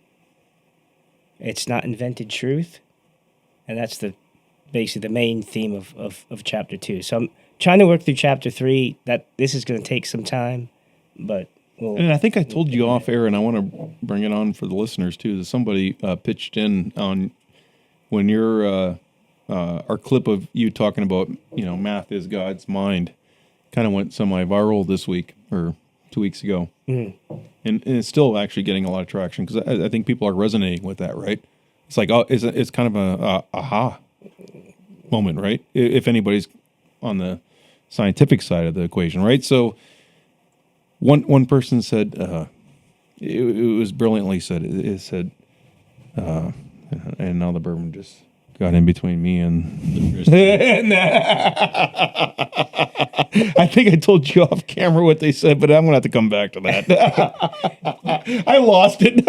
It's not invented truth. And that's basically the main theme of chapter 2. So I'm trying to work through chapter 3. That this is going to take some time, but and I think I told you off air, and I want to bring it on for the listeners too. That somebody pitched in on when your our clip of you talking about math is God's mind kind of went semi-viral this week or 2 weeks ago, and it's still actually getting a lot of traction because I think people are resonating with that. Right? It's like it's kind of a aha moment, right? If anybody's on the scientific side of the equation, right? So one person said it was brilliantly said. It said, and now the bourbon just got in between me and I think I told you off camera what they said, but I'm gonna have to come back to that. I lost it.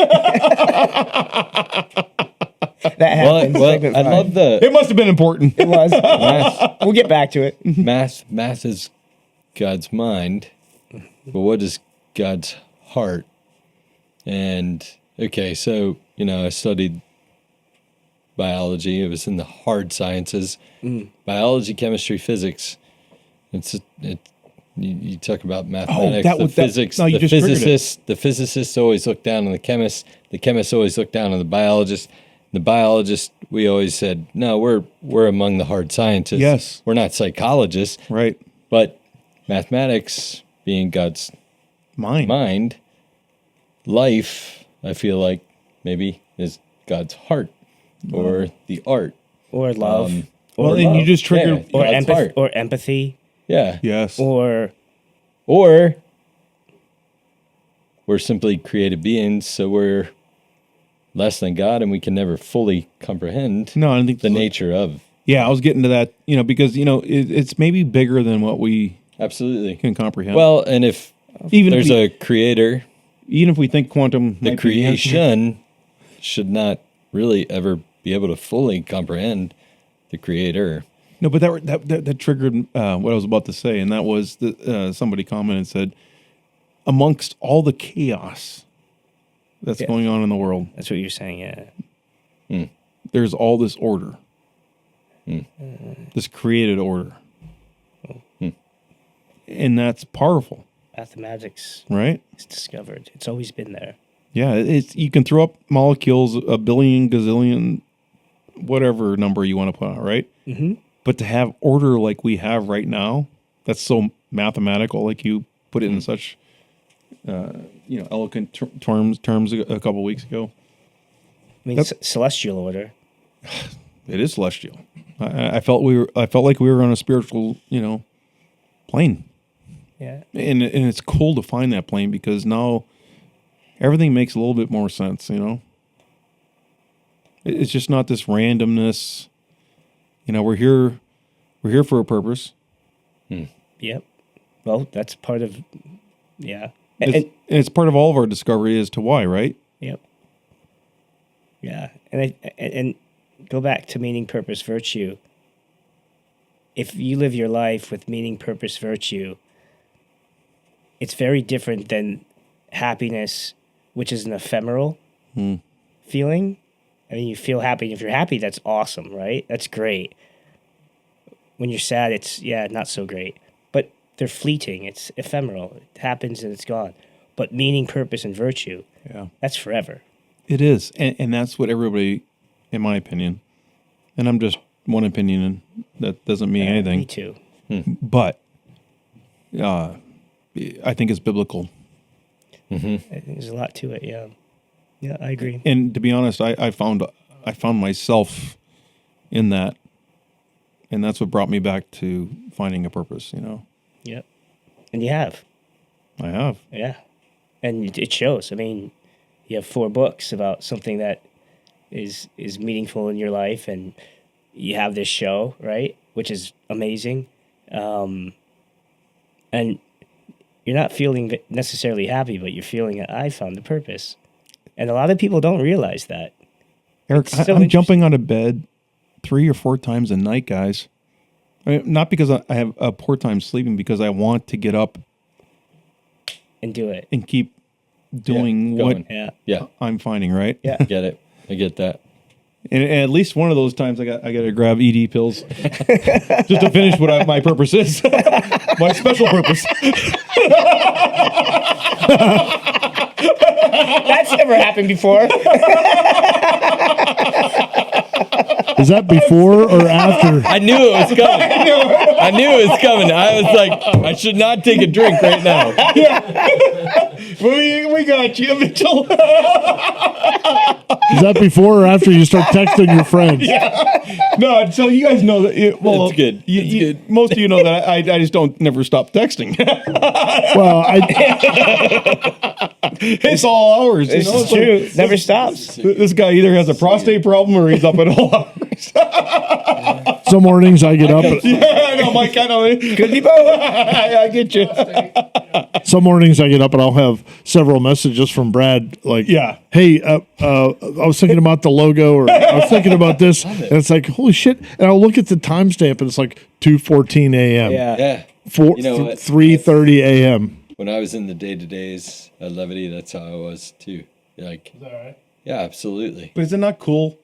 That happens. Well, I love It must have been important. It was. We'll get back to it. Math is God's mind, but what is God's heart? And okay, so I studied biology. It was in the hard sciences, biology, chemistry, physics. You talk about mathematics, physics. No, the physicists always look down on the chemists. The chemists always look down on the biologists. The biologists, we always said, no, we're among the hard sciences. Yes, we're not psychologists, right? But mathematics, being God's mind, life, I feel like maybe is God's heart, or the art, or love. Well, and you just triggered or empathy. Yeah. Yes. Or we're simply created beings, so we're less than God, and we can never fully comprehend. No, I think the nature of. Yeah, I was getting to that, because it's maybe bigger than what we absolutely can comprehend. Well, and if even there's a creator, even if we think quantum, the creation should not really ever be able to fully comprehend the creator. No, but that triggered what I was about to say, and that was that somebody commented and said, amongst all the chaos that's going on in the world, that's what you're saying. Yeah, there's all this order, this created order, and that's powerful. Mathematics, right? It's discovered. It's always been there. Yeah, you can throw up molecules, a billion, gazillion, whatever number you want to put on, right? Mm-hmm. But to have order like we have right now, that's so mathematical. Like you put it in such, eloquent terms a couple weeks ago. I mean, celestial order. It is celestial. I felt like we were on a spiritual, plane. Yeah, and it's cool to find that plane because now everything makes a little bit more sense. It's just not this randomness. We're here for a purpose. Yep. Well, that's part of, yeah. And it's part of all of our discovery as to why, right? Yep. Yeah. And go back to meaning, purpose, virtue. If you live your life with meaning, purpose, virtue, it's very different than happiness, which is an ephemeral feeling. I mean, you feel happy. If you're happy, that's awesome, right? That's great. When you're sad, it's, not so great. But they're fleeting. It's ephemeral. It happens and it's gone. But meaning, purpose, and virtue, that's forever. It is. And that's what everybody, in my opinion, and I'm just one opinion, and that doesn't mean anything. Me too. But I think it's biblical. Mm-hmm. I think there's a lot to it, yeah. Yeah, I agree. And to be honest, I found myself in that, and that's what brought me back to finding a purpose. Yep. And you have. I have. Yeah. And it shows. I mean, you have 4 books about something that is meaningful in your life, and you have this show, right? Which is amazing. And you're not feeling necessarily happy, but you're feeling I found the purpose. And a lot of people don't realize that. Eric, I'm jumping out of bed 3 or 4 times a night, guys. I mean, not because I have a poor time sleeping, because I want to get up do it. and keep doing what I'm finding, right? Yeah. Get it. I get that. And at least one of those times, I got to grab ED pills just to finish what my purpose is, my special purpose. That's never happened before. Is that before or after? I knew it was coming. I knew it was coming. I was like, I should not take a drink right now. We got you, Mitchell. Is that before or after you start texting your friends? No, so you guys know that. Well, it's good. Good. Most of you know that I just don't never stop texting. Well, It's all hours. It's true. Never stops. This guy either has a prostate problem or he's up at all hours. some mornings I get up. I know, Mike. I know. Could be both. I get you. Some mornings I get up and I'll have several messages from Brad, like, hey, I was thinking about the logo, or I was thinking about this, and it's like, holy shit! And I'll look at the timestamp and it's like 2:14 a.m. Yeah. 3:30 a.m. When I was in the day-to-days at Levity, that's how I was too. Like, is that right? Yeah, absolutely. But is it not cool?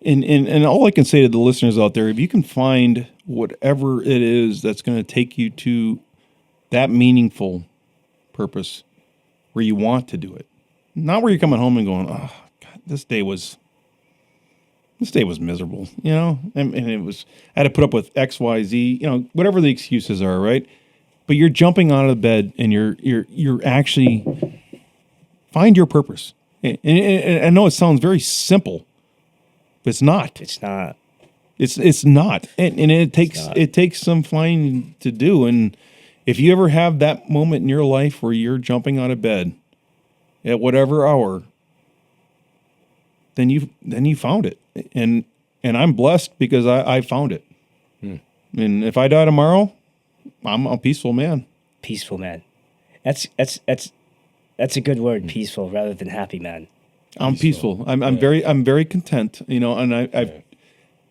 And all I can say to the listeners out there, if you can find whatever it is that's going to take you to that meaningful purpose where you want to do it, not where you're coming home and going, oh God, this day was miserable, you know, and it was, I had to put up with X, Y, Z, you know, whatever the excuses are, right? But you're jumping out of the bed and you're actually find your purpose. And I know it sounds very simple, but it's not. It's not. It's not. And it takes some finding to do. And if you ever have that moment in your life where you're jumping out of bed at whatever hour, then you found it. And I'm blessed because I found it. And if I die tomorrow, I'm a peaceful man. Peaceful man. That's a good word, peaceful, rather than happy man. I'm peaceful. I'm very content, you know, and I've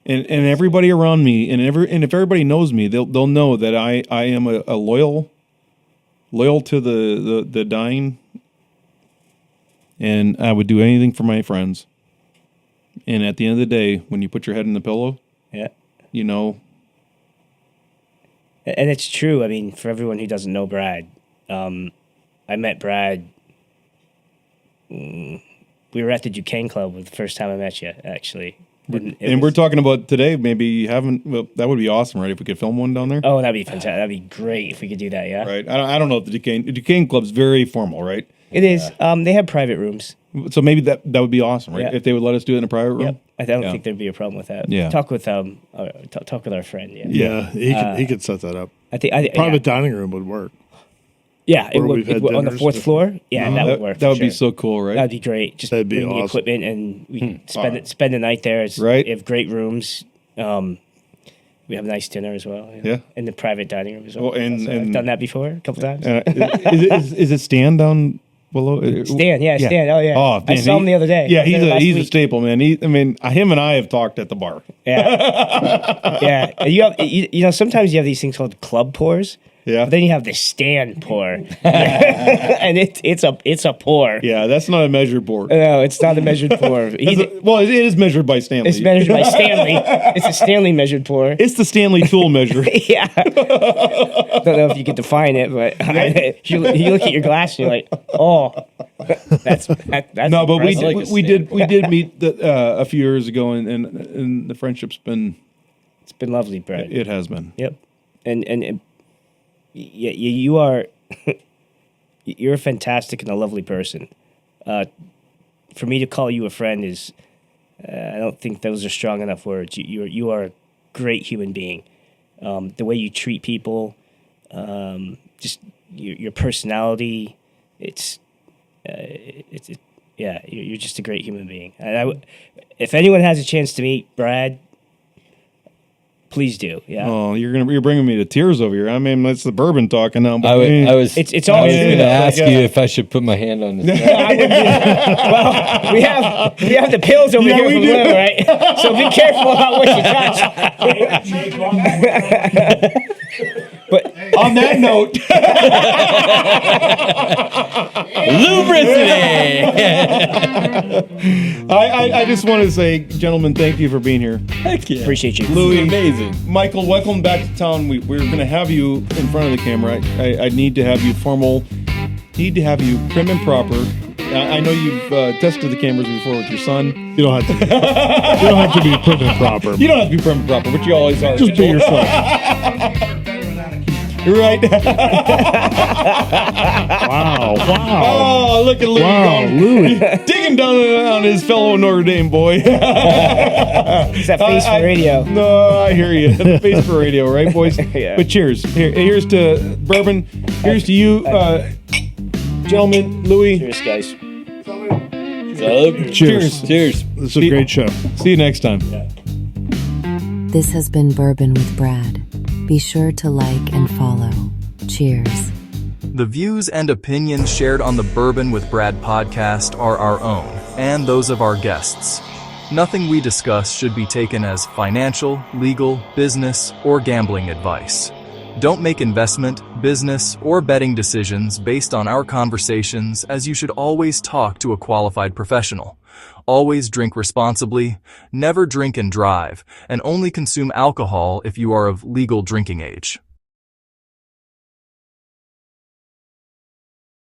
and everybody around me and if everybody knows me, they'll know that I am a loyal to the dying, and I would do anything for my friends. And at the end of the day, when you put your head in the pillow, you know. And it's true. I mean, for everyone who doesn't know Brad, I met Brad. We were at the Duquesne Club the first time I met you, actually. And we're talking about today. Maybe you haven't. Well, that would be awesome, right? If we could film one down there. Oh, that'd be fantastic. That'd be great if we could do that. Yeah. Right. I don't know if the Duquesne Club's very formal, right? It is. They have private rooms. So maybe that would be awesome, right? Yeah. If they would let us do it in a private room. Yep. I don't think there'd be a problem with that. Yeah. Talk with talk with our friend. Yeah, he could set that up. I think private dining room would work. Yeah, it Where would on the fourth floor. Yeah, that would work. That would be so cool, right? That'd be great. Just That'd be bring the awesome. equipment and we can spend the night there. Right. We have great rooms. We have a nice dinner as well. You know, Yeah. in the private dining room as well. Well, and I've done that before a couple times. Is it Stan down below? Stan, yeah, Stan. Oh, yeah. Oh, I saw him the other day. Yeah, He was there last he's a week. staple, man. Him and I have talked at the bar. Yeah, yeah. And you know, sometimes you have these things called club pours. Yeah. But then you have the stand pour, and it's a pour. Yeah, that's not a measured pour. No, it's not a measured pour. It is measured by Stanley. It's measured by Stanley. It's a Stanley measured pour. It's the Stanley tool measure. Yeah. Don't know if you can define it, but you look at your glass and you're like, oh, that's No, but impressive. we did meet a few years ago, and the friendship's been. It's been lovely, Brad. It has been. Yep. And you are you're a fantastic and a lovely person. For me to call you a friend is I don't think those are strong enough words. You are a great human being. The way you treat people, just your personality, you're just a great human being. And if anyone has a chance to meet Brad, please do. Yeah. Oh, you're bringing me to tears over here. I mean, that's the bourbon talking now. But It's all going to ask you if I should put my hand on this. Well, we have the pills over here from Lou, right? So be careful about what you touch. Hey, On that note, Lubricity. I just want to say, gentlemen, thank you for being here. Heck yeah. Appreciate you. Louis, amazing. Michael, welcome back to town. We're going to have you in front of the camera. I need to have you formal. Need to have you prim and proper. I know you've tested the cameras before with your son. You don't have to. You don't have to be prim and proper. You don't have to be prim and proper, but you always are. Just be yourself. You're right. Wow! Wow! Oh, look at Louis. Wow, Louis. Digging down on his fellow Notre Dame boy. It's that face for radio. No, I hear you. The face for radio, right, boys? Yeah. But cheers. Here's to Bourbon. Here's to you, gentlemen. Louis. Cheers, guys. Cheers. Cheers. This is a great show. See you next time. This has been Bourbon with Brad. Be sure to like and follow. Cheers. The views and opinions shared on the Bourbon with Brad podcast are our own and those of our guests. Nothing we discuss should be taken as financial, legal, business, or gambling advice. Don't make investment, business, or betting decisions based on our conversations, as you should always talk to a qualified professional. Always drink responsibly, never drink and drive, and only consume alcohol if you are of legal drinking age.